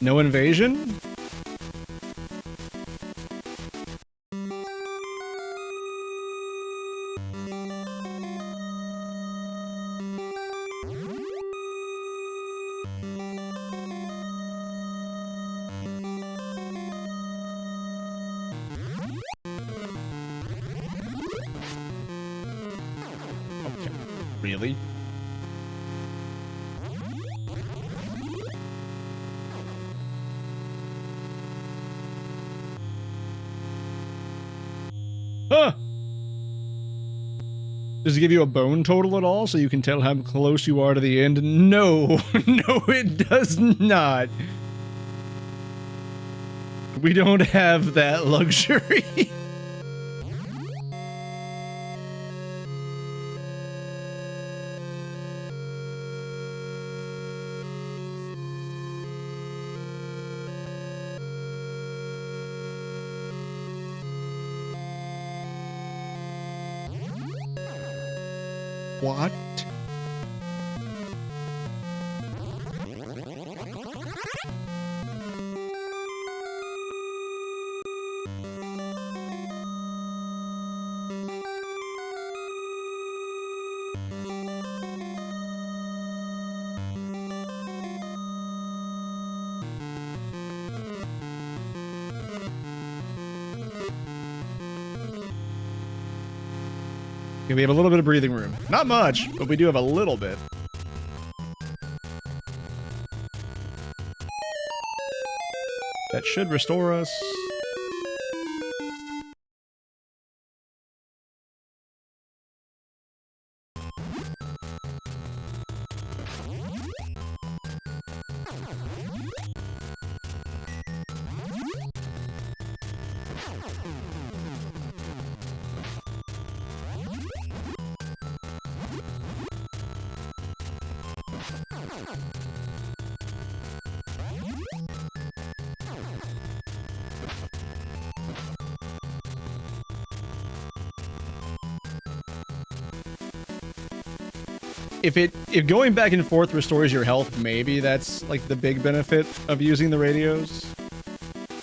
No invasion? Okay. Really? Huh. Does it give you a bone total at all so you can tell how close you are to the end? No. No, it does not. We don't have that luxury. What? Okay, we have a little bit of breathing room. Not much, but we do have a little bit. That should restore us. If going back and forth restores your health, maybe that's like the big benefit of using the radios.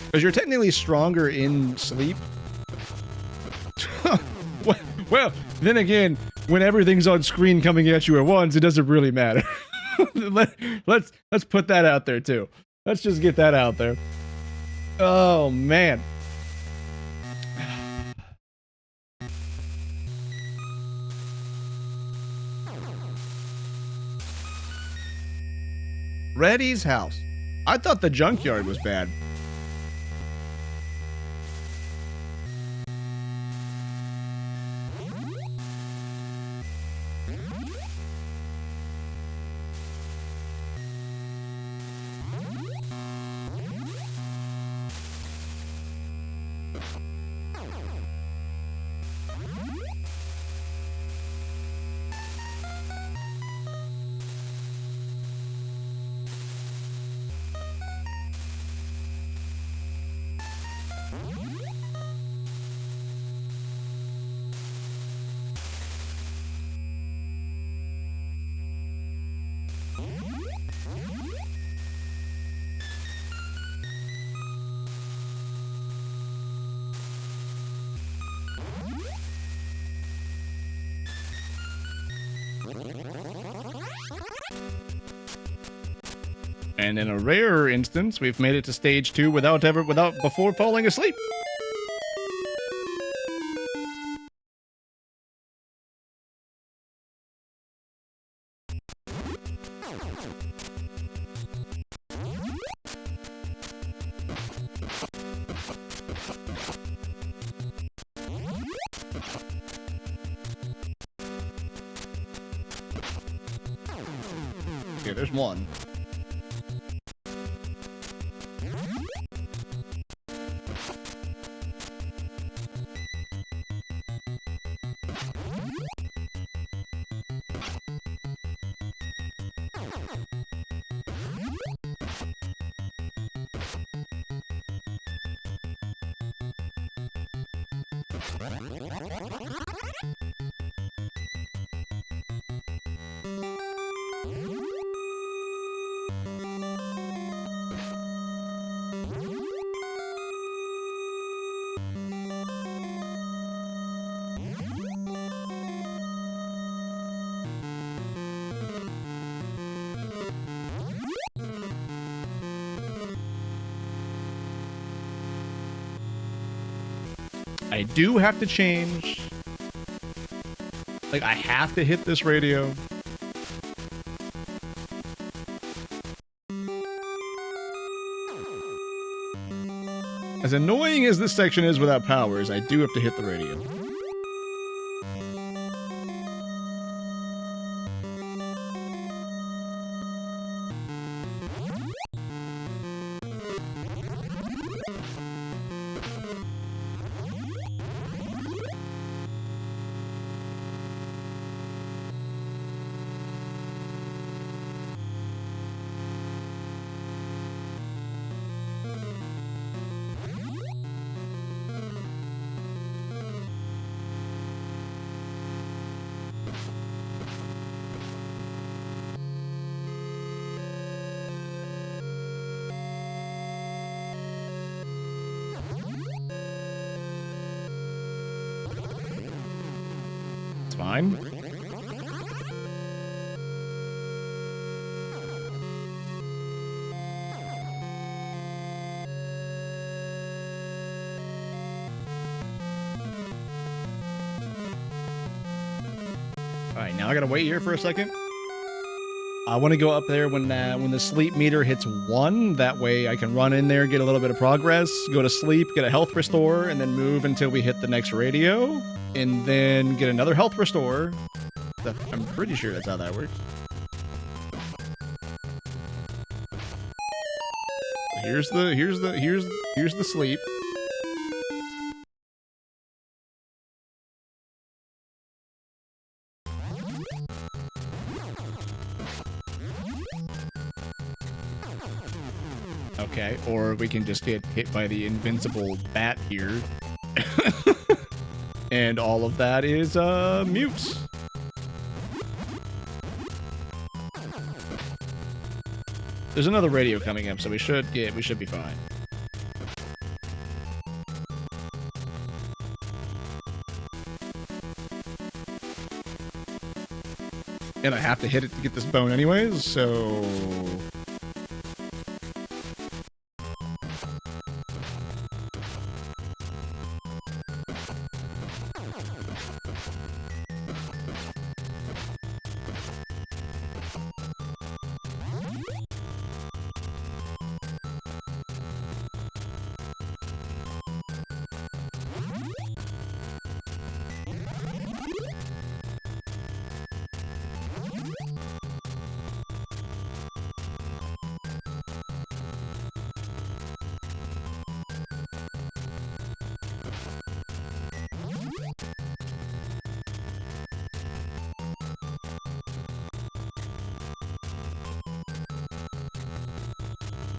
Because you're technically stronger in sleep. Well, then again, when everything's on screen coming at you at once, it doesn't really matter. Let's put that out there too. Let's just get that out there. Oh man. Reddy's house. I thought the junkyard was bad. And in a rare instance, we've made it to stage 2 before falling asleep. Okay, there's one. I do have to change. Like, I have to hit this radio. As annoying as this section is without powers, I do have to hit the radio. fine. Alright, now I gotta wait here for a second. I want to go up there when the sleep meter hits 1. That way I can run in there, get a little bit of progress, go to sleep, get a health restore, and then move until we hit the next radio, and then get another health restore. I'm pretty sure that's how that works. Here's the sleep. Okay, or we can just get hit by the invincible bat here. And all of that is, mute. There's another radio coming up, so we should be fine. And I have to hit it to get this bone anyways, so...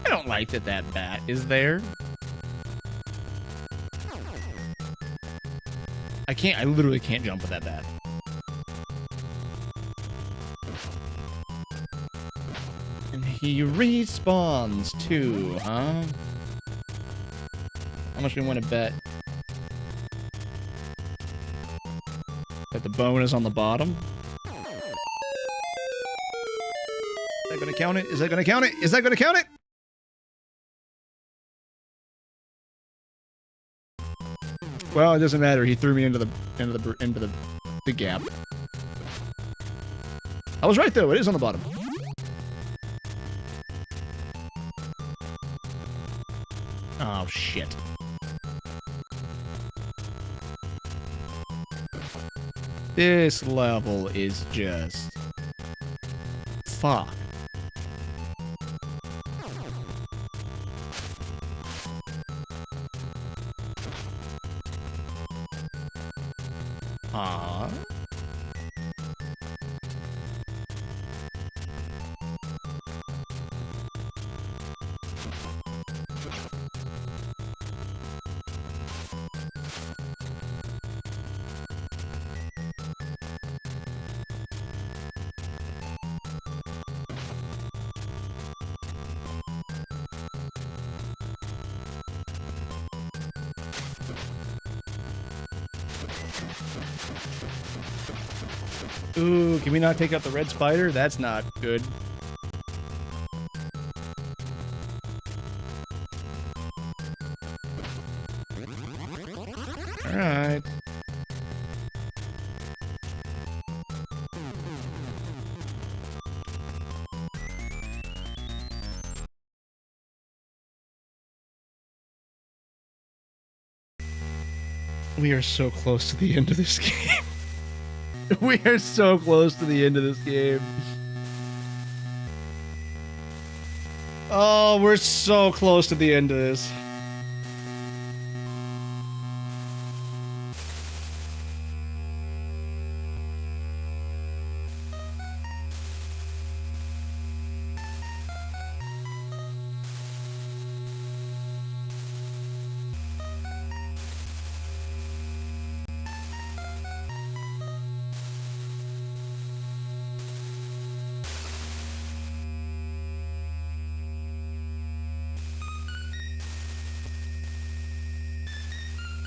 I don't like that bat is there. I literally can't jump with that bat. And he respawns too, huh? How much do we want to bet? That the bone is on the bottom? Is that gonna count it? Is that gonna count it? Is that gonna count it? Well, it doesn't matter. He threw me into the gap. I was right though. It is on the bottom. Oh shit. This level is just fuck. Aww. Ooh, can we not take out the red spider? That's not good. Alright. We are so close to the end of this game. We are so close to the end of this game. Oh, we're so close to the end of this.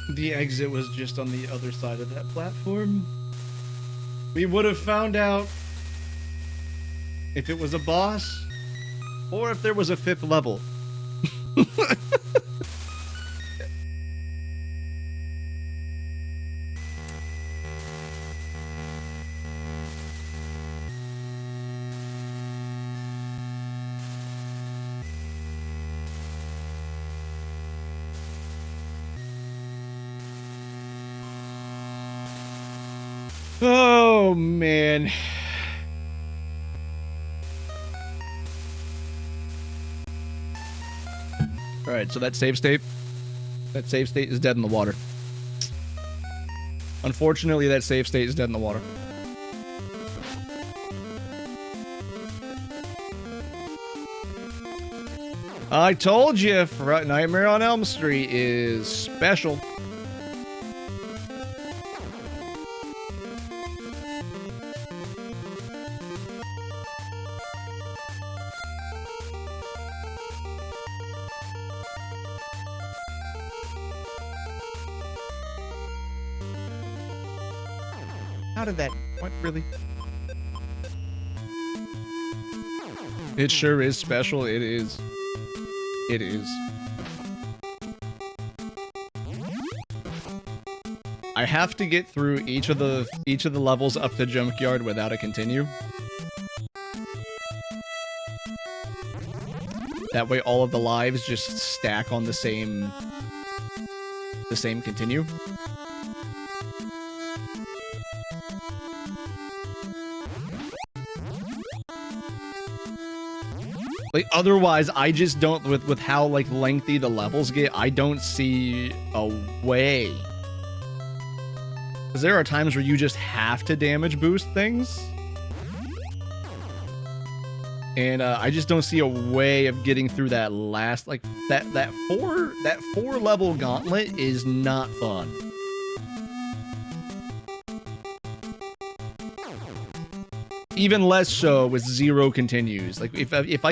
The exit was just on the other side of that platform. We would have found out if it was a boss or if there was a 5th level. Oh, man. Alright, so that save state is dead in the water. Unfortunately, that save state is dead in the water. I told you, Nightmare on Elm Street is special. How did that... What, really? It sure is special. It is. It is. I have to get through each of the levels up to Junkyard without a continue. That way all of the lives just stack on the same continue. Like, otherwise, I just don't, with how, like, lengthy the levels get, I don't see a way. Because there are times where you just have to damage boost things. And, I just don't see a way of getting through that last, like, that four level gauntlet is not fun. Even less so with 0 continues. Like if I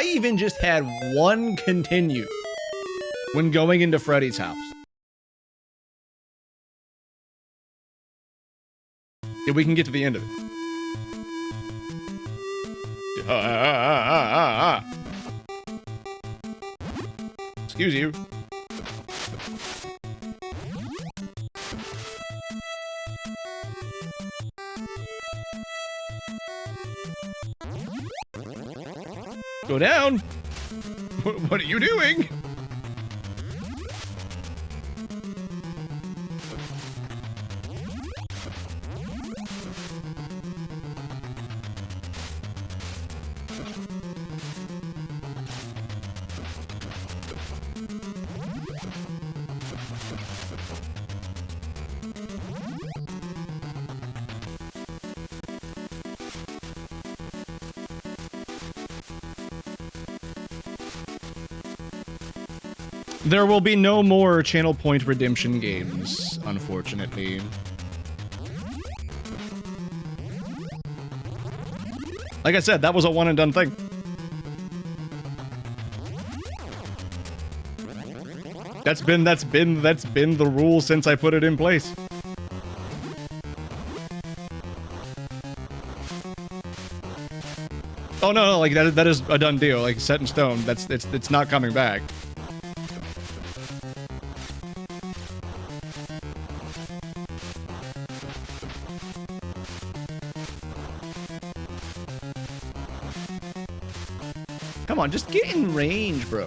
even just had 1 continue when going into Freddy's house, if we can get to the end of it. Excuse you. Go down! What are you doing? There will be no more channel point redemption games, unfortunately. Like I said, that was a one and done thing. That's been the rule since I put it in place. Oh no, like that is a done deal, like set in stone. It's not coming back. Come on, just get in range, bro.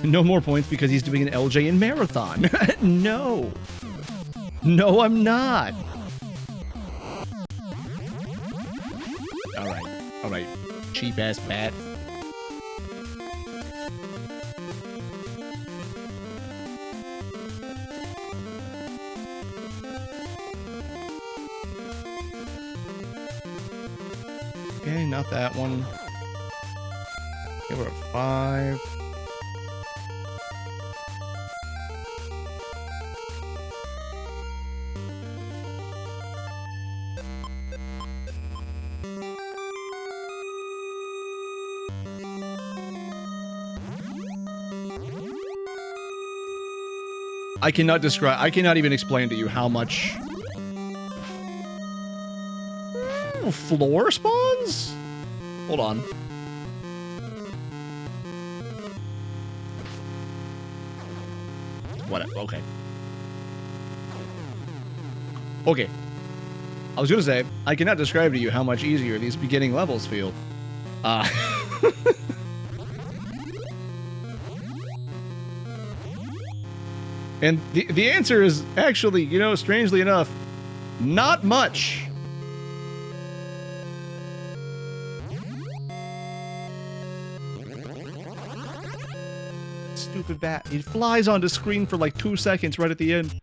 No more points because he's doing an LJ in Marathon. No. No, I'm not. Alright. Alright. Cheap-ass bat. Okay, not that one. Okay, we're at 5. I cannot even explain to you how much Ooh, floor spawns? Hold on. What? Okay. Okay. I was gonna say, I cannot describe to you how much easier these beginning levels feel. And the answer is actually, you know, strangely enough, not much. Stupid bat. It flies onto screen for like 2 seconds right at the end.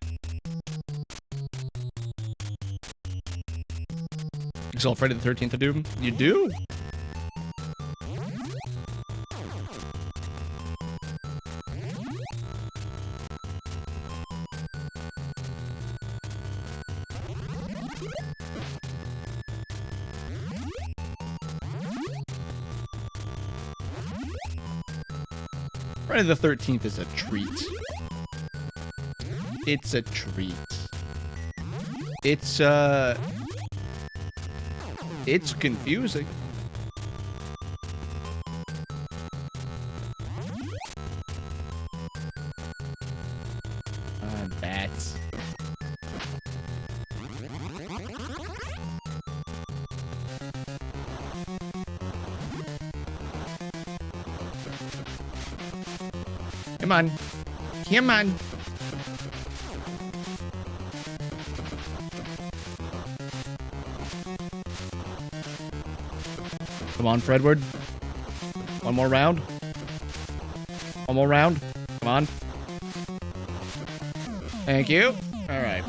You saw Friday the 13th to do? You do? Friday the 13th is a treat. It's a treat. It's confusing. Bats. Come on. Come on. Come on, Fredward. One more round. One more round. Come on. Thank you. All right.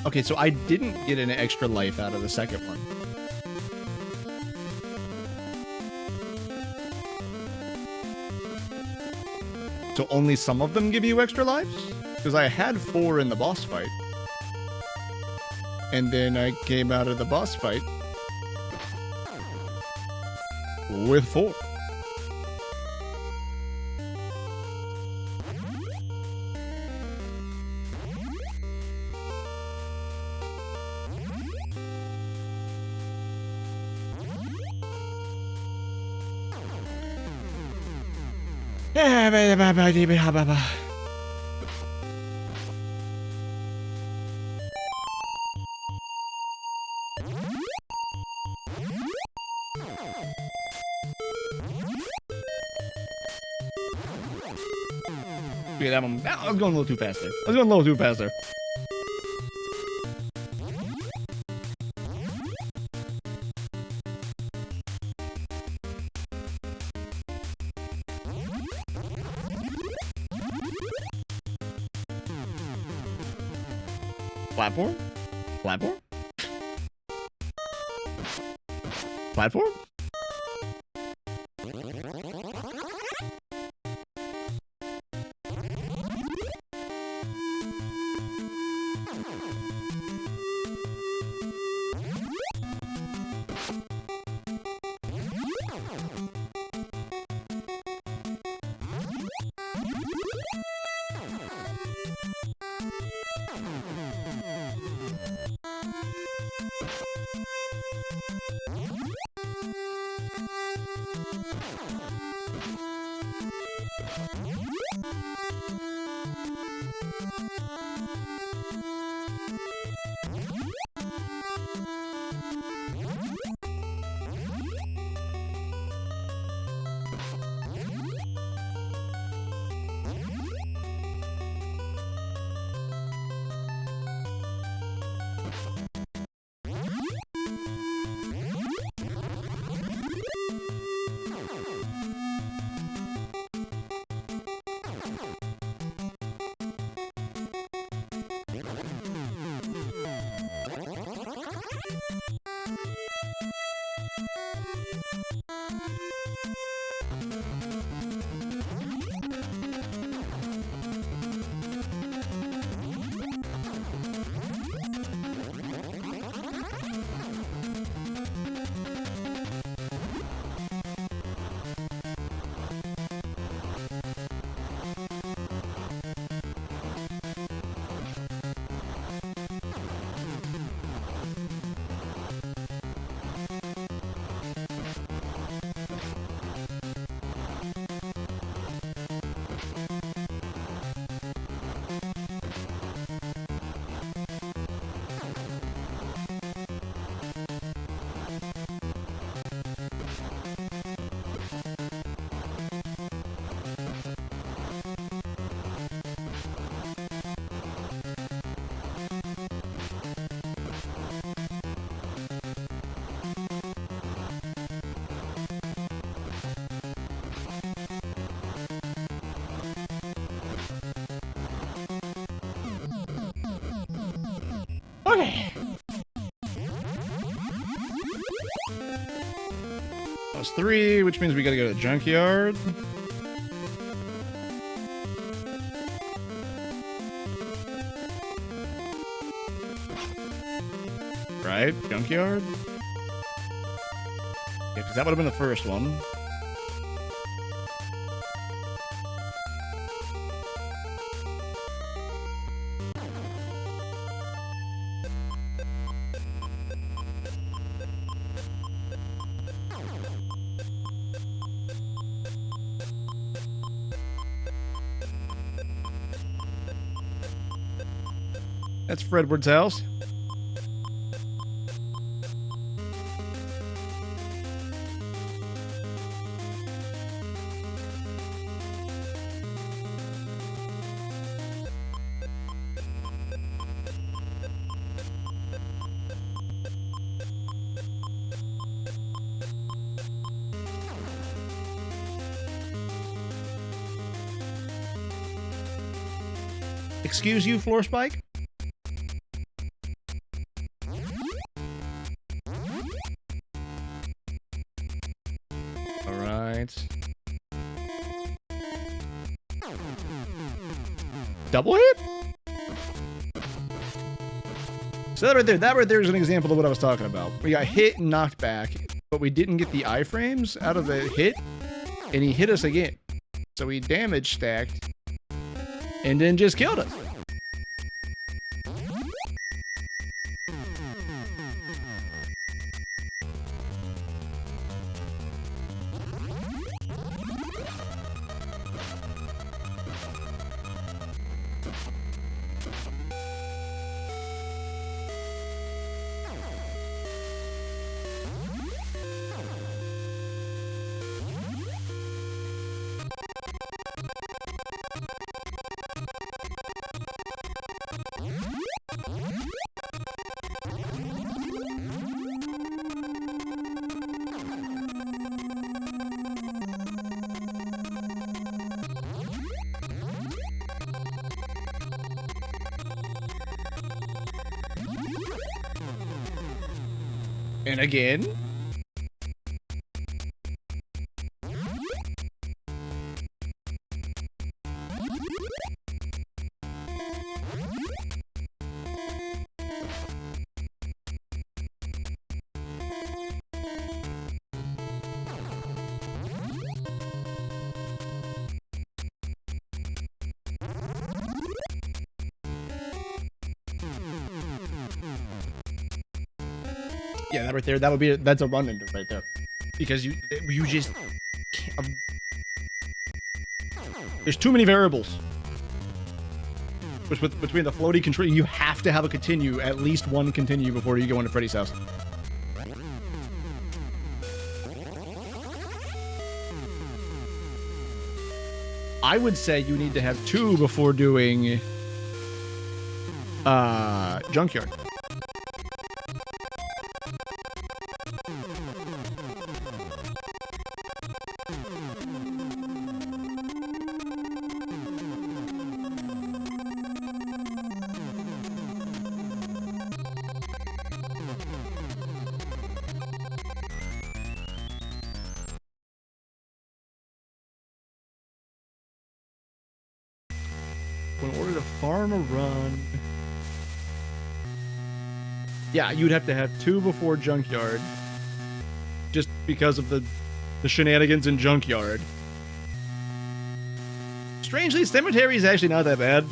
Okay, so I didn't get an extra life out of the second one. So only some of them give you extra lives? Because I had 4 in the boss fight. And then I came out of the boss fight with 4. Okay, that one. I was going a little too fast there. I was going a little too fast there. Platform? Platform? Platform? is 3, which means we gotta go to the junkyard. Right? Junkyard? Yeah, because that would have been the first one. That's Fredward's house. Excuse you, Floor Spike? Alright. Double hit? So that right there is an example of what I was talking about. We got hit and knocked back, but we didn't get the iframes out of the hit, and he hit us again. So he damage stacked, and then just killed us. And again. Yeah, that right there, that would be that's a run into right there, because you just can't, there's too many variables between the floaty control. You have to have a continue, at least one continue before you go into Freddy's house. I would say you need to have 2 before doing junkyard. In order to farm a run, yeah, you'd have to have 2 before junkyard, just because of the shenanigans in junkyard. Strangely, cemetery is actually not that bad.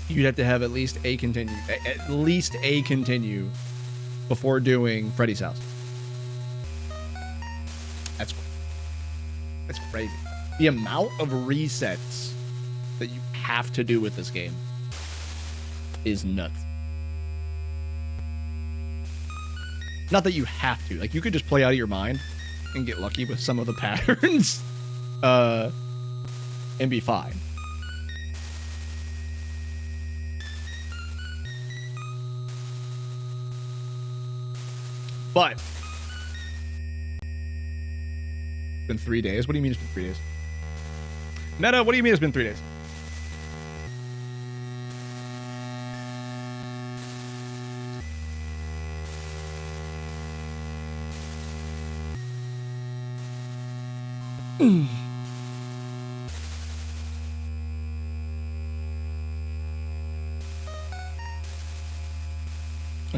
You'd have to have at least a continue, before doing Freddy's house. That's crazy. The amount of resets that you have to do with this game is nuts. Not that you have to. Like, you could just play out of your mind and get lucky with some of the patterns and be fine. But it's been 3 days. What do you mean it's been 3 days? Meta, what do you mean it's been 3 days? I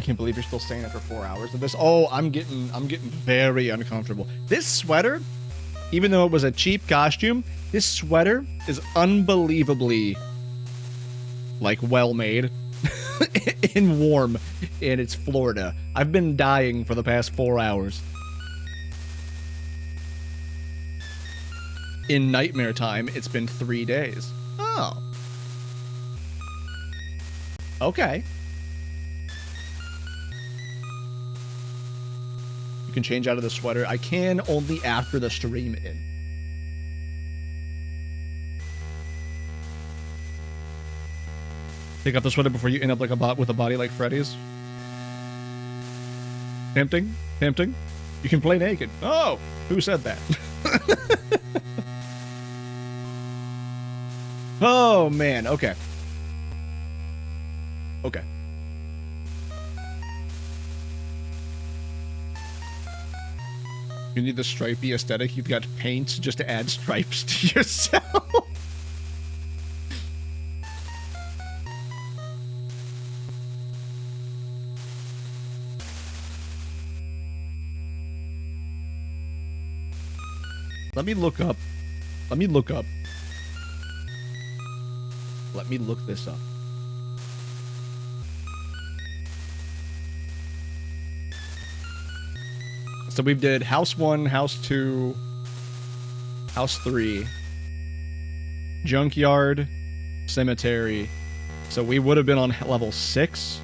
can't believe you're still staying after 4 hours of this. Oh, I'm getting very uncomfortable. This sweater, even though it was a cheap costume, this sweater is unbelievably, like, well made and warm, and it's Florida. I've been dying for the past 4 hours. In nightmare time, it's been 3 days. Oh. Okay. You can change out of the sweater. I can only after the stream ends. Take off the sweater before you end up like a bot with a body like Freddy's. Tempting? Tempting? You can play naked. Oh! Who said that? Oh, man. Okay. Okay. You need the stripey aesthetic. You've got paint just to add stripes to yourself. Let me look up. Let me look up. Let me look this up. So we did house 1, house 2, house 3, junkyard, cemetery. So we would have been on level 6.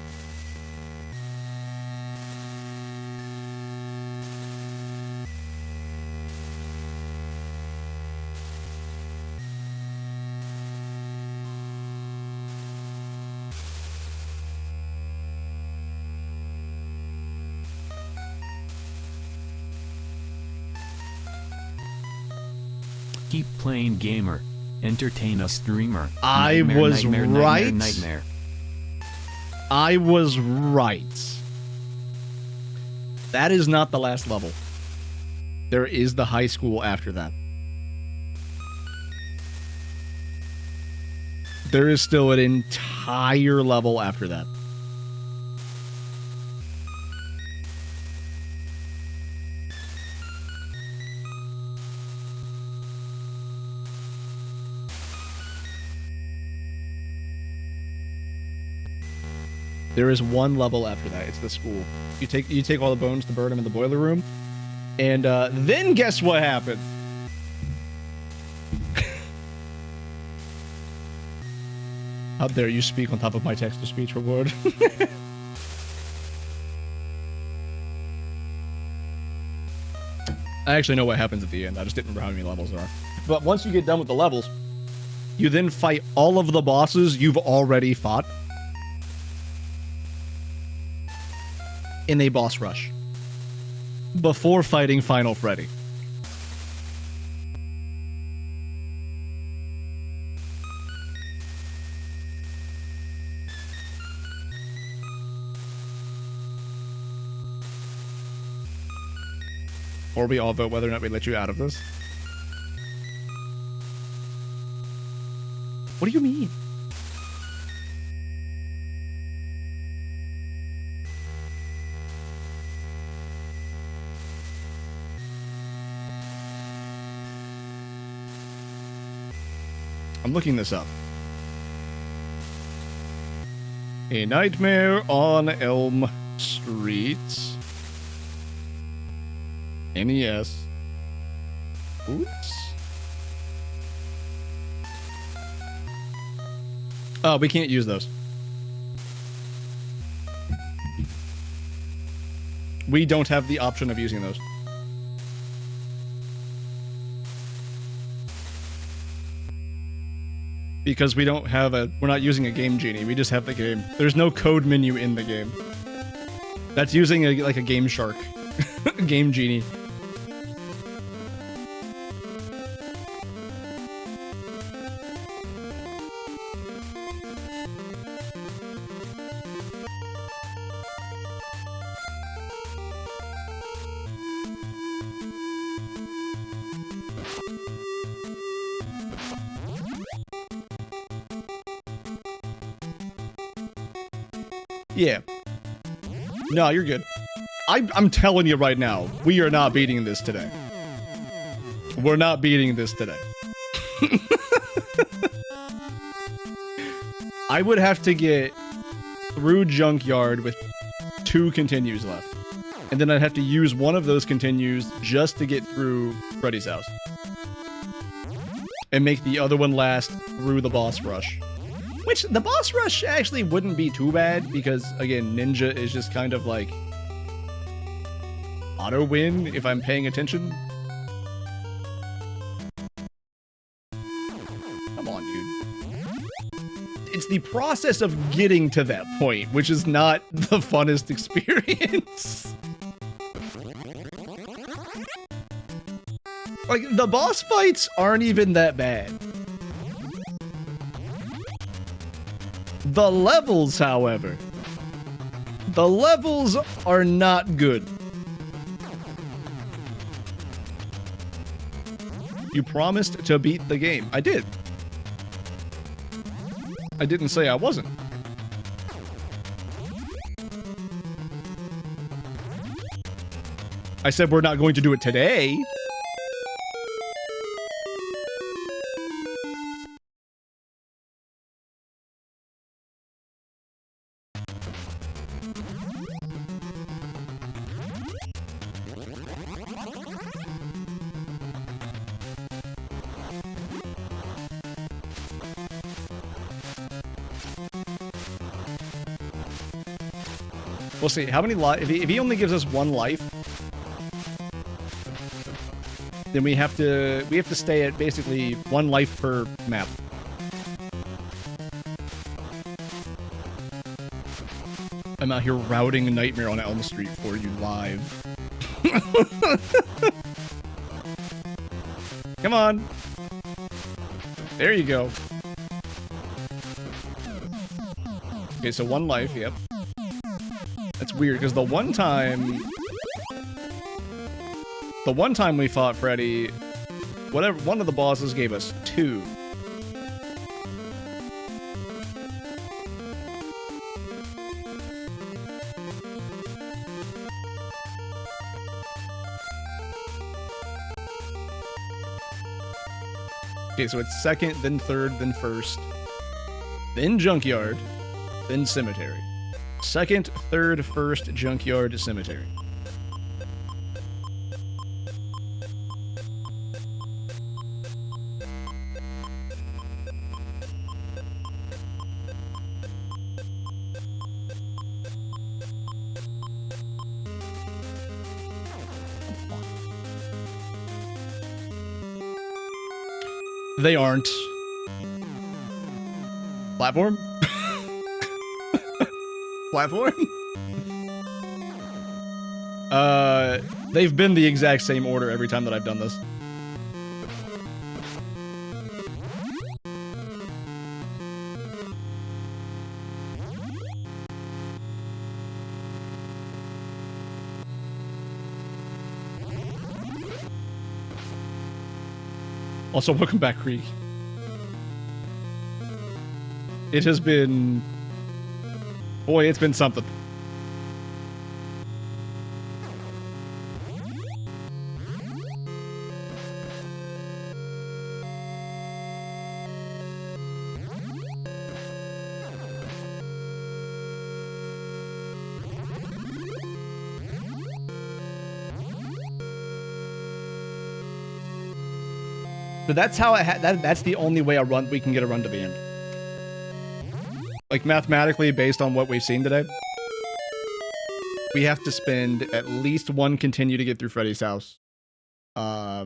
Keep playing, gamer. Entertain a streamer. I was right. Nightmare. I was right. That is not the last level. There is the high school after that. There is still an entire level after that. There is one level after that. It's the school. You take all the bones to burn them in the boiler room, and then guess what happens? How dare you speak on top of my text-to-speech reward? I actually know what happens at the end. I just didn't remember how many levels there are. But once you get done with the levels, you then fight all of the bosses you've already fought in a boss rush before fighting Final Freddy. Or we all vote whether or not we let you out of this. What do you mean? I'm looking this up. A Nightmare on Elm Street. NES. Oops. Oh, we can't use those. We don't have the option of using those. Because we don't have we're not using a Game Genie, we just have the game. There's no code menu in the game. That's using like a Game Shark. Game Genie. Yeah. No, you're good. I'm telling you right now, we are not beating this today. We're not beating this today. I would have to get through Junkyard with 2 continues left. And then I'd have to use one of those continues just to get through Freddy's house. And make the other one last through the boss rush. Which, the boss rush actually wouldn't be too bad, because, again, Ninja is just kind of like... auto-win, if I'm paying attention. Come on, dude. It's the process of getting to that point, which is not the funnest experience. Like, the boss fights aren't even that bad. The levels, however. The levels are not good. You promised to beat the game. I did. I didn't say I wasn't. I said we're not going to do it today. We'll see. How many life? If he only gives us 1 life, then we have to stay at basically 1 life per map. I'm out here routing Nightmare on Elm Street for you live. Come on. There you go. Okay, so 1 life. Yep. That's weird, because the one time we fought Freddy, whatever, one of the bosses gave us 2. Okay, so it's 2nd, then 3rd, then 1st, then Junkyard, then Cemetery. 2nd, 3rd, 1st, Junkyard, Cemetery. They aren't. Platform? Platform? They've been the exact same order every time that I've done this. Also, welcome back, Krieg. It has been... Boy, it's been something. So that's how that's the only way we can get a run to the end. Like, mathematically, based on what we've seen today, we have to spend at least 1 continue to get through Freddy's house. So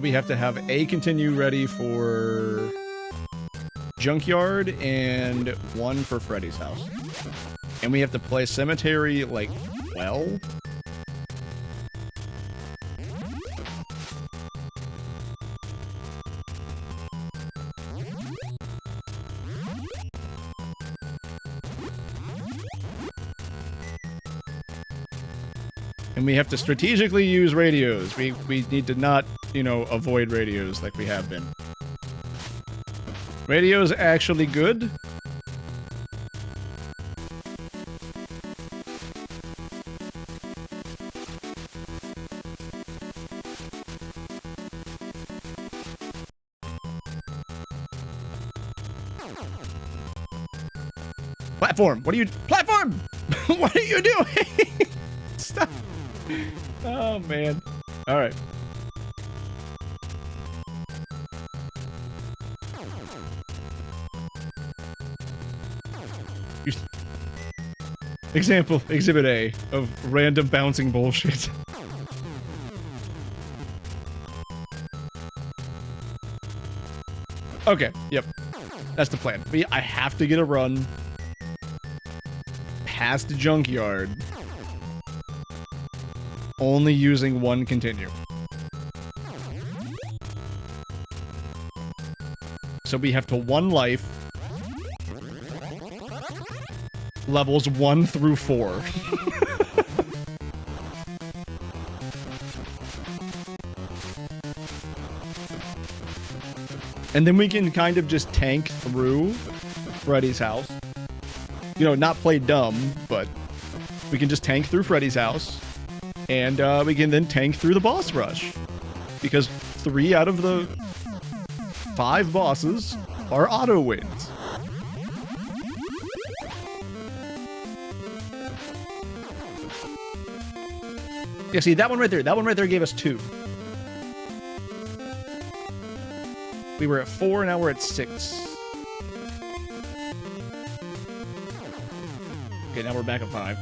we have to have a continue ready for Junkyard and 1 for Freddy's house. And we have to play Cemetery, like, well... And we have to strategically use radios. We need to not, you know, avoid radios like we have been. Radio's actually good. Platform! What are you... Platform! What are you doing? Stop. Oh, man. Alright. Example, Exhibit A of random bouncing bullshit. Okay, yep. That's the plan. But yeah, I have to get a run past the junkyard, only using one continue. So we have to 1 life, levels 1 through 4. And then we can kind of just tank through Freddy's house. You know, not play dumb, but we can just tank through Freddy's house. And we can then tank through the boss rush. Because 3 out of the 5 bosses are auto wins. Yeah, see, that one right there gave us 2. We were at 4, now we're at 6. Okay, now we're back at 5.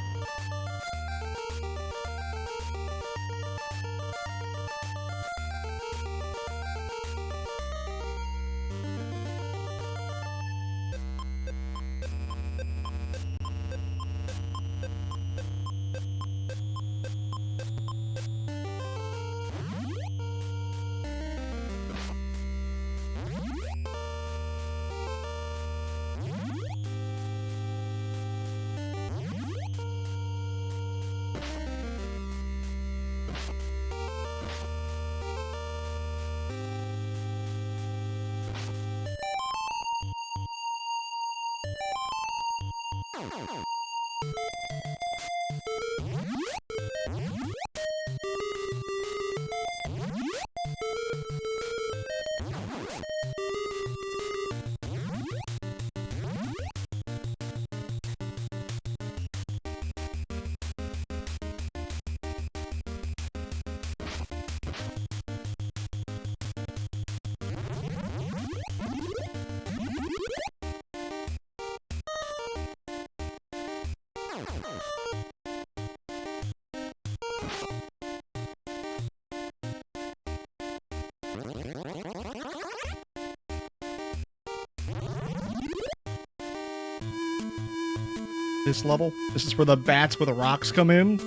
This level? This is where the bats with the rocks come in?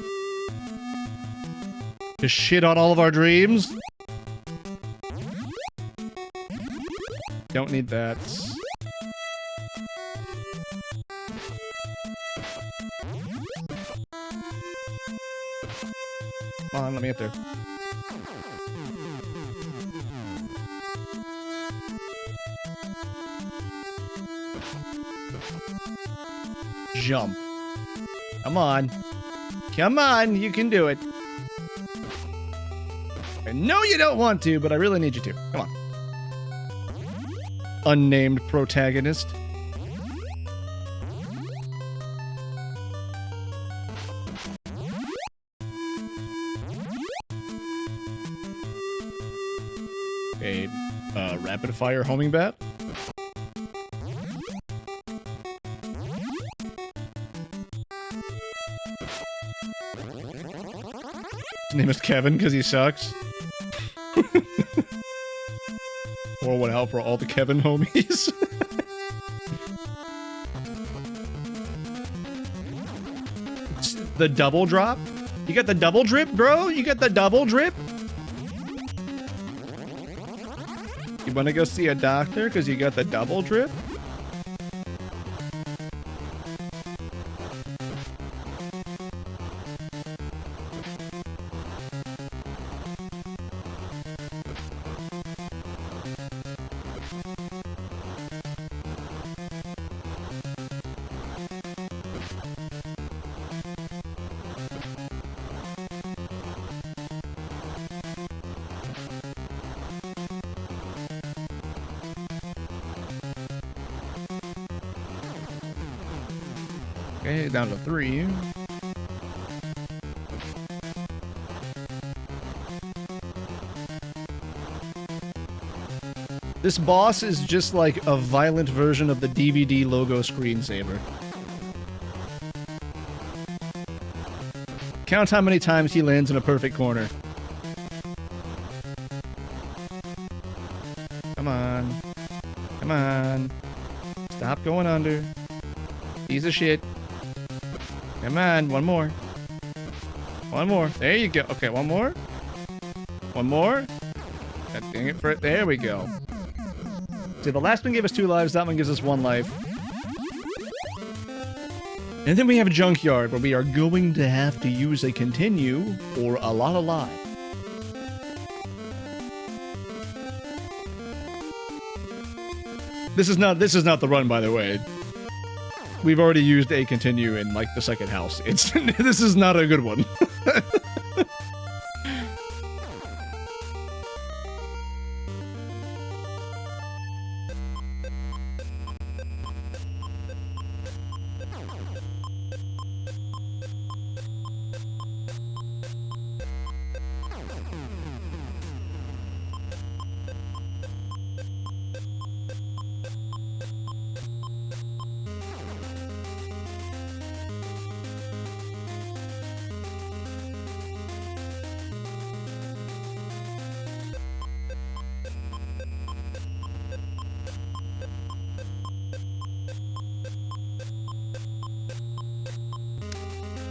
To shit on all of our dreams? Don't need that. Come on, let me get there. Jump. Come on. Come on, you can do it. I know you don't want to, but I really need you to. Come on. Unnamed protagonist. A rapid fire homing bat. His name is Kevin because he sucks. Or what help for all the Kevin homies. The double drop? You got the double drip, bro? You got the double drip? You wanna go see a doctor because you got the double drip? Okay, down to 3. This boss is just like a violent version of the DVD logo screensaver. Count how many times he lands in a perfect corner. Come on. Come on. Stop going under. Piece of shit. Come on, one more. One more. There you go. Okay, one more. One more. God dang it for it. There we go. See, the last one gave us 2 lives, that one gives us 1 life. And then we have a junkyard, where we are going to have to use a continue or a lot of lives. This is not the run, by the way. We've already used a continue in, like, the second house. This is not a good one.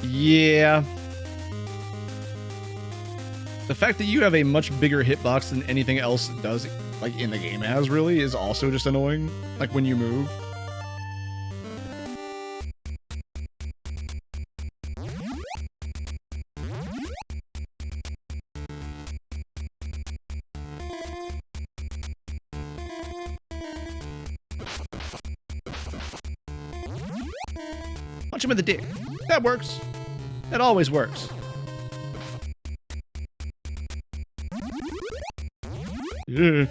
Yeah. The fact that you have a much bigger hitbox than anything else does, like, in the game has, really, is also just annoying. Like, when you move. Punch him in the dick. That works. That always works. Yeah.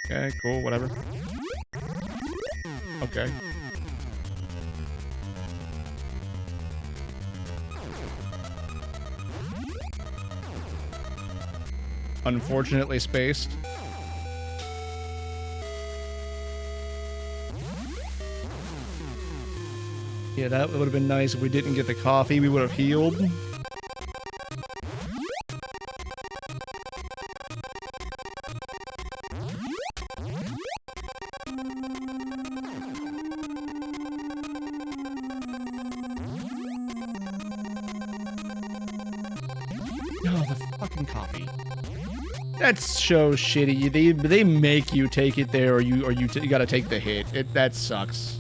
Okay, cool, whatever. Okay. Unfortunately spaced. Yeah, that would have been nice if we didn't get the coffee. We would have healed. Oh, the fucking coffee. That's so shitty. They make you take it there, or you gotta take the hit. That sucks.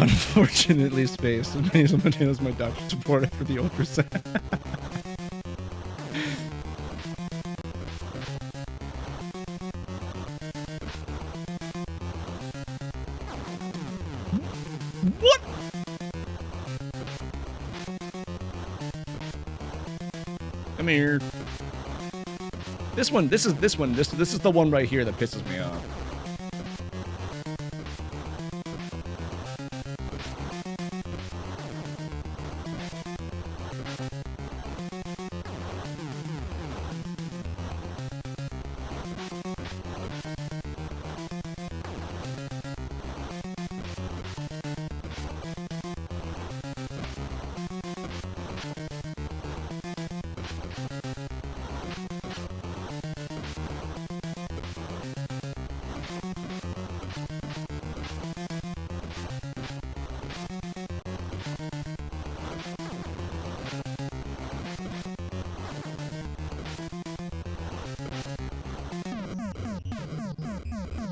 Unfortunately spaced. Somebody knows my doctor support for the ultrasound. What? Come here. This is the one right here that pisses me off.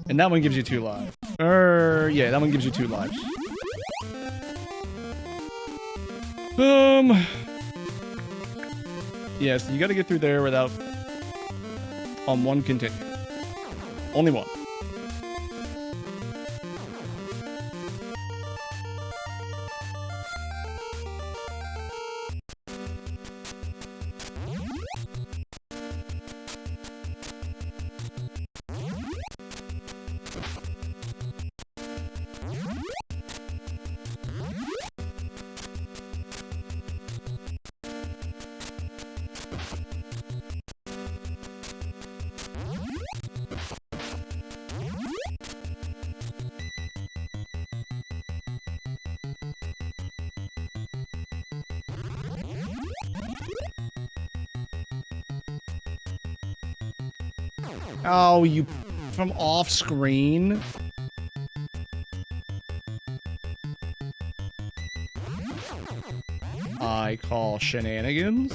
And that one gives you 2 lives. Yeah, that one gives you 2 lives. Yes, you gotta get through there without... On one continue. Only one. Oh, you... From off screen? I call shenanigans.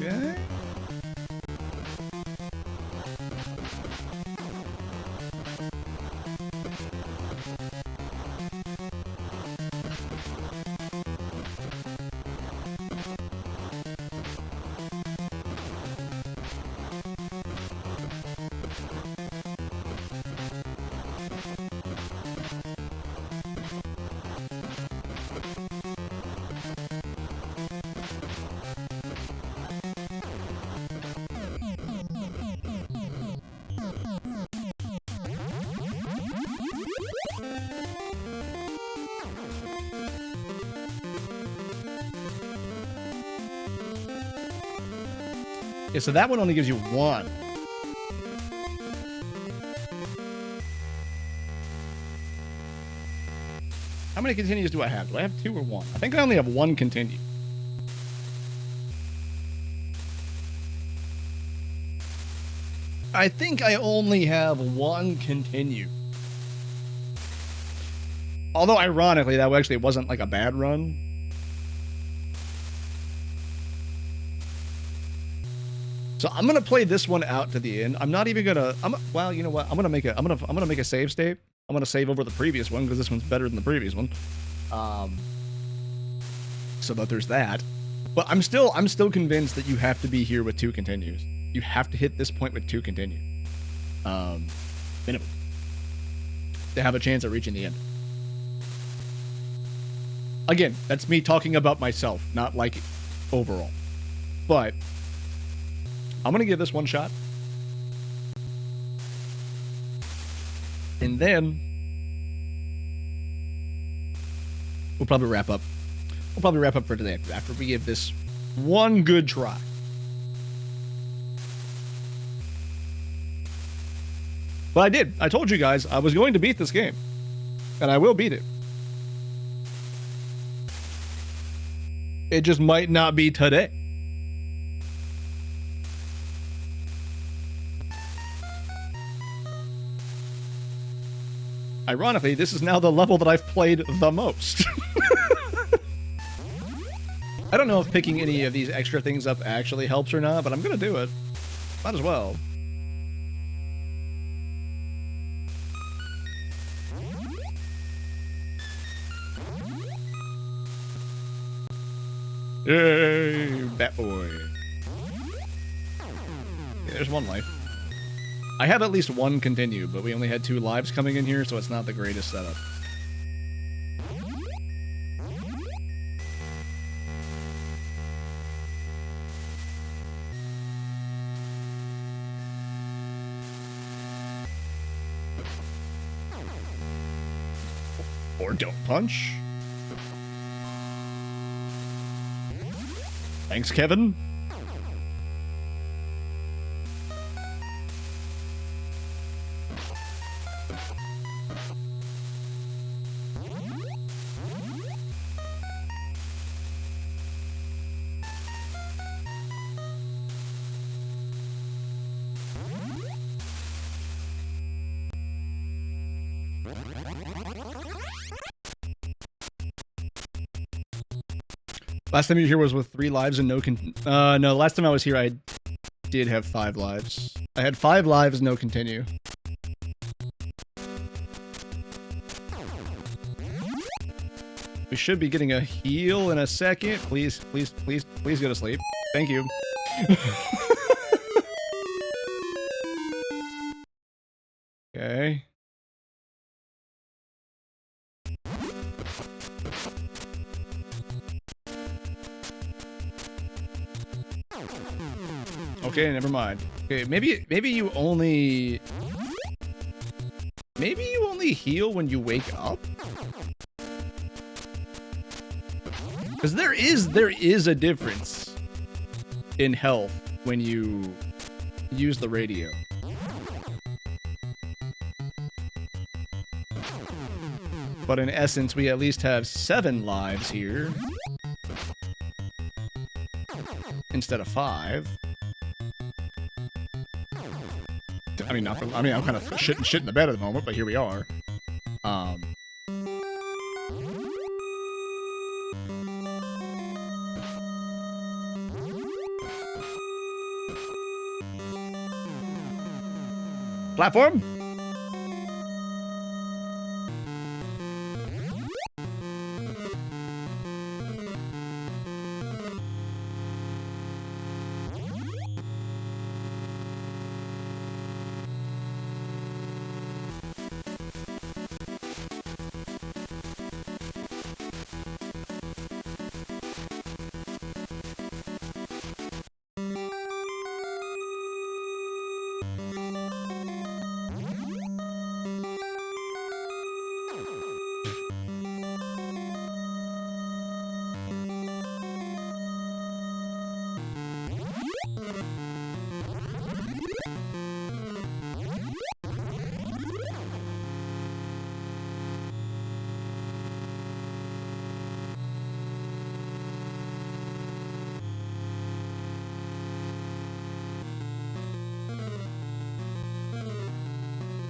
Okay. Yeah, so that one only gives you one. How many continues do I have? Do I have two or one? I think I only have one continue. I think I only have one continue. Although, ironically, that actually wasn't like a bad run. So I'm gonna play this one out to the end. I'm not even gonna. Well, you know what? I'm gonna make a save state. I'm gonna save over the previous one because this one's better than the previous one. So that there's that. But I'm still convinced that you have to be here with two continues. You have to hit this point with two continues. Minimum. To have a chance at reaching the end. Again, that's me talking about myself, not like overall. But I'm going to give this one shot. And then we'll probably wrap up. We'll probably wrap up for today after we give this one good try. But I did. I told you guys I was going to beat this game. And I will beat it. It just might not be today. Ironically, this is now the level that I've played the most. I don't know if picking any of these extra things up actually helps or not, but I'm gonna do it. Might as well. Yay, Bat Boy. Yeah, there's one life. I have at least one continue, but we only had 2 lives coming in here, so it's not the greatest setup. Or don't punch. Thanks, Kevin. Last time you were here was with 3 lives and no no, last time I was here I did have 5 lives. I had 5 lives, no continue. We should be getting a heal in a second. Please, please, please, please go to sleep. Thank you. Okay. Okay, never mind. Okay, maybe you only heal when you wake up? Because there is a difference in health when you use the radio. But in essence, we at least have 7 lives here instead of 5. I mean, I'm kind of shitting in the bed at the moment, but here we are. Platform?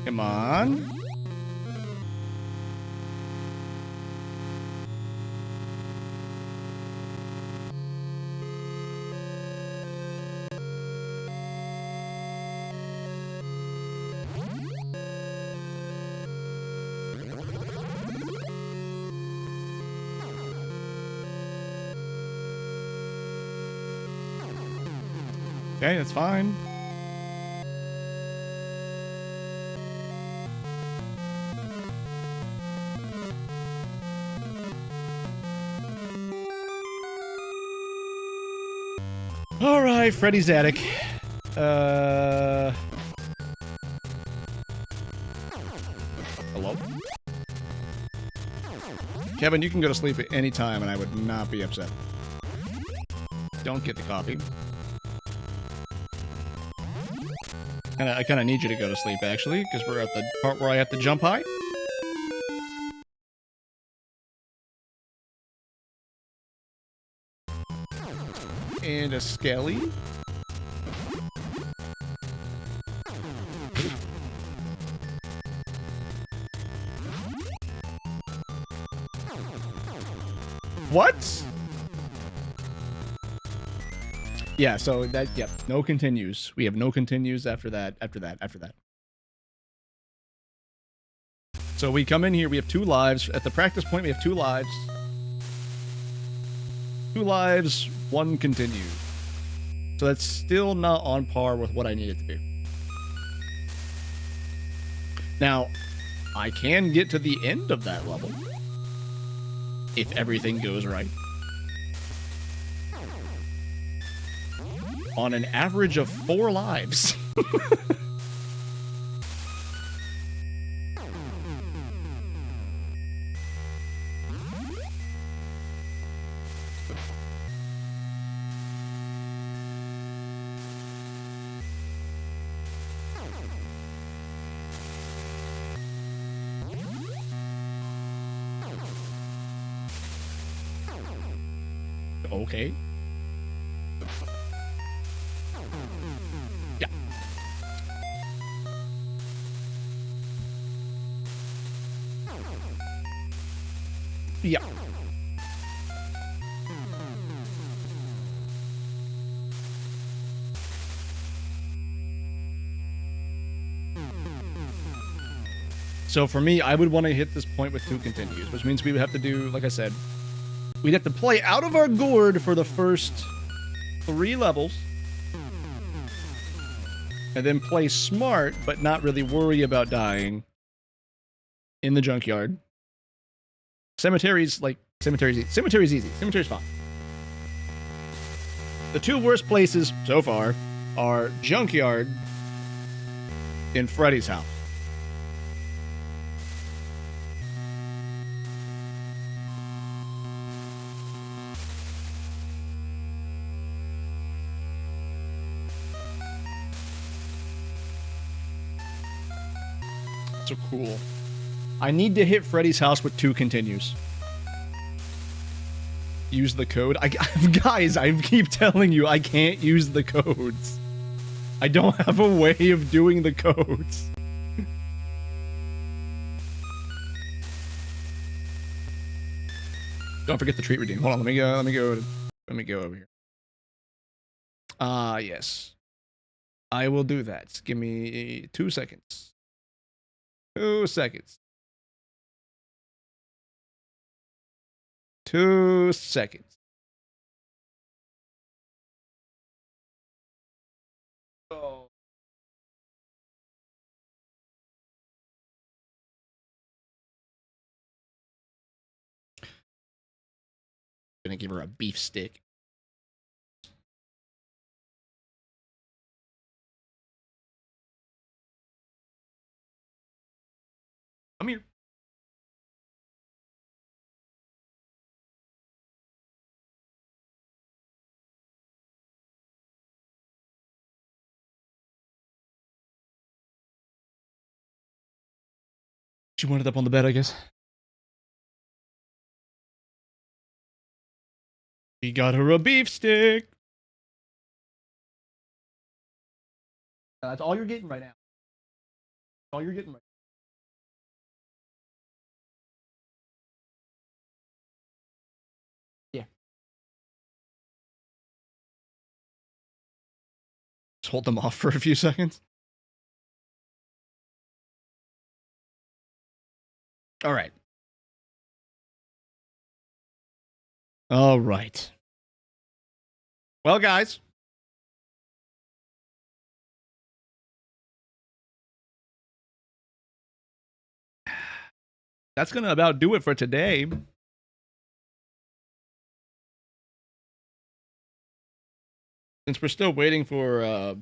Come on. Okay, that's fine. All right, Freddy's attic. Hello? Kevin, you can go to sleep at any time and I would not be upset. Don't get the coffee. I kind of need you to go to sleep, actually, because we're at the part where I have to jump high. And a skelly. What? Yeah, so that, yep, no continues. We have no continues after that. So we come in here, we have 2 lives. At the practice point, we have 2 lives. 2 lives, 1 continue. So that's still not on par with what I need it to be. Now, I can get to the end of that level if everything goes right. On an average of 4 lives. Okay. Yeah. Yeah. So for me, I would want to hit this point with 2 continues, which means we would have to do, like I said, we'd have to play out of our gourd for the first 3 levels. And then play smart, but not really worry about dying in the junkyard. Cemetery's easy. Cemetery's fine. The 2 worst places so far are junkyard and Freddy's house. So cool. I need to hit Freddy's house with 2 continues. Use the code. Guys, I keep telling you, I can't use the codes. I don't have a way of doing the codes. Don't forget the treat redeem. Hold on, let me go over here. Yes. I will do that. Give me 2 seconds. 2 seconds. 2 seconds. Oh. Gonna give her a beef stick. Come here. She wanted up on the bed, I guess. He got her a beef stick. That's all you're getting right now. All you're getting right now. Yeah. Just hold them off for a few seconds. All right. All right. Well, guys. That's going to about do it for today. Since we're still waiting for...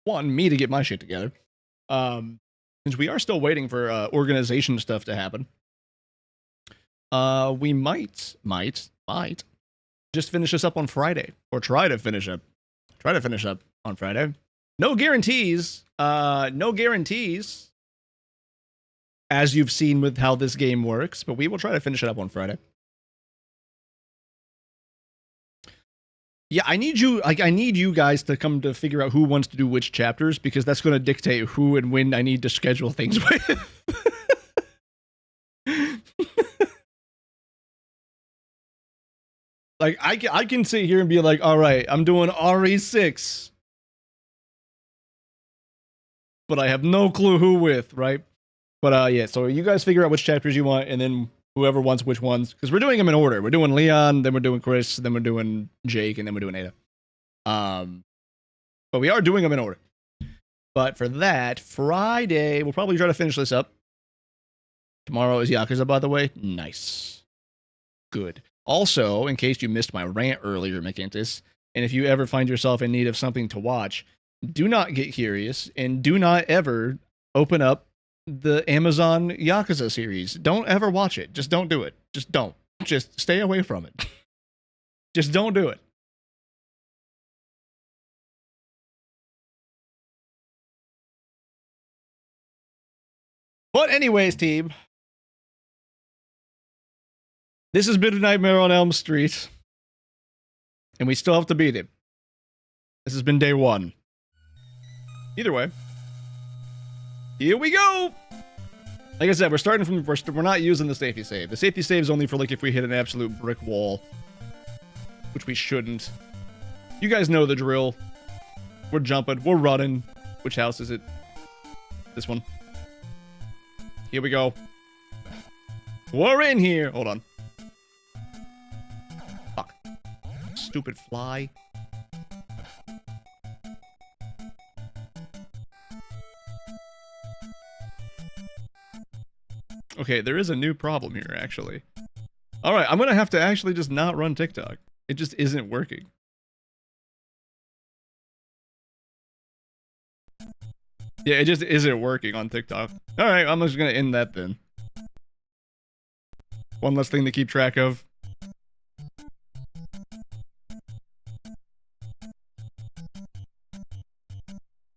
One, me to get my shit together. Since we are still waiting for organization stuff to happen, we might just finish this up on Friday, or try to finish up on Friday. No guarantees. No guarantees. As you've seen with how this game works, but we will try to finish it up on Friday. Yeah, I need you guys to come to figure out who wants to do which chapters, because that's going to dictate who and when I need to schedule things with. Like, I can sit here and be like, all right, I'm doing RE6. but I have no clue who with, right? But yeah, so you guys figure out which chapters you want, and then whoever wants which ones, because we're doing them in order. We're doing Leon, then we're doing Chris, then we're doing Jake, and then we're doing Ada. But we are doing them in order. But for that, Friday, we'll probably try to finish this up. Tomorrow is Yakuza, by the way. Nice. Good. Also, in case you missed my rant earlier, McIntyre, and if you ever find yourself in need of something to watch, do not get curious and do not ever open up the Amazon Yakuza series. Don't ever watch it. Just don't do it. Just don't. Just stay away from it. Just don't do it. But anyways, team, this has been a Nightmare on Elm Street, and we still have to beat it. This has been day 1. Either way, here we go! Like I said, we're starting from, we're not using the safety save. The safety save is only for like if we hit an absolute brick wall, which we shouldn't. You guys know the drill. We're jumping, we're running. Which house is it? This one. Here we go. We're in here. Hold on. Fuck. Stupid fly. Okay, there is a new problem here, actually. Alright, I'm gonna have to actually just not run TikTok. It just isn't working. Yeah, it just isn't working on TikTok. Alright, I'm just gonna end that then. One less thing to keep track of.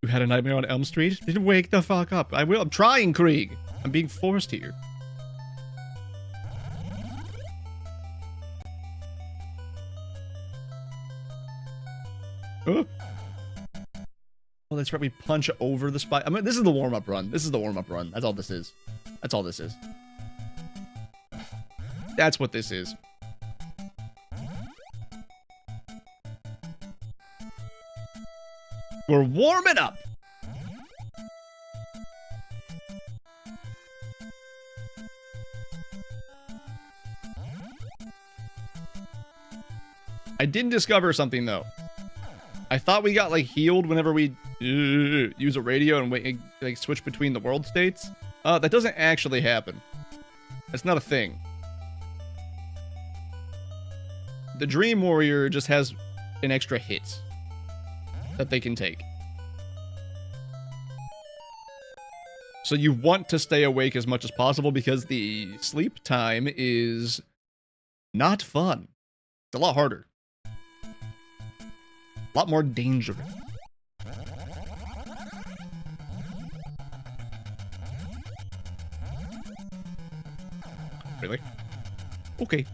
You had a nightmare on Elm Street? Didn't wake the fuck up. I will. I'm trying, Krieg. I'm being forced here. Oh, that's right. We punch over the spike. I mean, this is the warm-up run. This is the warm-up run. That's all this is. That's all this is. That's what this is. We're warming up. I did discover something, though. I thought we got, like, healed whenever we use a radio and like switch between the world states. That doesn't actually happen. That's not a thing. The Dream Warrior just has an extra hit that they can take. So you want to stay awake as much as possible because the sleep time is not fun. It's a lot harder. A lot more dangerous. Really? Okay.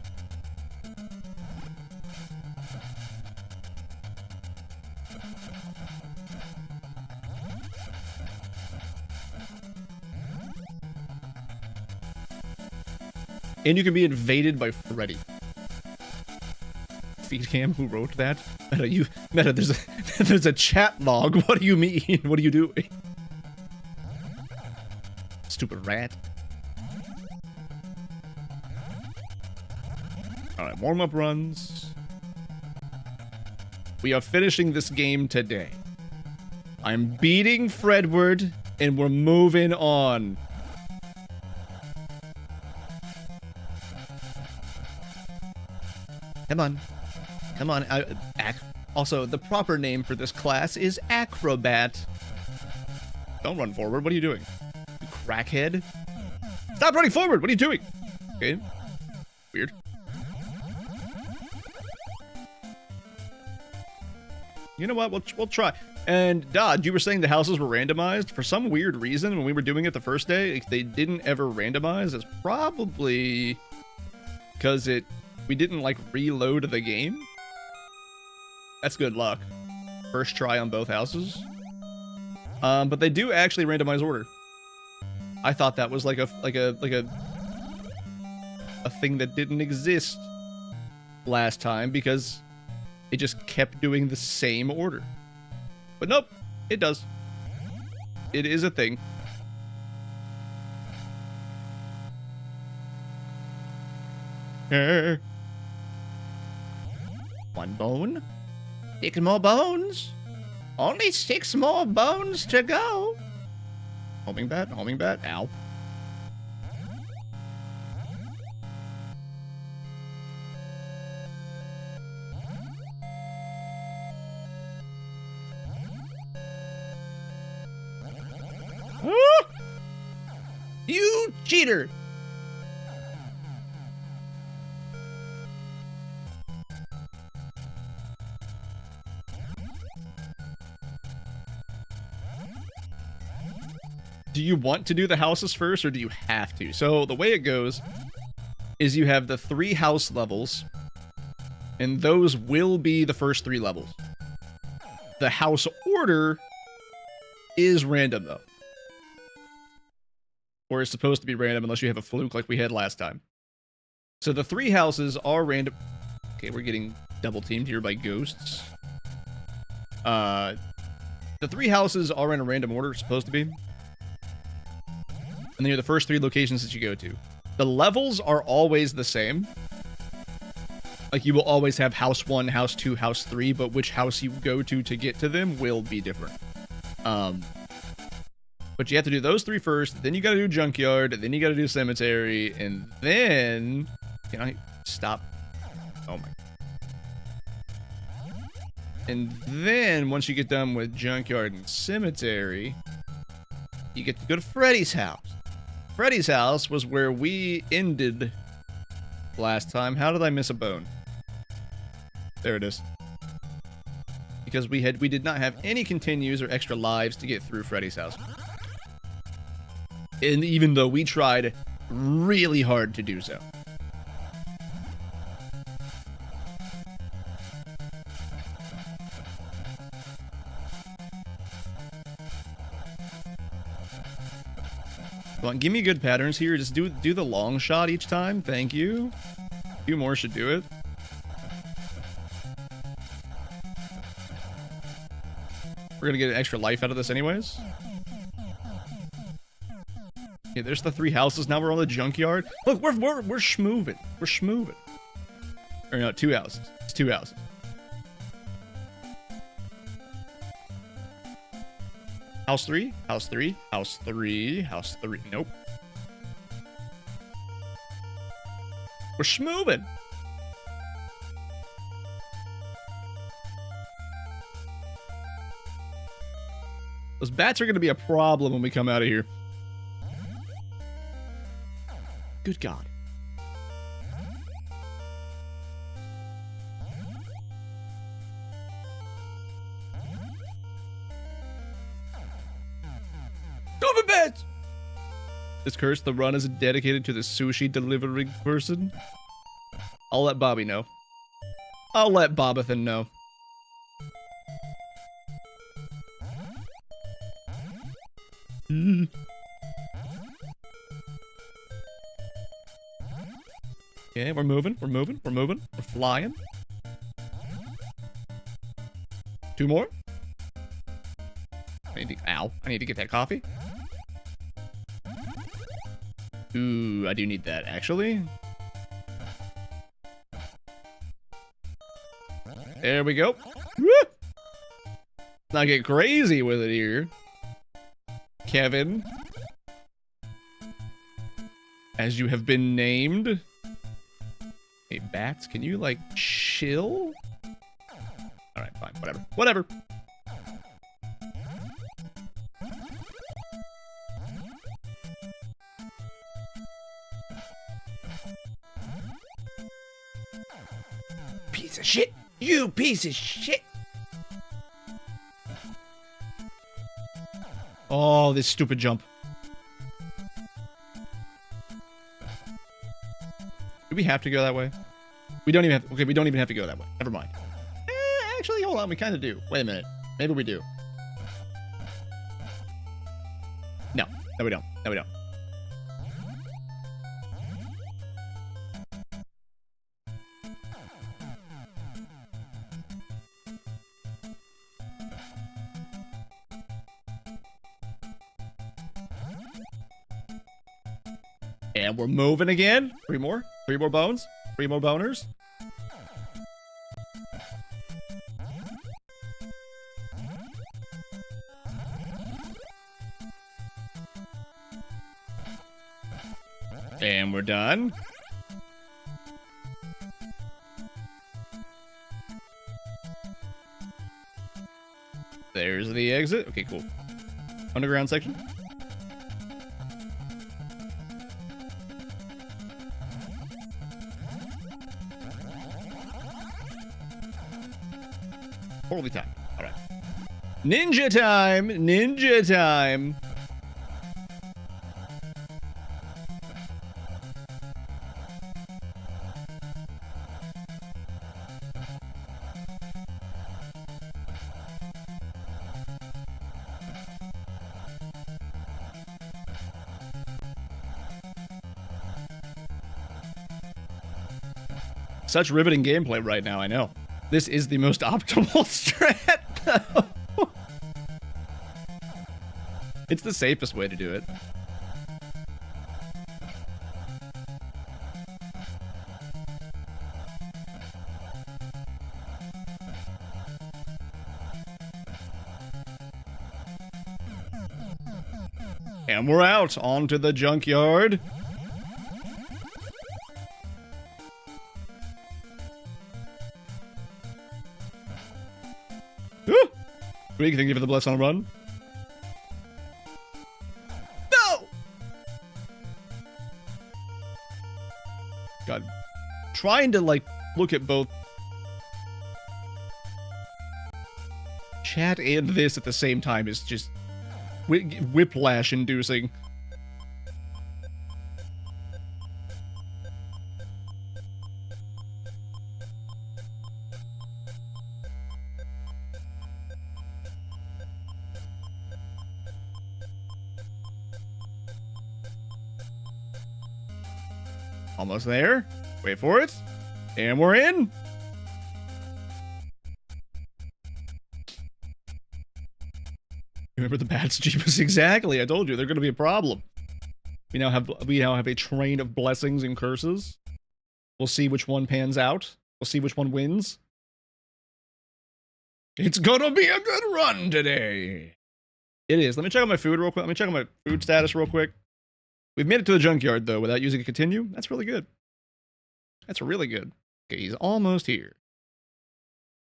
And you can be invaded by Freddy. Feedcam, who wrote that? Meta, there's a chat log. What do you mean? What are you doing? Stupid rat. Alright, warm-up runs. We are finishing this game today. I'm beating Fredward, and we're moving on. Come on. Come on. Also, the proper name for this class is Acrobat. Don't run forward. What are you doing? You crackhead. Stop running forward. What are you doing? Okay. Weird. You know what? We'll try. And Dodd, you were saying the houses were randomized. For some weird reason, when we were doing it the first day, they didn't ever randomize. It's probably because we didn't, like, reload the game. That's good luck. First try on both houses. But they do actually randomize order. I thought that was like a thing that didn't exist last time because it just kept doing the same order. But nope, it does. It is a thing. One bone. 6 more bones. Only 6 more bones to go. Homing bat, homing bat. Ow. You cheater! Do you want to do the houses first, or do you have to? So the way it goes is you have the 3 house levels, and those will be the first 3 levels. The house order is random, though. Or it's supposed to be random unless you have a fluke like we had last time. So the 3 houses are random. Okay, we're getting double teamed here by ghosts. The 3 houses are in a random order, it's supposed to be. And they're the first 3 locations that you go to. The levels are always the same. Like, you will always have house 1, house 2, house 3, but which house you go to get to them will be different. But you have to do those 3 first, then you gotta do junkyard, then you gotta do cemetery, and then... Can I stop? Oh my... And then, once you get done with junkyard and cemetery, you get to go to Freddy's house. Freddy's house was where we ended last time. How did I miss a bone? There it is. Because we did not have any continues or extra lives to get through Freddy's house. And even though we tried really hard to do so. Come on, give me good patterns here. Just do the long shot each time. Thank you. A few more should do it. We're gonna get an extra life out of this anyways. Okay, there's the 3 houses. Now we're on the junkyard. Look, we're schmoovin'. We're schmoovin'. Or no, 2 houses. It's 2 houses. House 3, house 3, house 3, house 3. Nope. We're schmoovin'. Those bats are going to be a problem when we come out of here. Good God. Stop it, bats! This curse, the run is dedicated to the sushi delivering person. I'll let Bobby know. I'll let Bobathan know. Okay, we're moving, we're moving, we're moving, we're flying. 2 more. I need to get that coffee. Ooh, I do need that, actually. There we go. Woo! Now get crazy with it here. Kevin. As you have been named. Hey, bats, can you, like, chill? Alright, fine, whatever. Whatever. Piece of shit! You piece of shit! Oh, this stupid jump. Do we have to go that way? We don't even have... Okay, we don't even have to go that way. Never mind. Actually, hold on. We kind of do. Wait a minute. Maybe we do. No. No, we don't. No, we don't. And we're moving again. 3 more. 3 more bones. 3 more boners. And we're done. There's the exit. Okay, cool. Underground section. Holy time. All right. Ninja time. Ninja time. Such riveting gameplay right now, I know. This is the most optimal strat, though. It's the safest way to do it. And we're out onto the junkyard. Rick, thank you for the bless on a run. No! God. Trying to, like, look at both chat and this at the same time is just whiplash inducing. Almost there. Wait for it. And we're in. Remember the bats, Jeebus? Exactly. I told you they're going to be a problem. We now have a train of blessings and curses. We'll see which one pans out. We'll see which one wins. It's gonna be a good run today. It is. Let me check out my food real quick. Let me check out my food status real quick. We've made it to the junkyard, though, without using a continue. That's really good. That's really good. Okay, he's almost here.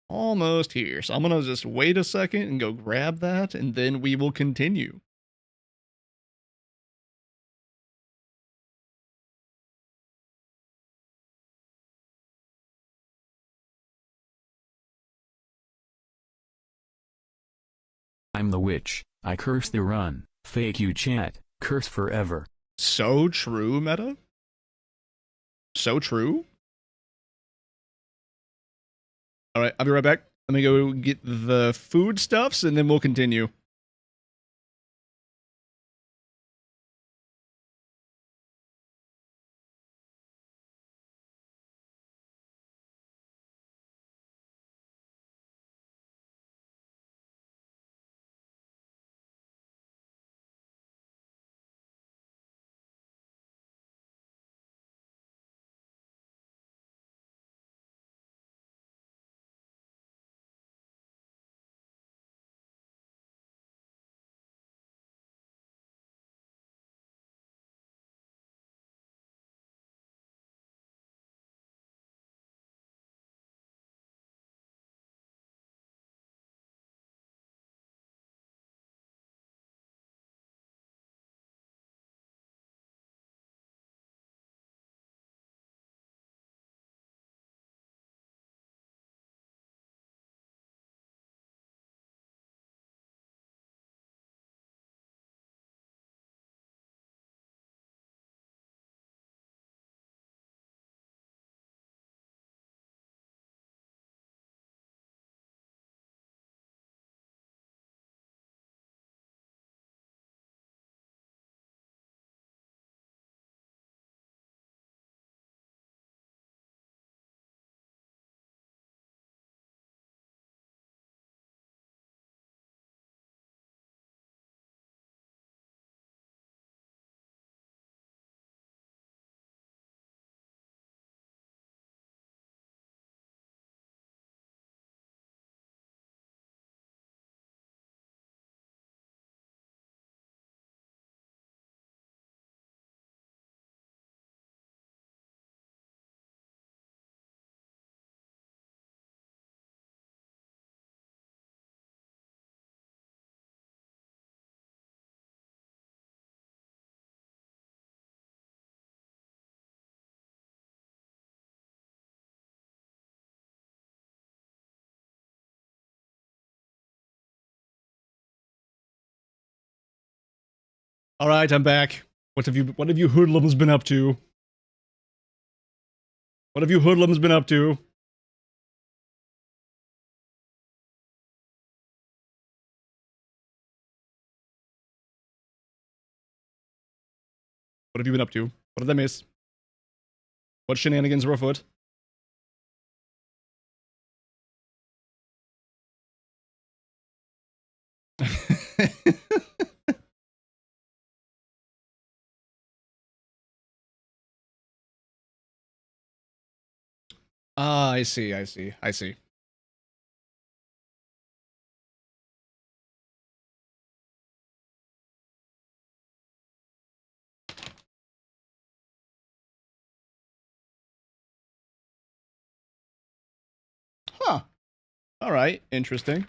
Almost here. So I'm going to just wait a second and go grab that, and then we will continue. I'm the witch. I curse the run. Fake you chat. Curse forever. So true, Meta. So true. All right, I'll be right back. Let me go get the foodstuffs, and then we'll continue. All right, I'm back. What have you hoodlums been up to? What have you hoodlums been up to? What have you been up to? What did I miss? What shenanigans were afoot? Ah, I see, I see, I see. Huh. All right, interesting.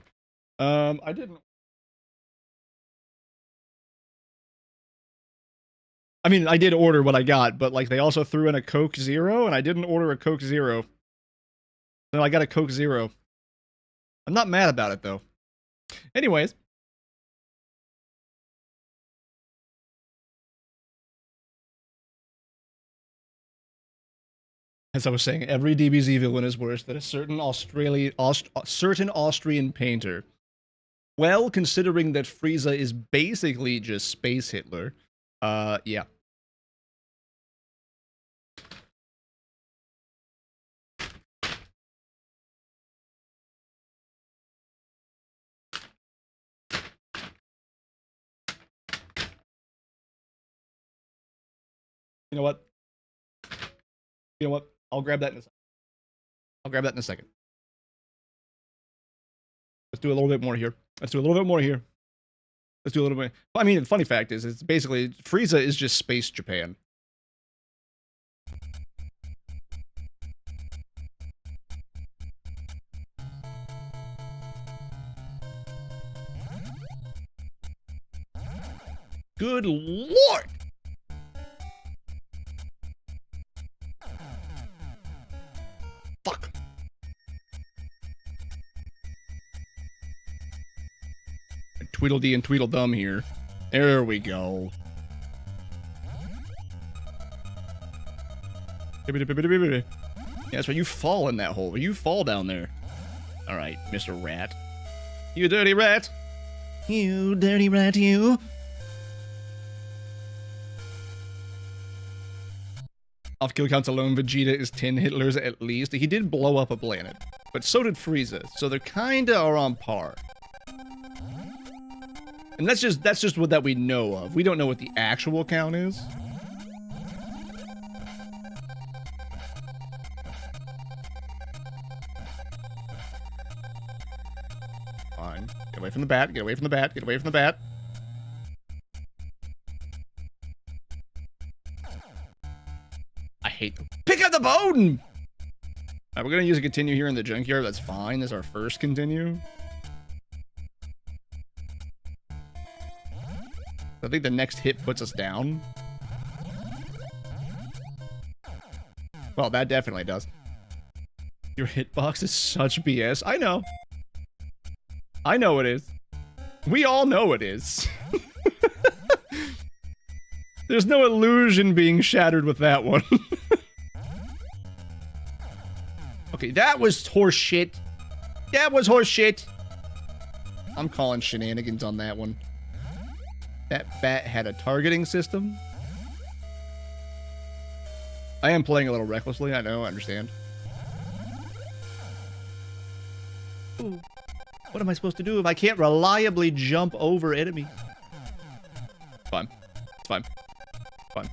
I didn't. I mean, I did order what I got, but like they also threw in a Coke Zero, and I didn't order a Coke Zero. So I got a Coke Zero. I'm not mad about it though. Anyways. As I was saying, every DBZ villain is worse than a certain certain Austrian painter. Well, considering that Frieza is basically just Space Hitler, yeah. You know what? You know what? I'll grab that in a second. I'll grab that in a second. Let's do a little bit more here. Let's do a little bit more here. Let's do a little bit. I mean, the funny fact is, it's basically Frieza is just Space Japan. Good lord! Fuck. Tweedledee and Tweedledum here. There we go. Yeah, that's right. You fall in that hole. You fall down there. All right, Mr. Rat. You dirty rat. You dirty rat, you. Off kill counts alone, Vegeta is 10 Hitlers at least. He did blow up a planet, but so did Frieza, so they're kinda are on par. And that's just what that we know of. We don't know what the actual count is. Fine. Get away from the bat, get away from the bat, get away from the bat. I hate them. Pick up the bone! Alright, we're gonna use a continue here in the junkyard. That's fine. This is our first continue. I think the next hit puts us down. Well, that definitely does. Your hitbox is such BS. I know. I know it is. We all know it is. There's no illusion being shattered with that one. Okay, that was horse shit. That was horse shit. I'm calling shenanigans on that one. That bat had a targeting system. I am playing a little recklessly, I know, I understand. Ooh. What am I supposed to do if I can't reliably jump over enemies? It's fine. It's fine. It's fine.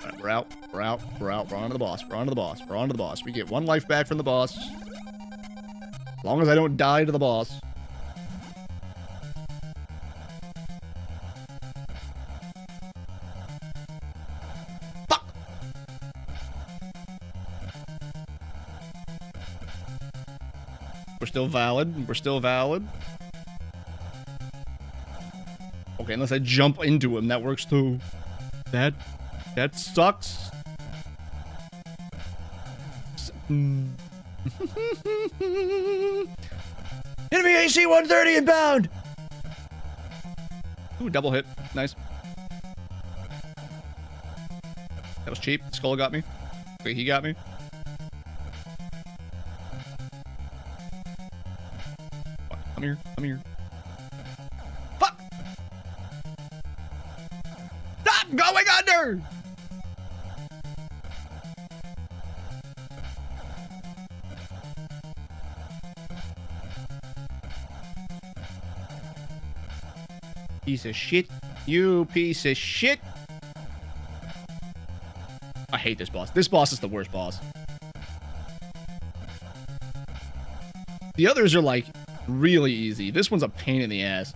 Alright, we're out. We're out. We're out. We're on to the boss. We're on to the boss. We're on to the boss. We get 1 life back from the boss. As long as I don't die to the boss. We're still valid. We're still valid. Okay, unless I jump into him, that works too. That sucks. Enemy AC 130 inbound! Ooh, double hit. Nice. That was cheap. Skull got me. Wait, he got me. Come here. Come here. Fuck! Stop going under! Piece of shit. You piece of shit. I hate this boss. This boss is the worst boss. The others are like really easy. This one's a pain in the ass.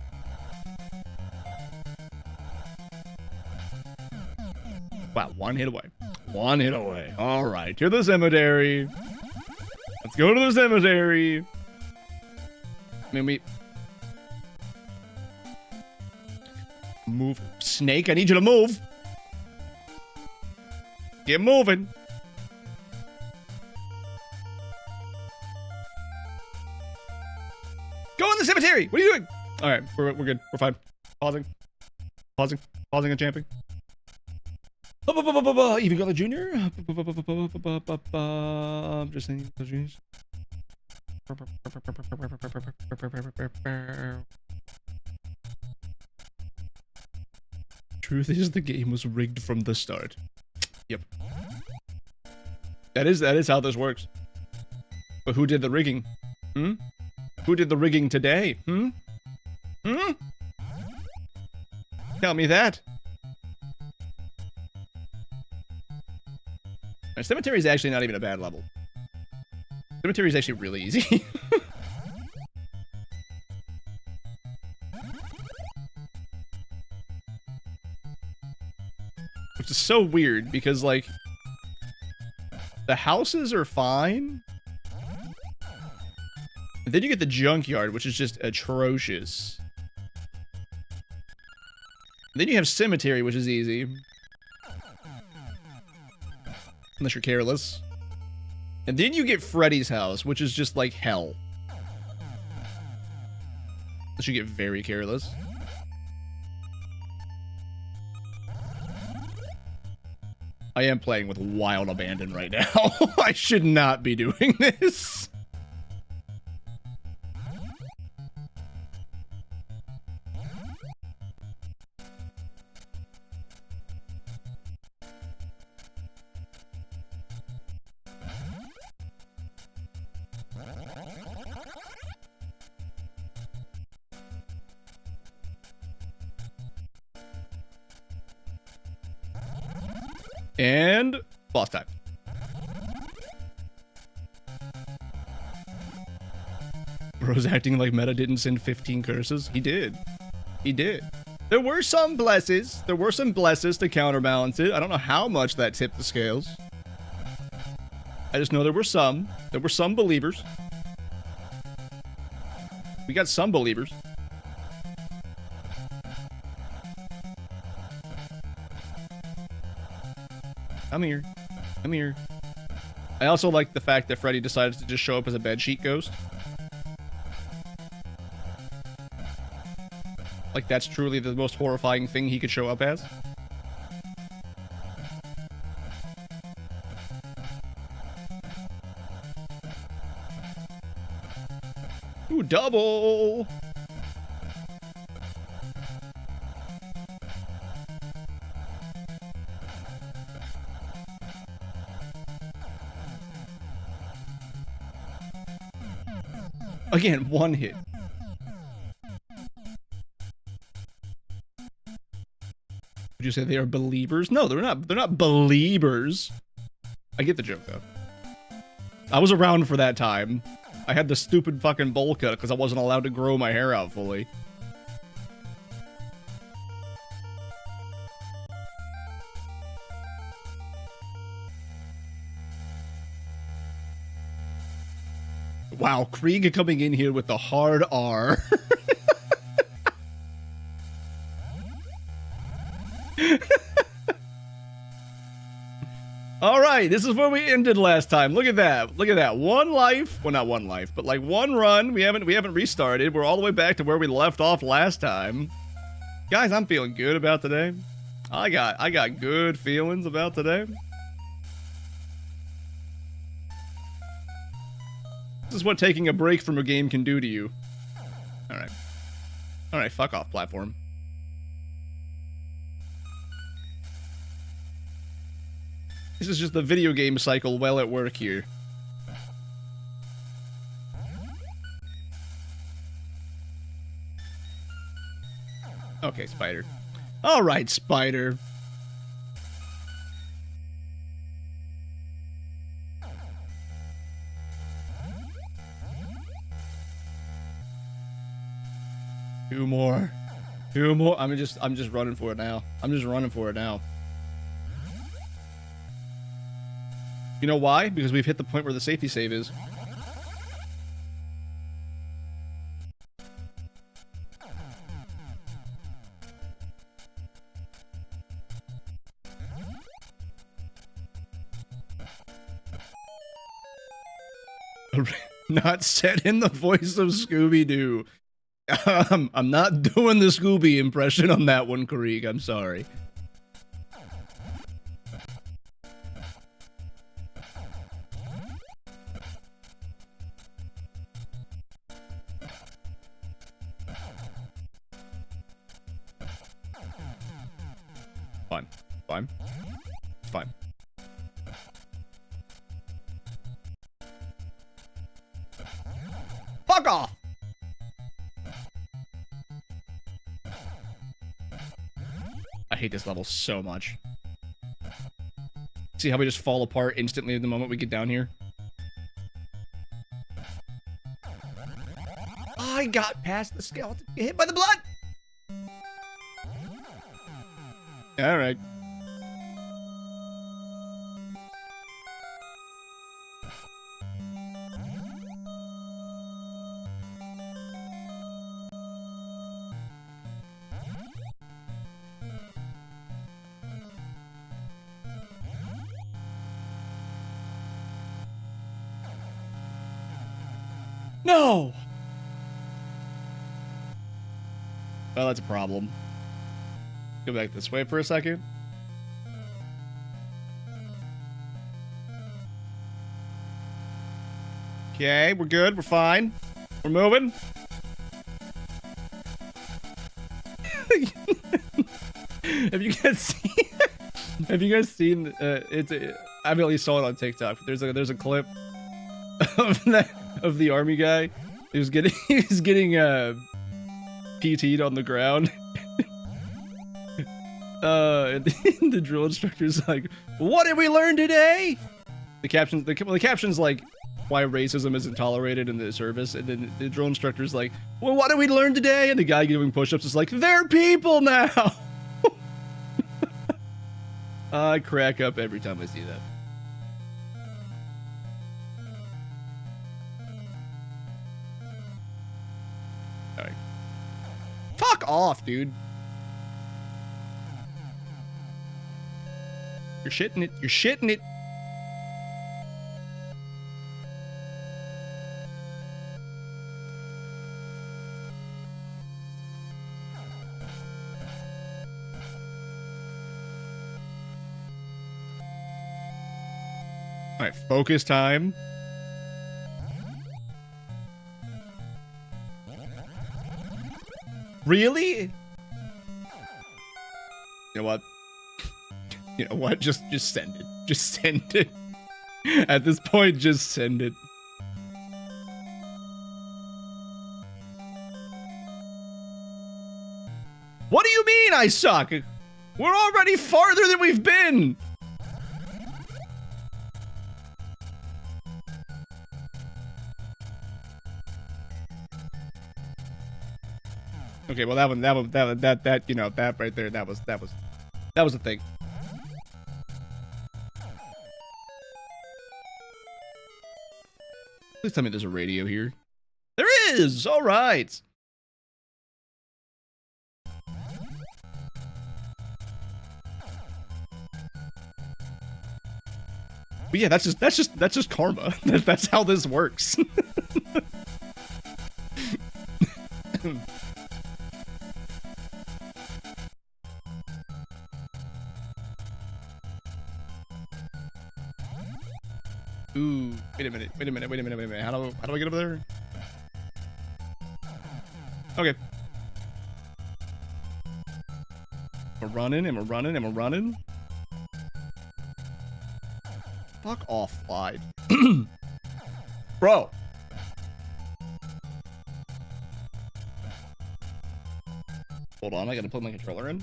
Wow, one hit away. One hit away. All right, to the cemetery. Let's go to the cemetery. I mean, move. Snake, I need you to move. Get moving. Go in the cemetery. What are you doing? All right, we're good. We're fine. Pausing. Pausing. Pausing and champing. Even got the junior. I'm just saying the juniors. Truth is, the game was rigged from the start. Yep. That is how this works. But who did the rigging? Hmm? Who did the rigging today? Hmm? Hmm? Tell me that. My cemetery is actually not even a bad level. Cemetery is actually really easy. Which is so weird because, like, the houses are fine. And then you get the junkyard, which is just atrocious. And then you have cemetery, which is easy. Unless you're careless. And then you get Freddy's house, which is just like hell. Unless you get very careless. I am playing with wild abandon right now. I should not be doing this. And boss time. Bro's acting like Meta didn't send 15 curses. He did. He did. There were some blesses. There were some blesses to counterbalance it. I don't know how much that tipped the scales. I just know there were some. There were some believers. We got some believers. Come here. Come here. I also like the fact that Freddy decided to just show up as a bedsheet ghost. Like, that's truly the most horrifying thing he could show up as. Ooh, double! Again, one hit. Would you say they are believers? No, they're not. They're not believers. I get the joke though. I was around for that time. I had the stupid fucking bowl cut because I wasn't allowed to grow my hair out fully. Wow, Krieg coming in here with the hard R. All right, this is where we ended last time. Look at that. Look at that. One life. Well, not one life, but like one run. We haven't restarted. We're all the way back to where we left off last time. Guys, I'm feeling good about today. I got good feelings about today. This is what taking a break from a game can do to you. Alright. Alright, fuck off, platform. This is just the video game cycle well at work here. Okay, spider. Alright, spider. Two more. Two more. I'm just running for it now. I'm just running for it now. You know why? Because we've hit the point where the safety save is. Not said in the voice of Scooby-Doo. I'm not doing the Scooby impression on that one, Krieg. I'm sorry. Fine. Fine. It's fine. Fuck off! I hate this level so much. See how we just fall apart instantly the moment we get down here? I got past the skeleton. Get hit by the blood! Alright. No! Well, that's a problem. Go back this way for a second. Okay, we're good. We're fine. We're moving. Have you guys seen? Have you guys seen? I've at least saw it on TikTok. There's a clip of the army guy. He was getting PT'd on the ground. The drill instructor's like, "What did we learn today?" The caption's like, "Why racism isn't tolerated in the service," and then the drill instructor's like, "Well, what did we learn today?" And the guy doing push-ups is like, "They're people now." I crack up every time I see that. Alright. Fuck off, dude. You're shitting it. You're shitting it. All right, focus time. Really? You know what? You know what? Just send it. Just send it. At this point, just send it. What do you mean I suck? We're already farther than we've been. Okay, well that you know, that right there, that was a thing. Please tell me there's a radio here. There is! Alright! But yeah, that's just karma. That's how this works. Ooh, wait a minute, wait a minute, wait a minute, wait a minute. How do I get up there? Okay. We're running and we're running and we're running. Fuck off, slide. Bro. Hold on, I gotta plug my controller in.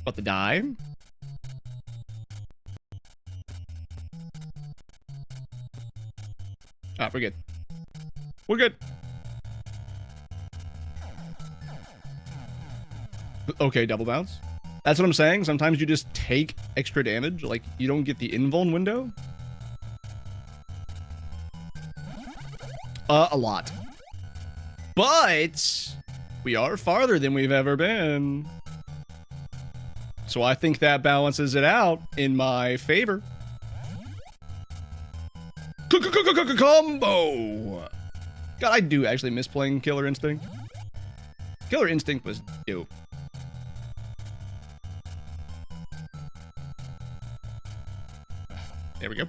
About to die. Ah, we're good. We're good. Okay, double bounce. That's what I'm saying. Sometimes you just take extra damage. Like, you don't get the invuln window. A lot. But we are farther than we've ever been. So I think that balances it out in my favor. Combo! God, I do actually miss playing Killer Instinct. Killer Instinct was dope. There we go.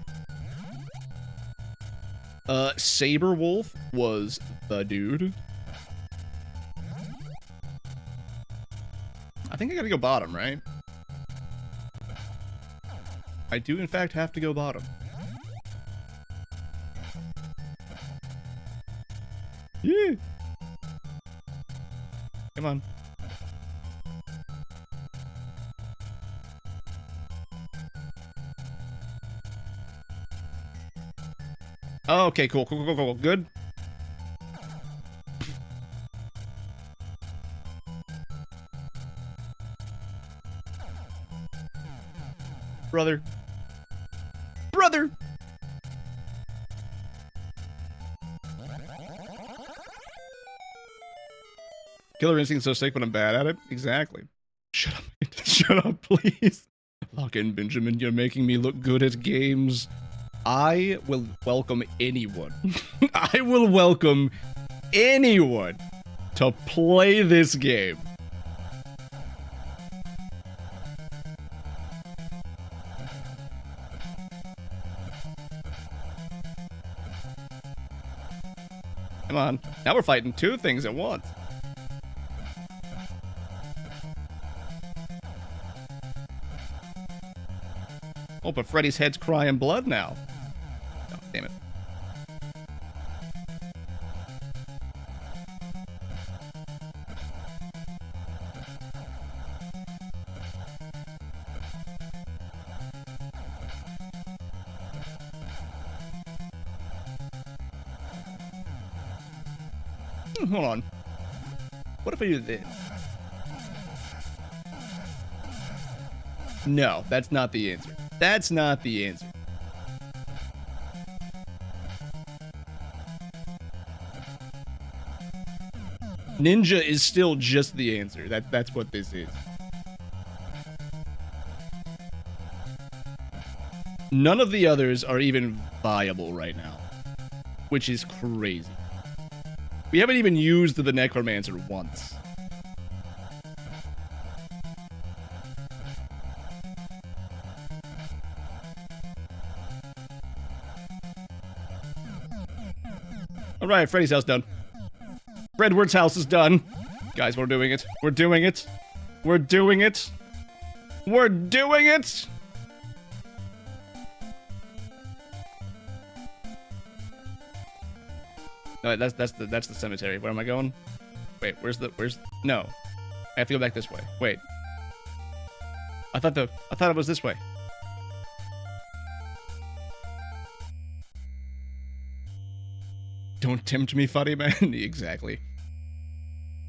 Saber Wolf was the dude. I think I gotta go bottom, right? I do, in fact, have to go bottom. Yeah. Come on. Oh, okay, cool. Good. Brother. Killer Instinct's so sick, but I'm bad at it. Exactly. Shut up. Shut up, please. Fucking Benjamin, you're making me look good at games. I will welcome anyone. I will welcome anyone to play this game. Come on. Now we're fighting two things at once. Oh, but Freddy's head's crying blood now. Oh, damn it. Hold on. What if I do this? No, that's not the answer. That's not the answer. Ninja is still just the answer. That's what this is. None of the others are even viable right now, which is crazy. We haven't even used the Necromancer once. All right, Freddy's house done. Fredward's house is done. Guys, we're doing it. We're doing it. We're doing it. We're doing it. No, that's the cemetery. Where am I going? Wait, where's no. I have to go back this way. Wait. I thought it was this way. Don't tempt me, funny man. Exactly.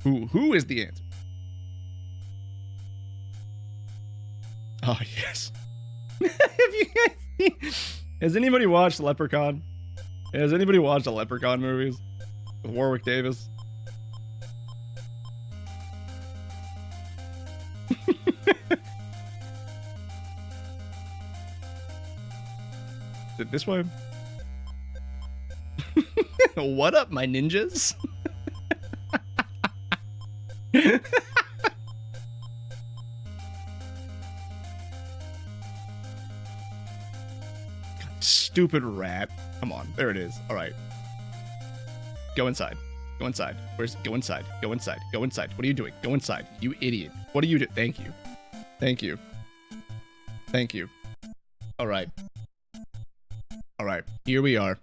Who is the answer? Oh, yes. Have you guys seen... Has anybody watched Leprechaun? Has anybody watched the Leprechaun movies? With Warwick Davis? Is it this way? What up, my ninjas? Stupid rat. Come on. There it is. All right. Go inside. Go inside. Go inside. Go inside. Go inside. What are you doing? Go inside. You idiot. What are you doing? Thank you. Thank you. Thank you. All right. All right. Here we are.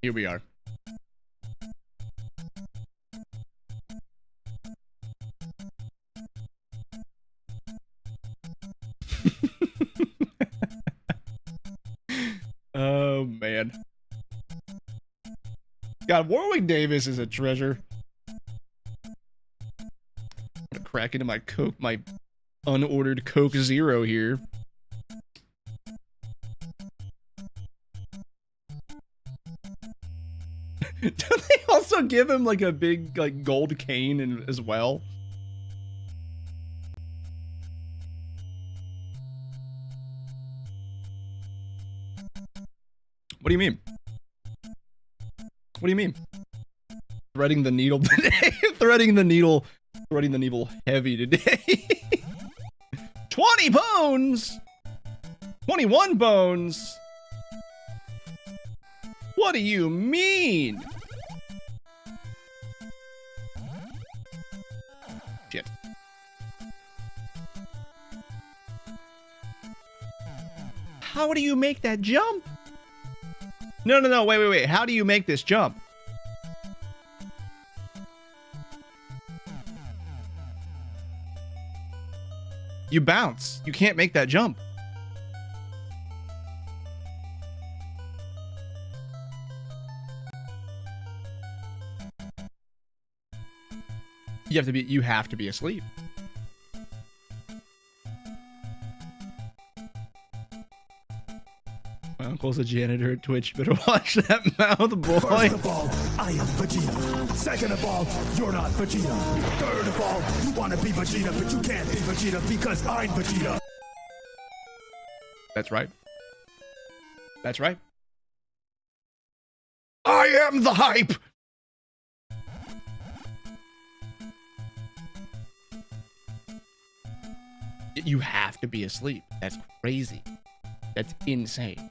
Here we are. Oh, man. God, Warwick Davis is a treasure. I'm gonna crack into my Coke, my unordered Coke Zero here. Don't they also give him like a big like gold cane as well? What do you mean? What do you mean? Threading the needle today. Threading the needle heavy today. 20 bones. 21 bones. What do you mean? Shit. How do you make that jump? No, wait. How do you make this jump? You bounce. You can't make that jump. You have to be asleep. My uncle's a janitor at Twitch. Better watch that mouth, boy. First of all, I am Vegeta. Second of all, you're not Vegeta. Third of all, you want to be Vegeta, but you can't be Vegeta because I'm Vegeta. That's right. That's right. I am the hype! You have to be asleep. That's crazy. That's insane.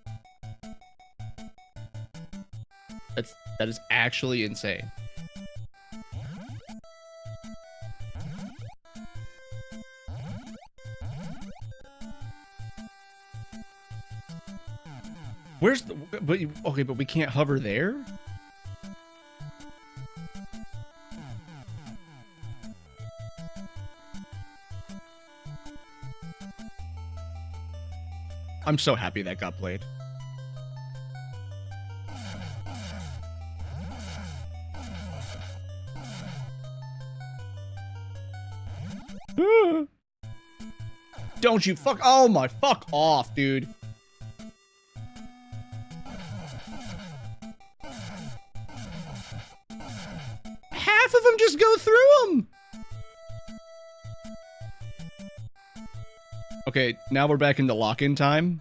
That is actually insane. Where's the but we can't hover there? I'm so happy that got played. Don't you fuck off, dude. Half of them just go through them. Okay, now we're back into lock-in time.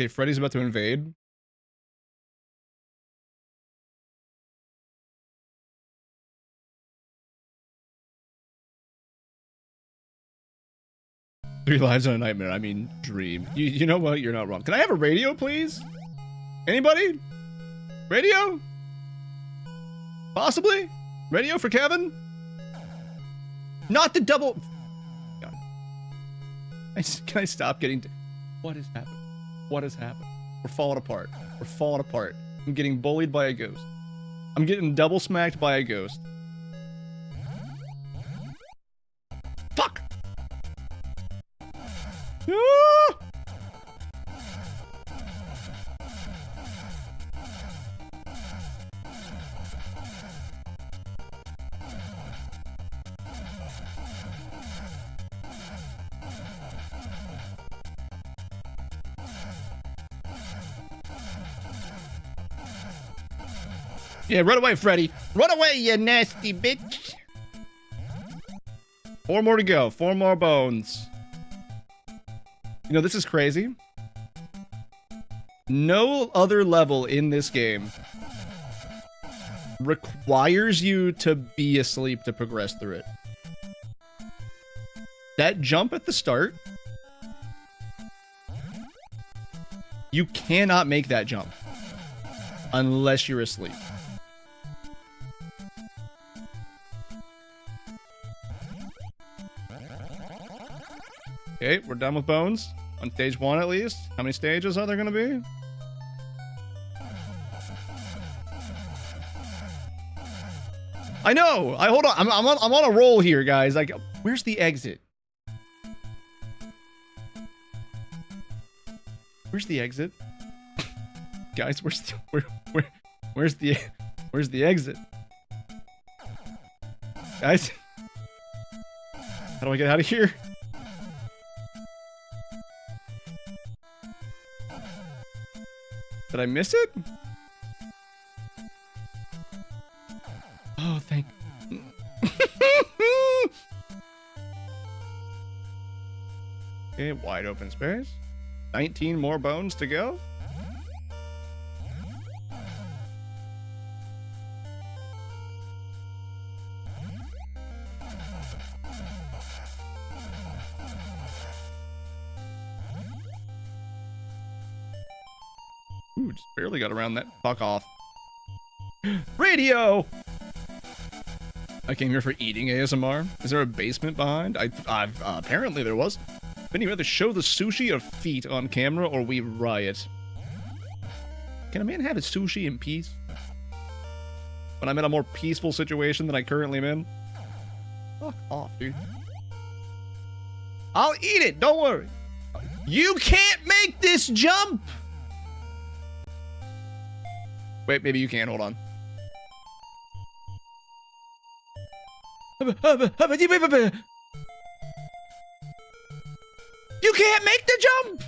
Okay, Freddy's about to invade. Three lives on a nightmare. I mean, dream. You know what? You're not wrong. Can I have a radio, please? Anybody? Radio? Possibly? Radio for Kevin? Not the double... God. Can I stop getting... What has happened? What has happened? We're falling apart. We're falling apart. I'm getting bullied by a ghost. I'm getting double smacked by a ghost. Fuck! Ah! Yeah, run away, Freddy. Run away, you nasty bitch. 4 more to go. 4 more bones. You know, this is crazy. No other level in this game requires you to be asleep to progress through it. That jump at the start, you cannot make that jump unless you're asleep. Okay, we're done with bones. On stage 1 at least. How many stages are there gonna be? I know! Hold on. I'm on a roll here, guys. Like, where's the exit? Where's the exit? Guys, where's the exit? Guys? How do I get out of here? Did I miss it? Oh, thank... Okay, wide open space. 19 more bones to go. Ooh, just barely got around that. Fuck off. Radio! I came here for eating ASMR. Is there a basement behind? Apparently there was. Then you either show the sushi of feet on camera or we riot. Can a man have his sushi in peace? When I'm in a more peaceful situation than I currently am in? Fuck off, dude. I'll eat it, don't worry. You can't make this jump! Wait, maybe you can, hold on. You can't make the jump!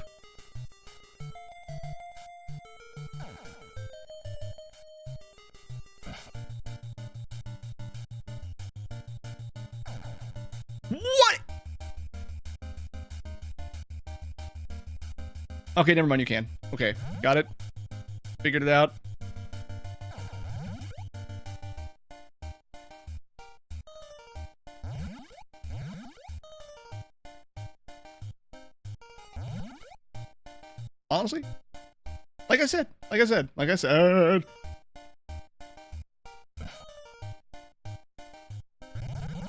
What? Okay, never mind, you can. Okay, got it. Figured it out. Honestly, like I said,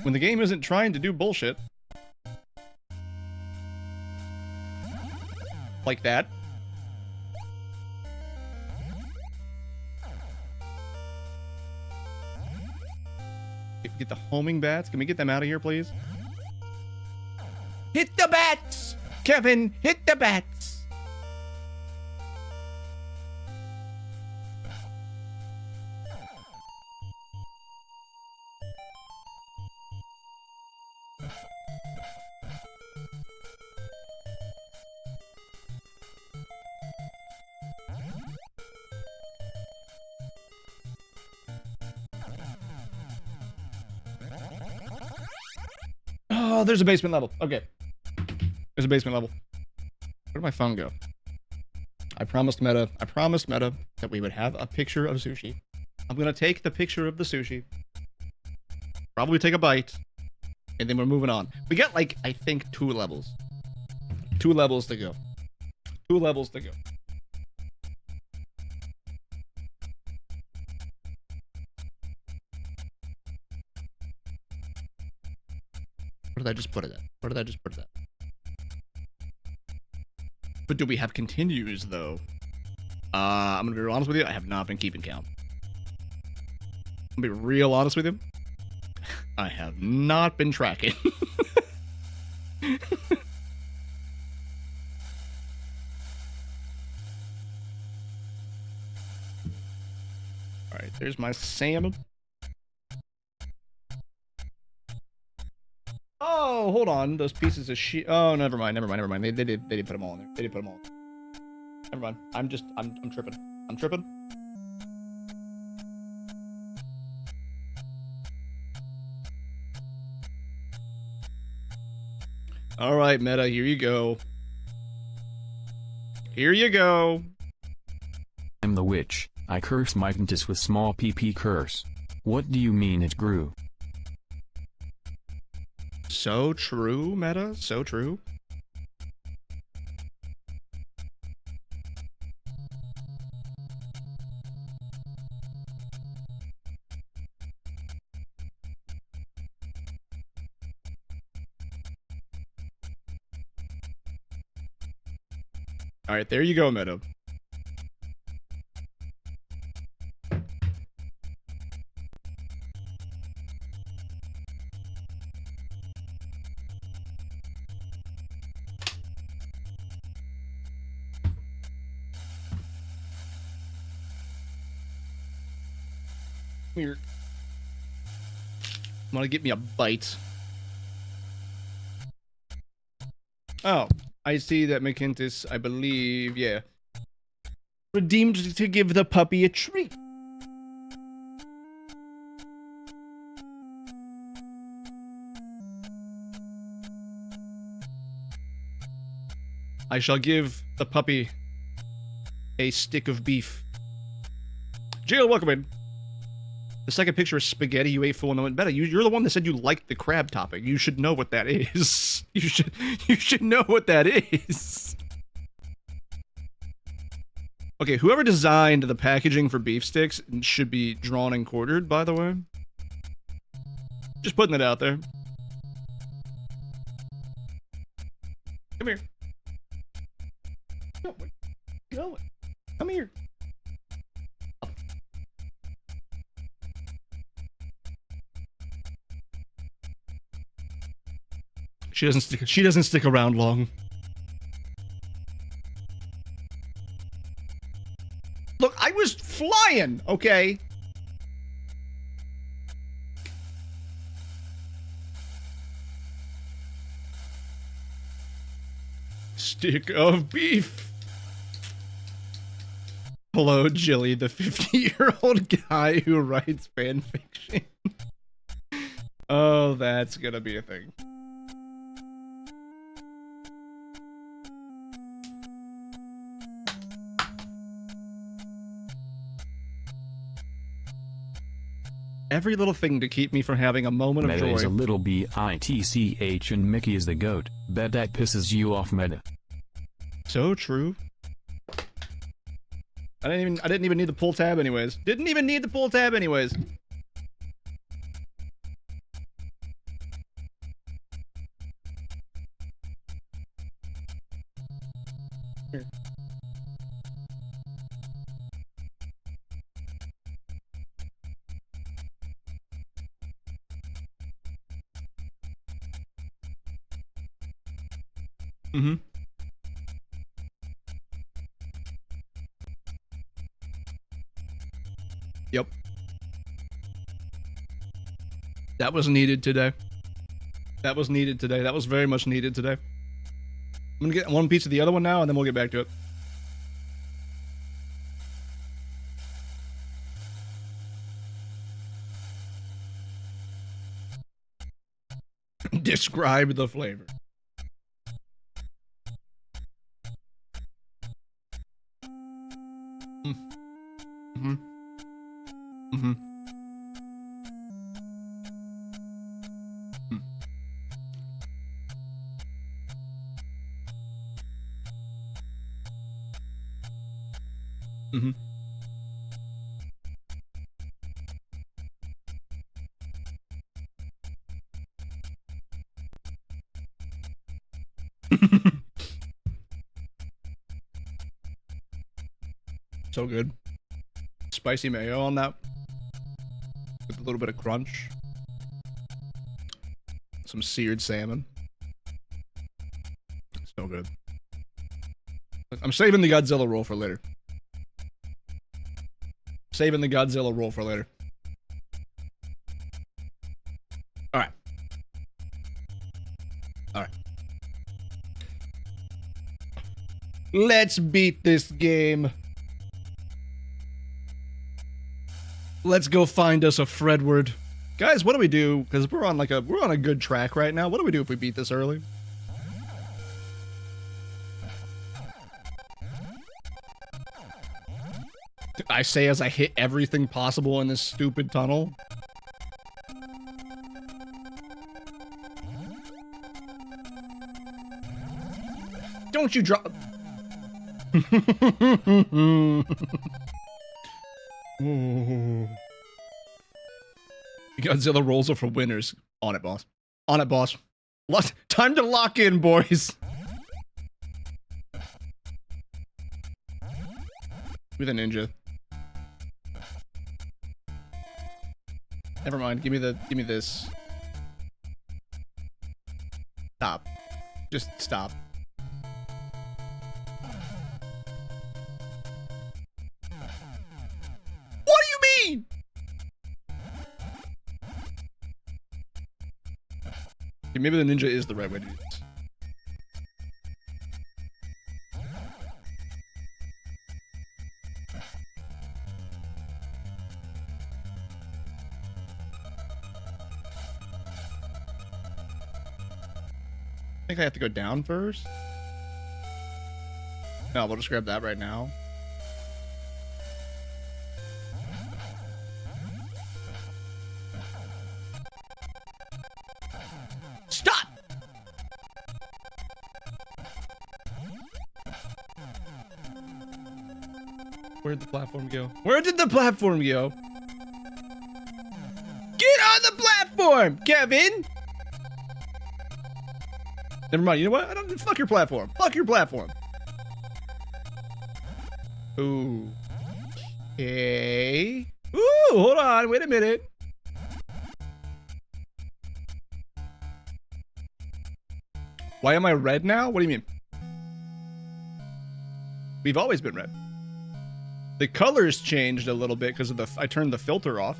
when the game isn't trying to do bullshit like that, get the homing bats. Can we get them out of here, please? Hit the bats, Kevin. Hit the bats. Oh, there's a basement level. Okay. There's a basement level. Where did my phone go? I promised Meta that we would have a picture of sushi. I'm gonna take the picture of the sushi. Probably take a bite. And then we're moving on. We got, like, I think 2 levels. 2 levels to go. 2 levels to go. Where did I just put it at? Where did I just put it at? But do we have continues, though? I'm gonna be real honest with you. I have not been keeping count. I'm gonna be real honest with you. I have not been tracking. Alright, there's my salmon. Oh, hold on. Those pieces of shit. Oh, never mind. They did put them all in there. They did put them all in there. Never mind. I'm tripping. I'm tripping. All right, Meta, here you go. Here you go. I'm the witch. I curse my dentist with small pp curse. What do you mean it grew? So true, Meta. So true. All right, there you go, Meta. Weird. Want to get me a bite? Oh, I see that McIntyre, I believe, yeah, redeemed to give the puppy a treat. I shall give the puppy a stick of beef. Jill, welcome in. The second picture is spaghetti you ate full and went better. You're the one that said you liked the crab topping. You should know what that is. You should know what that is. Okay, whoever designed the packaging for beef sticks should be drawn and quartered, by the way. Just putting it out there. Come here. Go. Come here. She doesn't stick around long. Look, I was flying, okay? Stick of beef. Hello, Jilly, the 50-year-old guy who writes fan fiction. Oh, that's gonna be a thing. Every little thing to keep me from having a moment of Meta joy. is a little bitch and Mickey is the goat. Bet that pisses you off, Meta. So true. I didn't even need the pull tab anyways. Didn't even need the pull tab anyways. Here. Mm-hmm. Yep. That was needed today. That was needed today. That was very much needed today. I'm gonna get one piece of the other one now, and then we'll get back to it. Describe the flavor. Mm-hmm. Mm-hmm. Mm-hmm. So good. Spicy mayo on that. With a little bit of crunch. Some seared salmon. So good. I'm saving the Godzilla roll for later. Saving the Godzilla roll for later. Alright. Alright. Let's beat this game. Let's go find us a Fredward. Guys, what do we do? Because we're on a good track right now. What do we do if we beat this early? I say as I hit everything possible in this stupid tunnel. Don't you drop... Godzilla rolls up for winners. On it, boss. On it, boss. Time to lock in, boys. With a ninja. Never mind. Give me this. Stop. Just stop. What do you mean? Okay, maybe the ninja is the right way to do this. I think I have to go down first. No, we'll just grab that right now. Stop! Where'd the platform go? Where did the platform go? Get on the platform, Kevin! Never mind. You know what? I don't. Fuck your platform. Fuck your platform. Ooh. Okay. Ooh. Hold on. Wait a minute. Why am I red now? What do you mean? We've always been red. The colors changed a little bit because of the. I turned the filter off.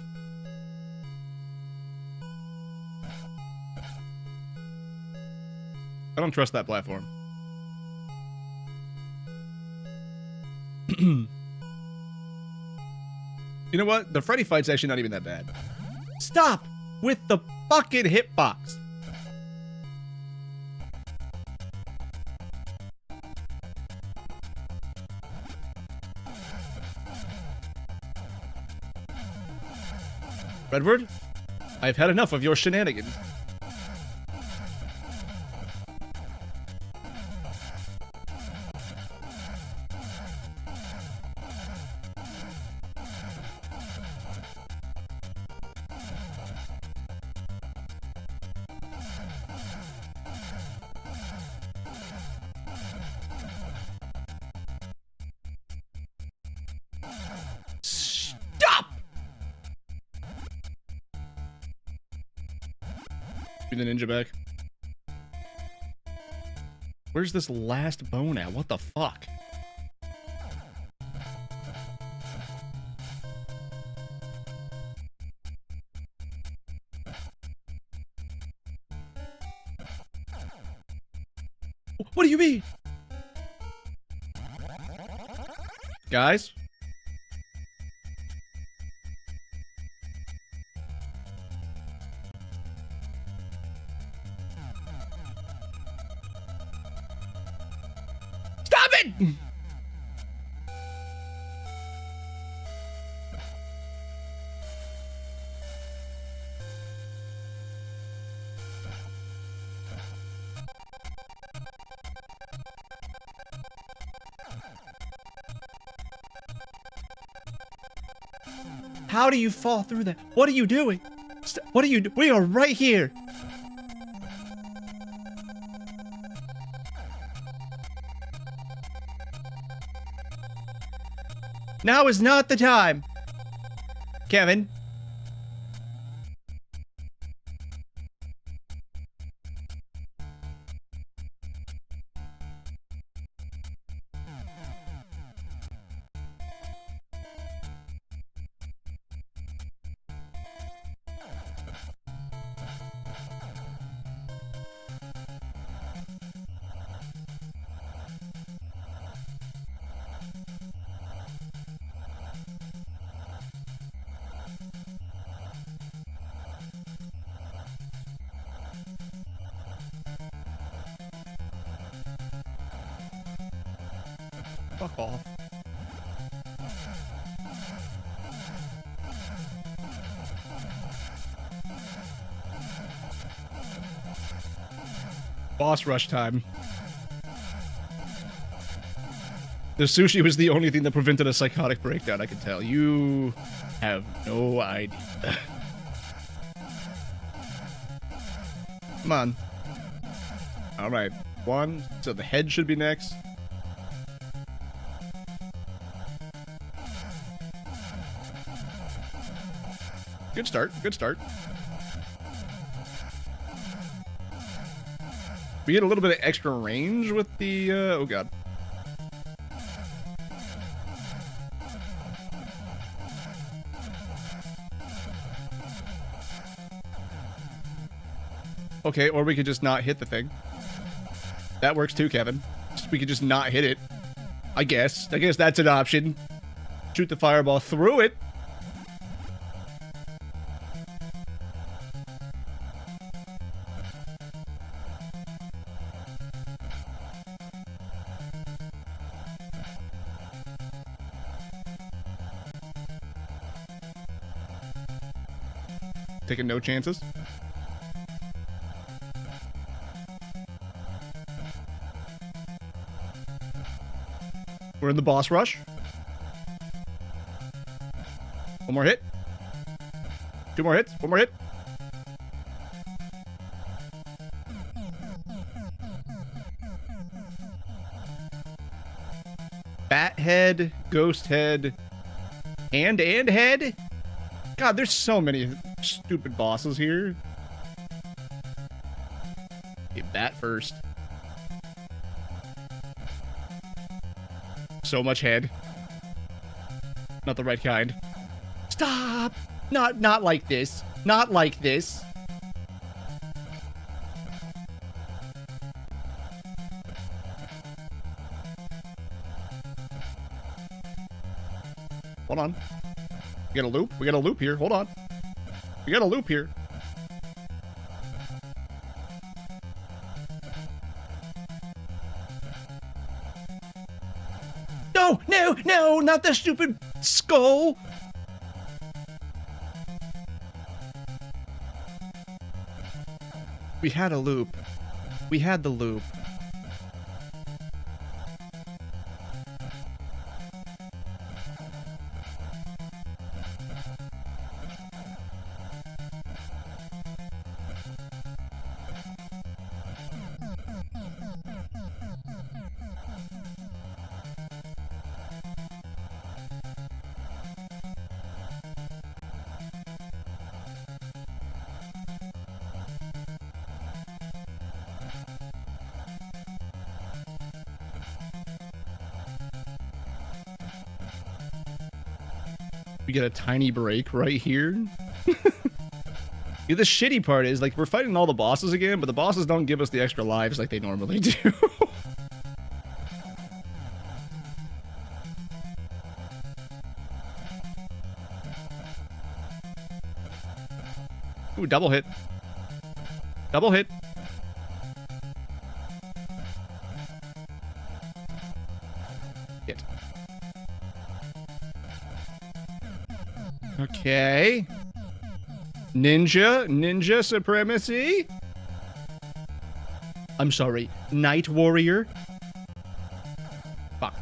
I don't trust that platform. You know what? The Freddy fight's actually not even that bad. Stop with the fucking hitbox. Redward, I've had enough of your shenanigans. The ninja back. Where's this last bone at? What the fuck? What do you mean? Guys? How do you fall through that? What are you doing? What are you doing? We are right here. Now is not the time. Kevin. Fuck off. Boss rush time. The sushi was the only thing that prevented a psychotic breakdown, I can tell. You have no idea. Come on. Alright. One. So the head should be next. Good start. Good start. We get a little bit of extra range with the, oh god. Okay, or we could just not hit the thing. That works too, Kevin. We could just not hit it. I guess that's an option. Shoot the fireball through it. Taking no chances. We're in the boss rush. One more hit. Two more hits. One more hit. Bat head, ghost head, and head. God, there's so many stupid bosses here. Okay, bat first. So much head. Not the right kind. Stop! Not like this. Not like this. Hold on. We got a loop. We got a loop here. Hold on. We got a loop here. No, no, no, not the stupid skull. We had a loop. We had the loop. We get a tiny break right here. Yeah, the shitty part is, like, we're fighting all the bosses again, but the bosses don't give us the extra lives like they normally do. Ooh, double hit. Double hit. Hit. Okay. Ninja supremacy. I'm sorry, Night Warrior. Fuck.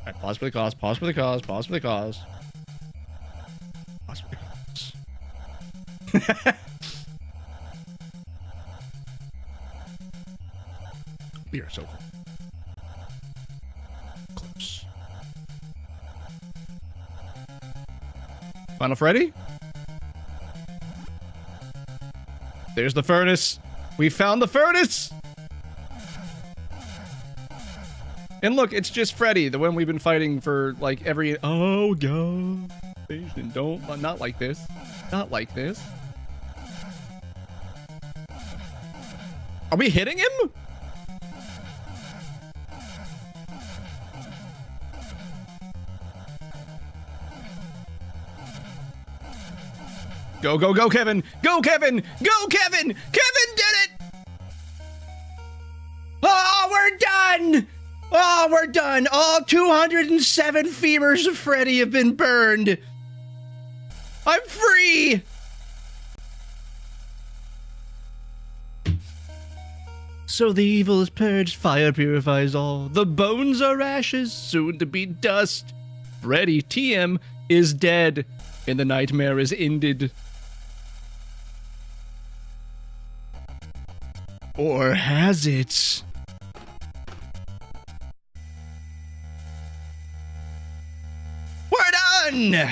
Alright, pause for the cause, pause for the cause, pause for the cause. Pause for the cause. We are so close. Final Freddy? There's the furnace. We found the furnace! And look, it's just Freddy, the one we've been fighting for like every. Oh god, don't not like this, not like this. Are we hitting him? Go, go, go, Kevin! Go, Kevin! Go, Kevin! Kevin did it! Oh, we're done! Oh, we're done! All 207 femurs of Freddy have been burned! I'm free! So the evil is purged, fire purifies all. The bones are ashes, soon to be dust. Freddy, TM, is dead, and the nightmare is ended. Or has it? We're done!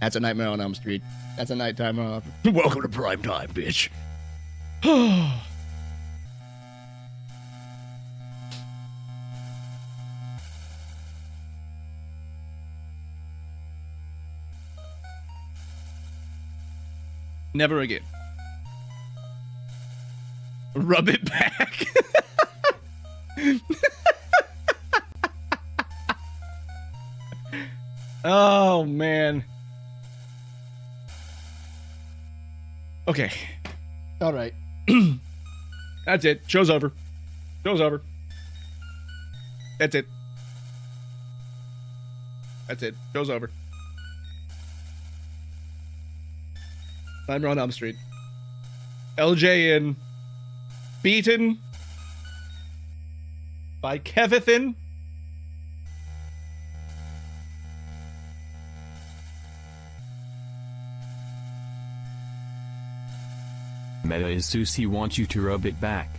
That's a Nightmare on Elm Street. That's a nighttime off. Welcome to prime time, bitch. Never again. Rub it back. Oh, man. Okay. All right. That's it. Show's over. Show's over. That's it. That's it. Show's over. Nightmare on Elm Street. LJ in. Beaten. By Kevithan. Meta is Susie wants you to rub it back.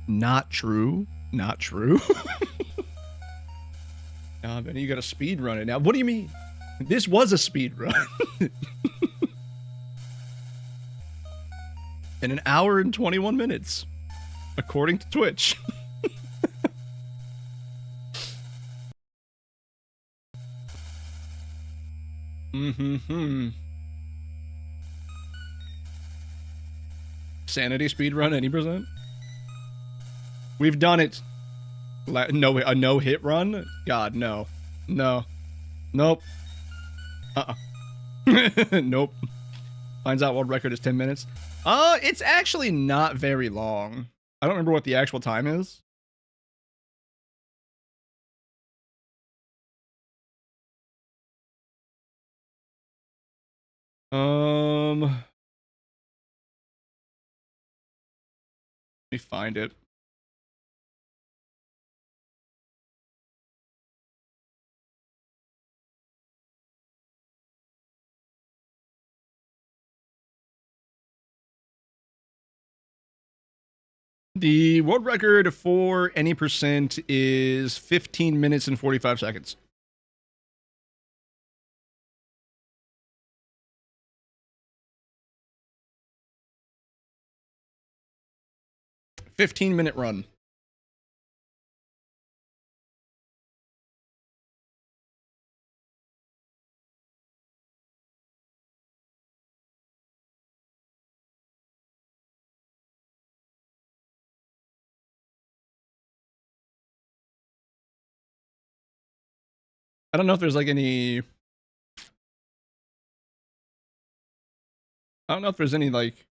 Not true. Not true. Then you gotta speed run it now. What do you mean? This was a speed run. In an hour and 21 minutes. According to Twitch. Sanity speed run any percent? We've done it. No, a no hit run? God, no. No. Nope. Nope. Finds out world record is 10 minutes. It's actually not very long. I don't remember what the actual time is. Let me find it. The world record for any percent is 15 minutes and 45 seconds. $15-minute run. I don't know if there's like any... I don't know if there's any like...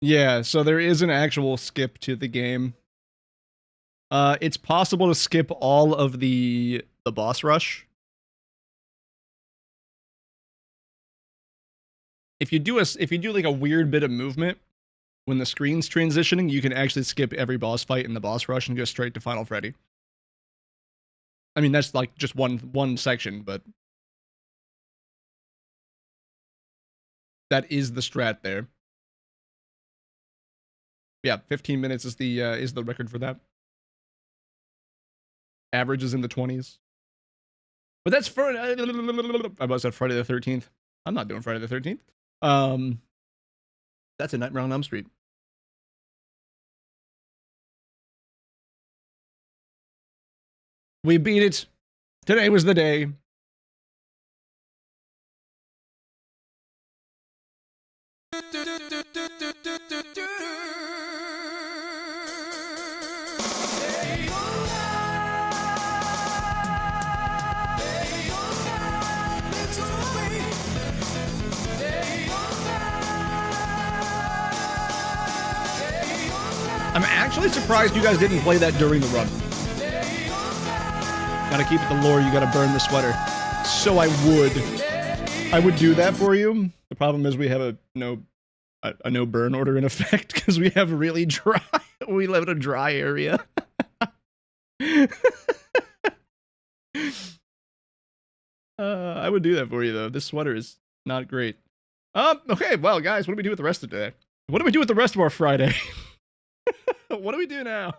Yeah, so there is an actual skip to the game. It's possible to skip all of the boss rush. If you do like a weird bit of movement when the screen's transitioning, you can actually skip every boss fight in the boss rush and go straight to Final Freddy. I mean, that's like just one section, but that is the strat there. Yeah, 15 minutes is the record for that. Average is in the 20s. But that's for I about said Friday the 13th. I'm not doing Friday the 13th. That's a Nightmare on Elm Street. We beat it. Today was the day. I'm actually surprised you guys didn't play that during the run. Gotta keep it the lore, you gotta burn the sweater. So I would do that for you. The problem is we have a no burn order in effect because we have really dry, we live in a dry area. I would do that for you though. This sweater is not great. Okay, well guys, what do we do with the rest of today? What do we do with the rest of our Friday? What do we do now?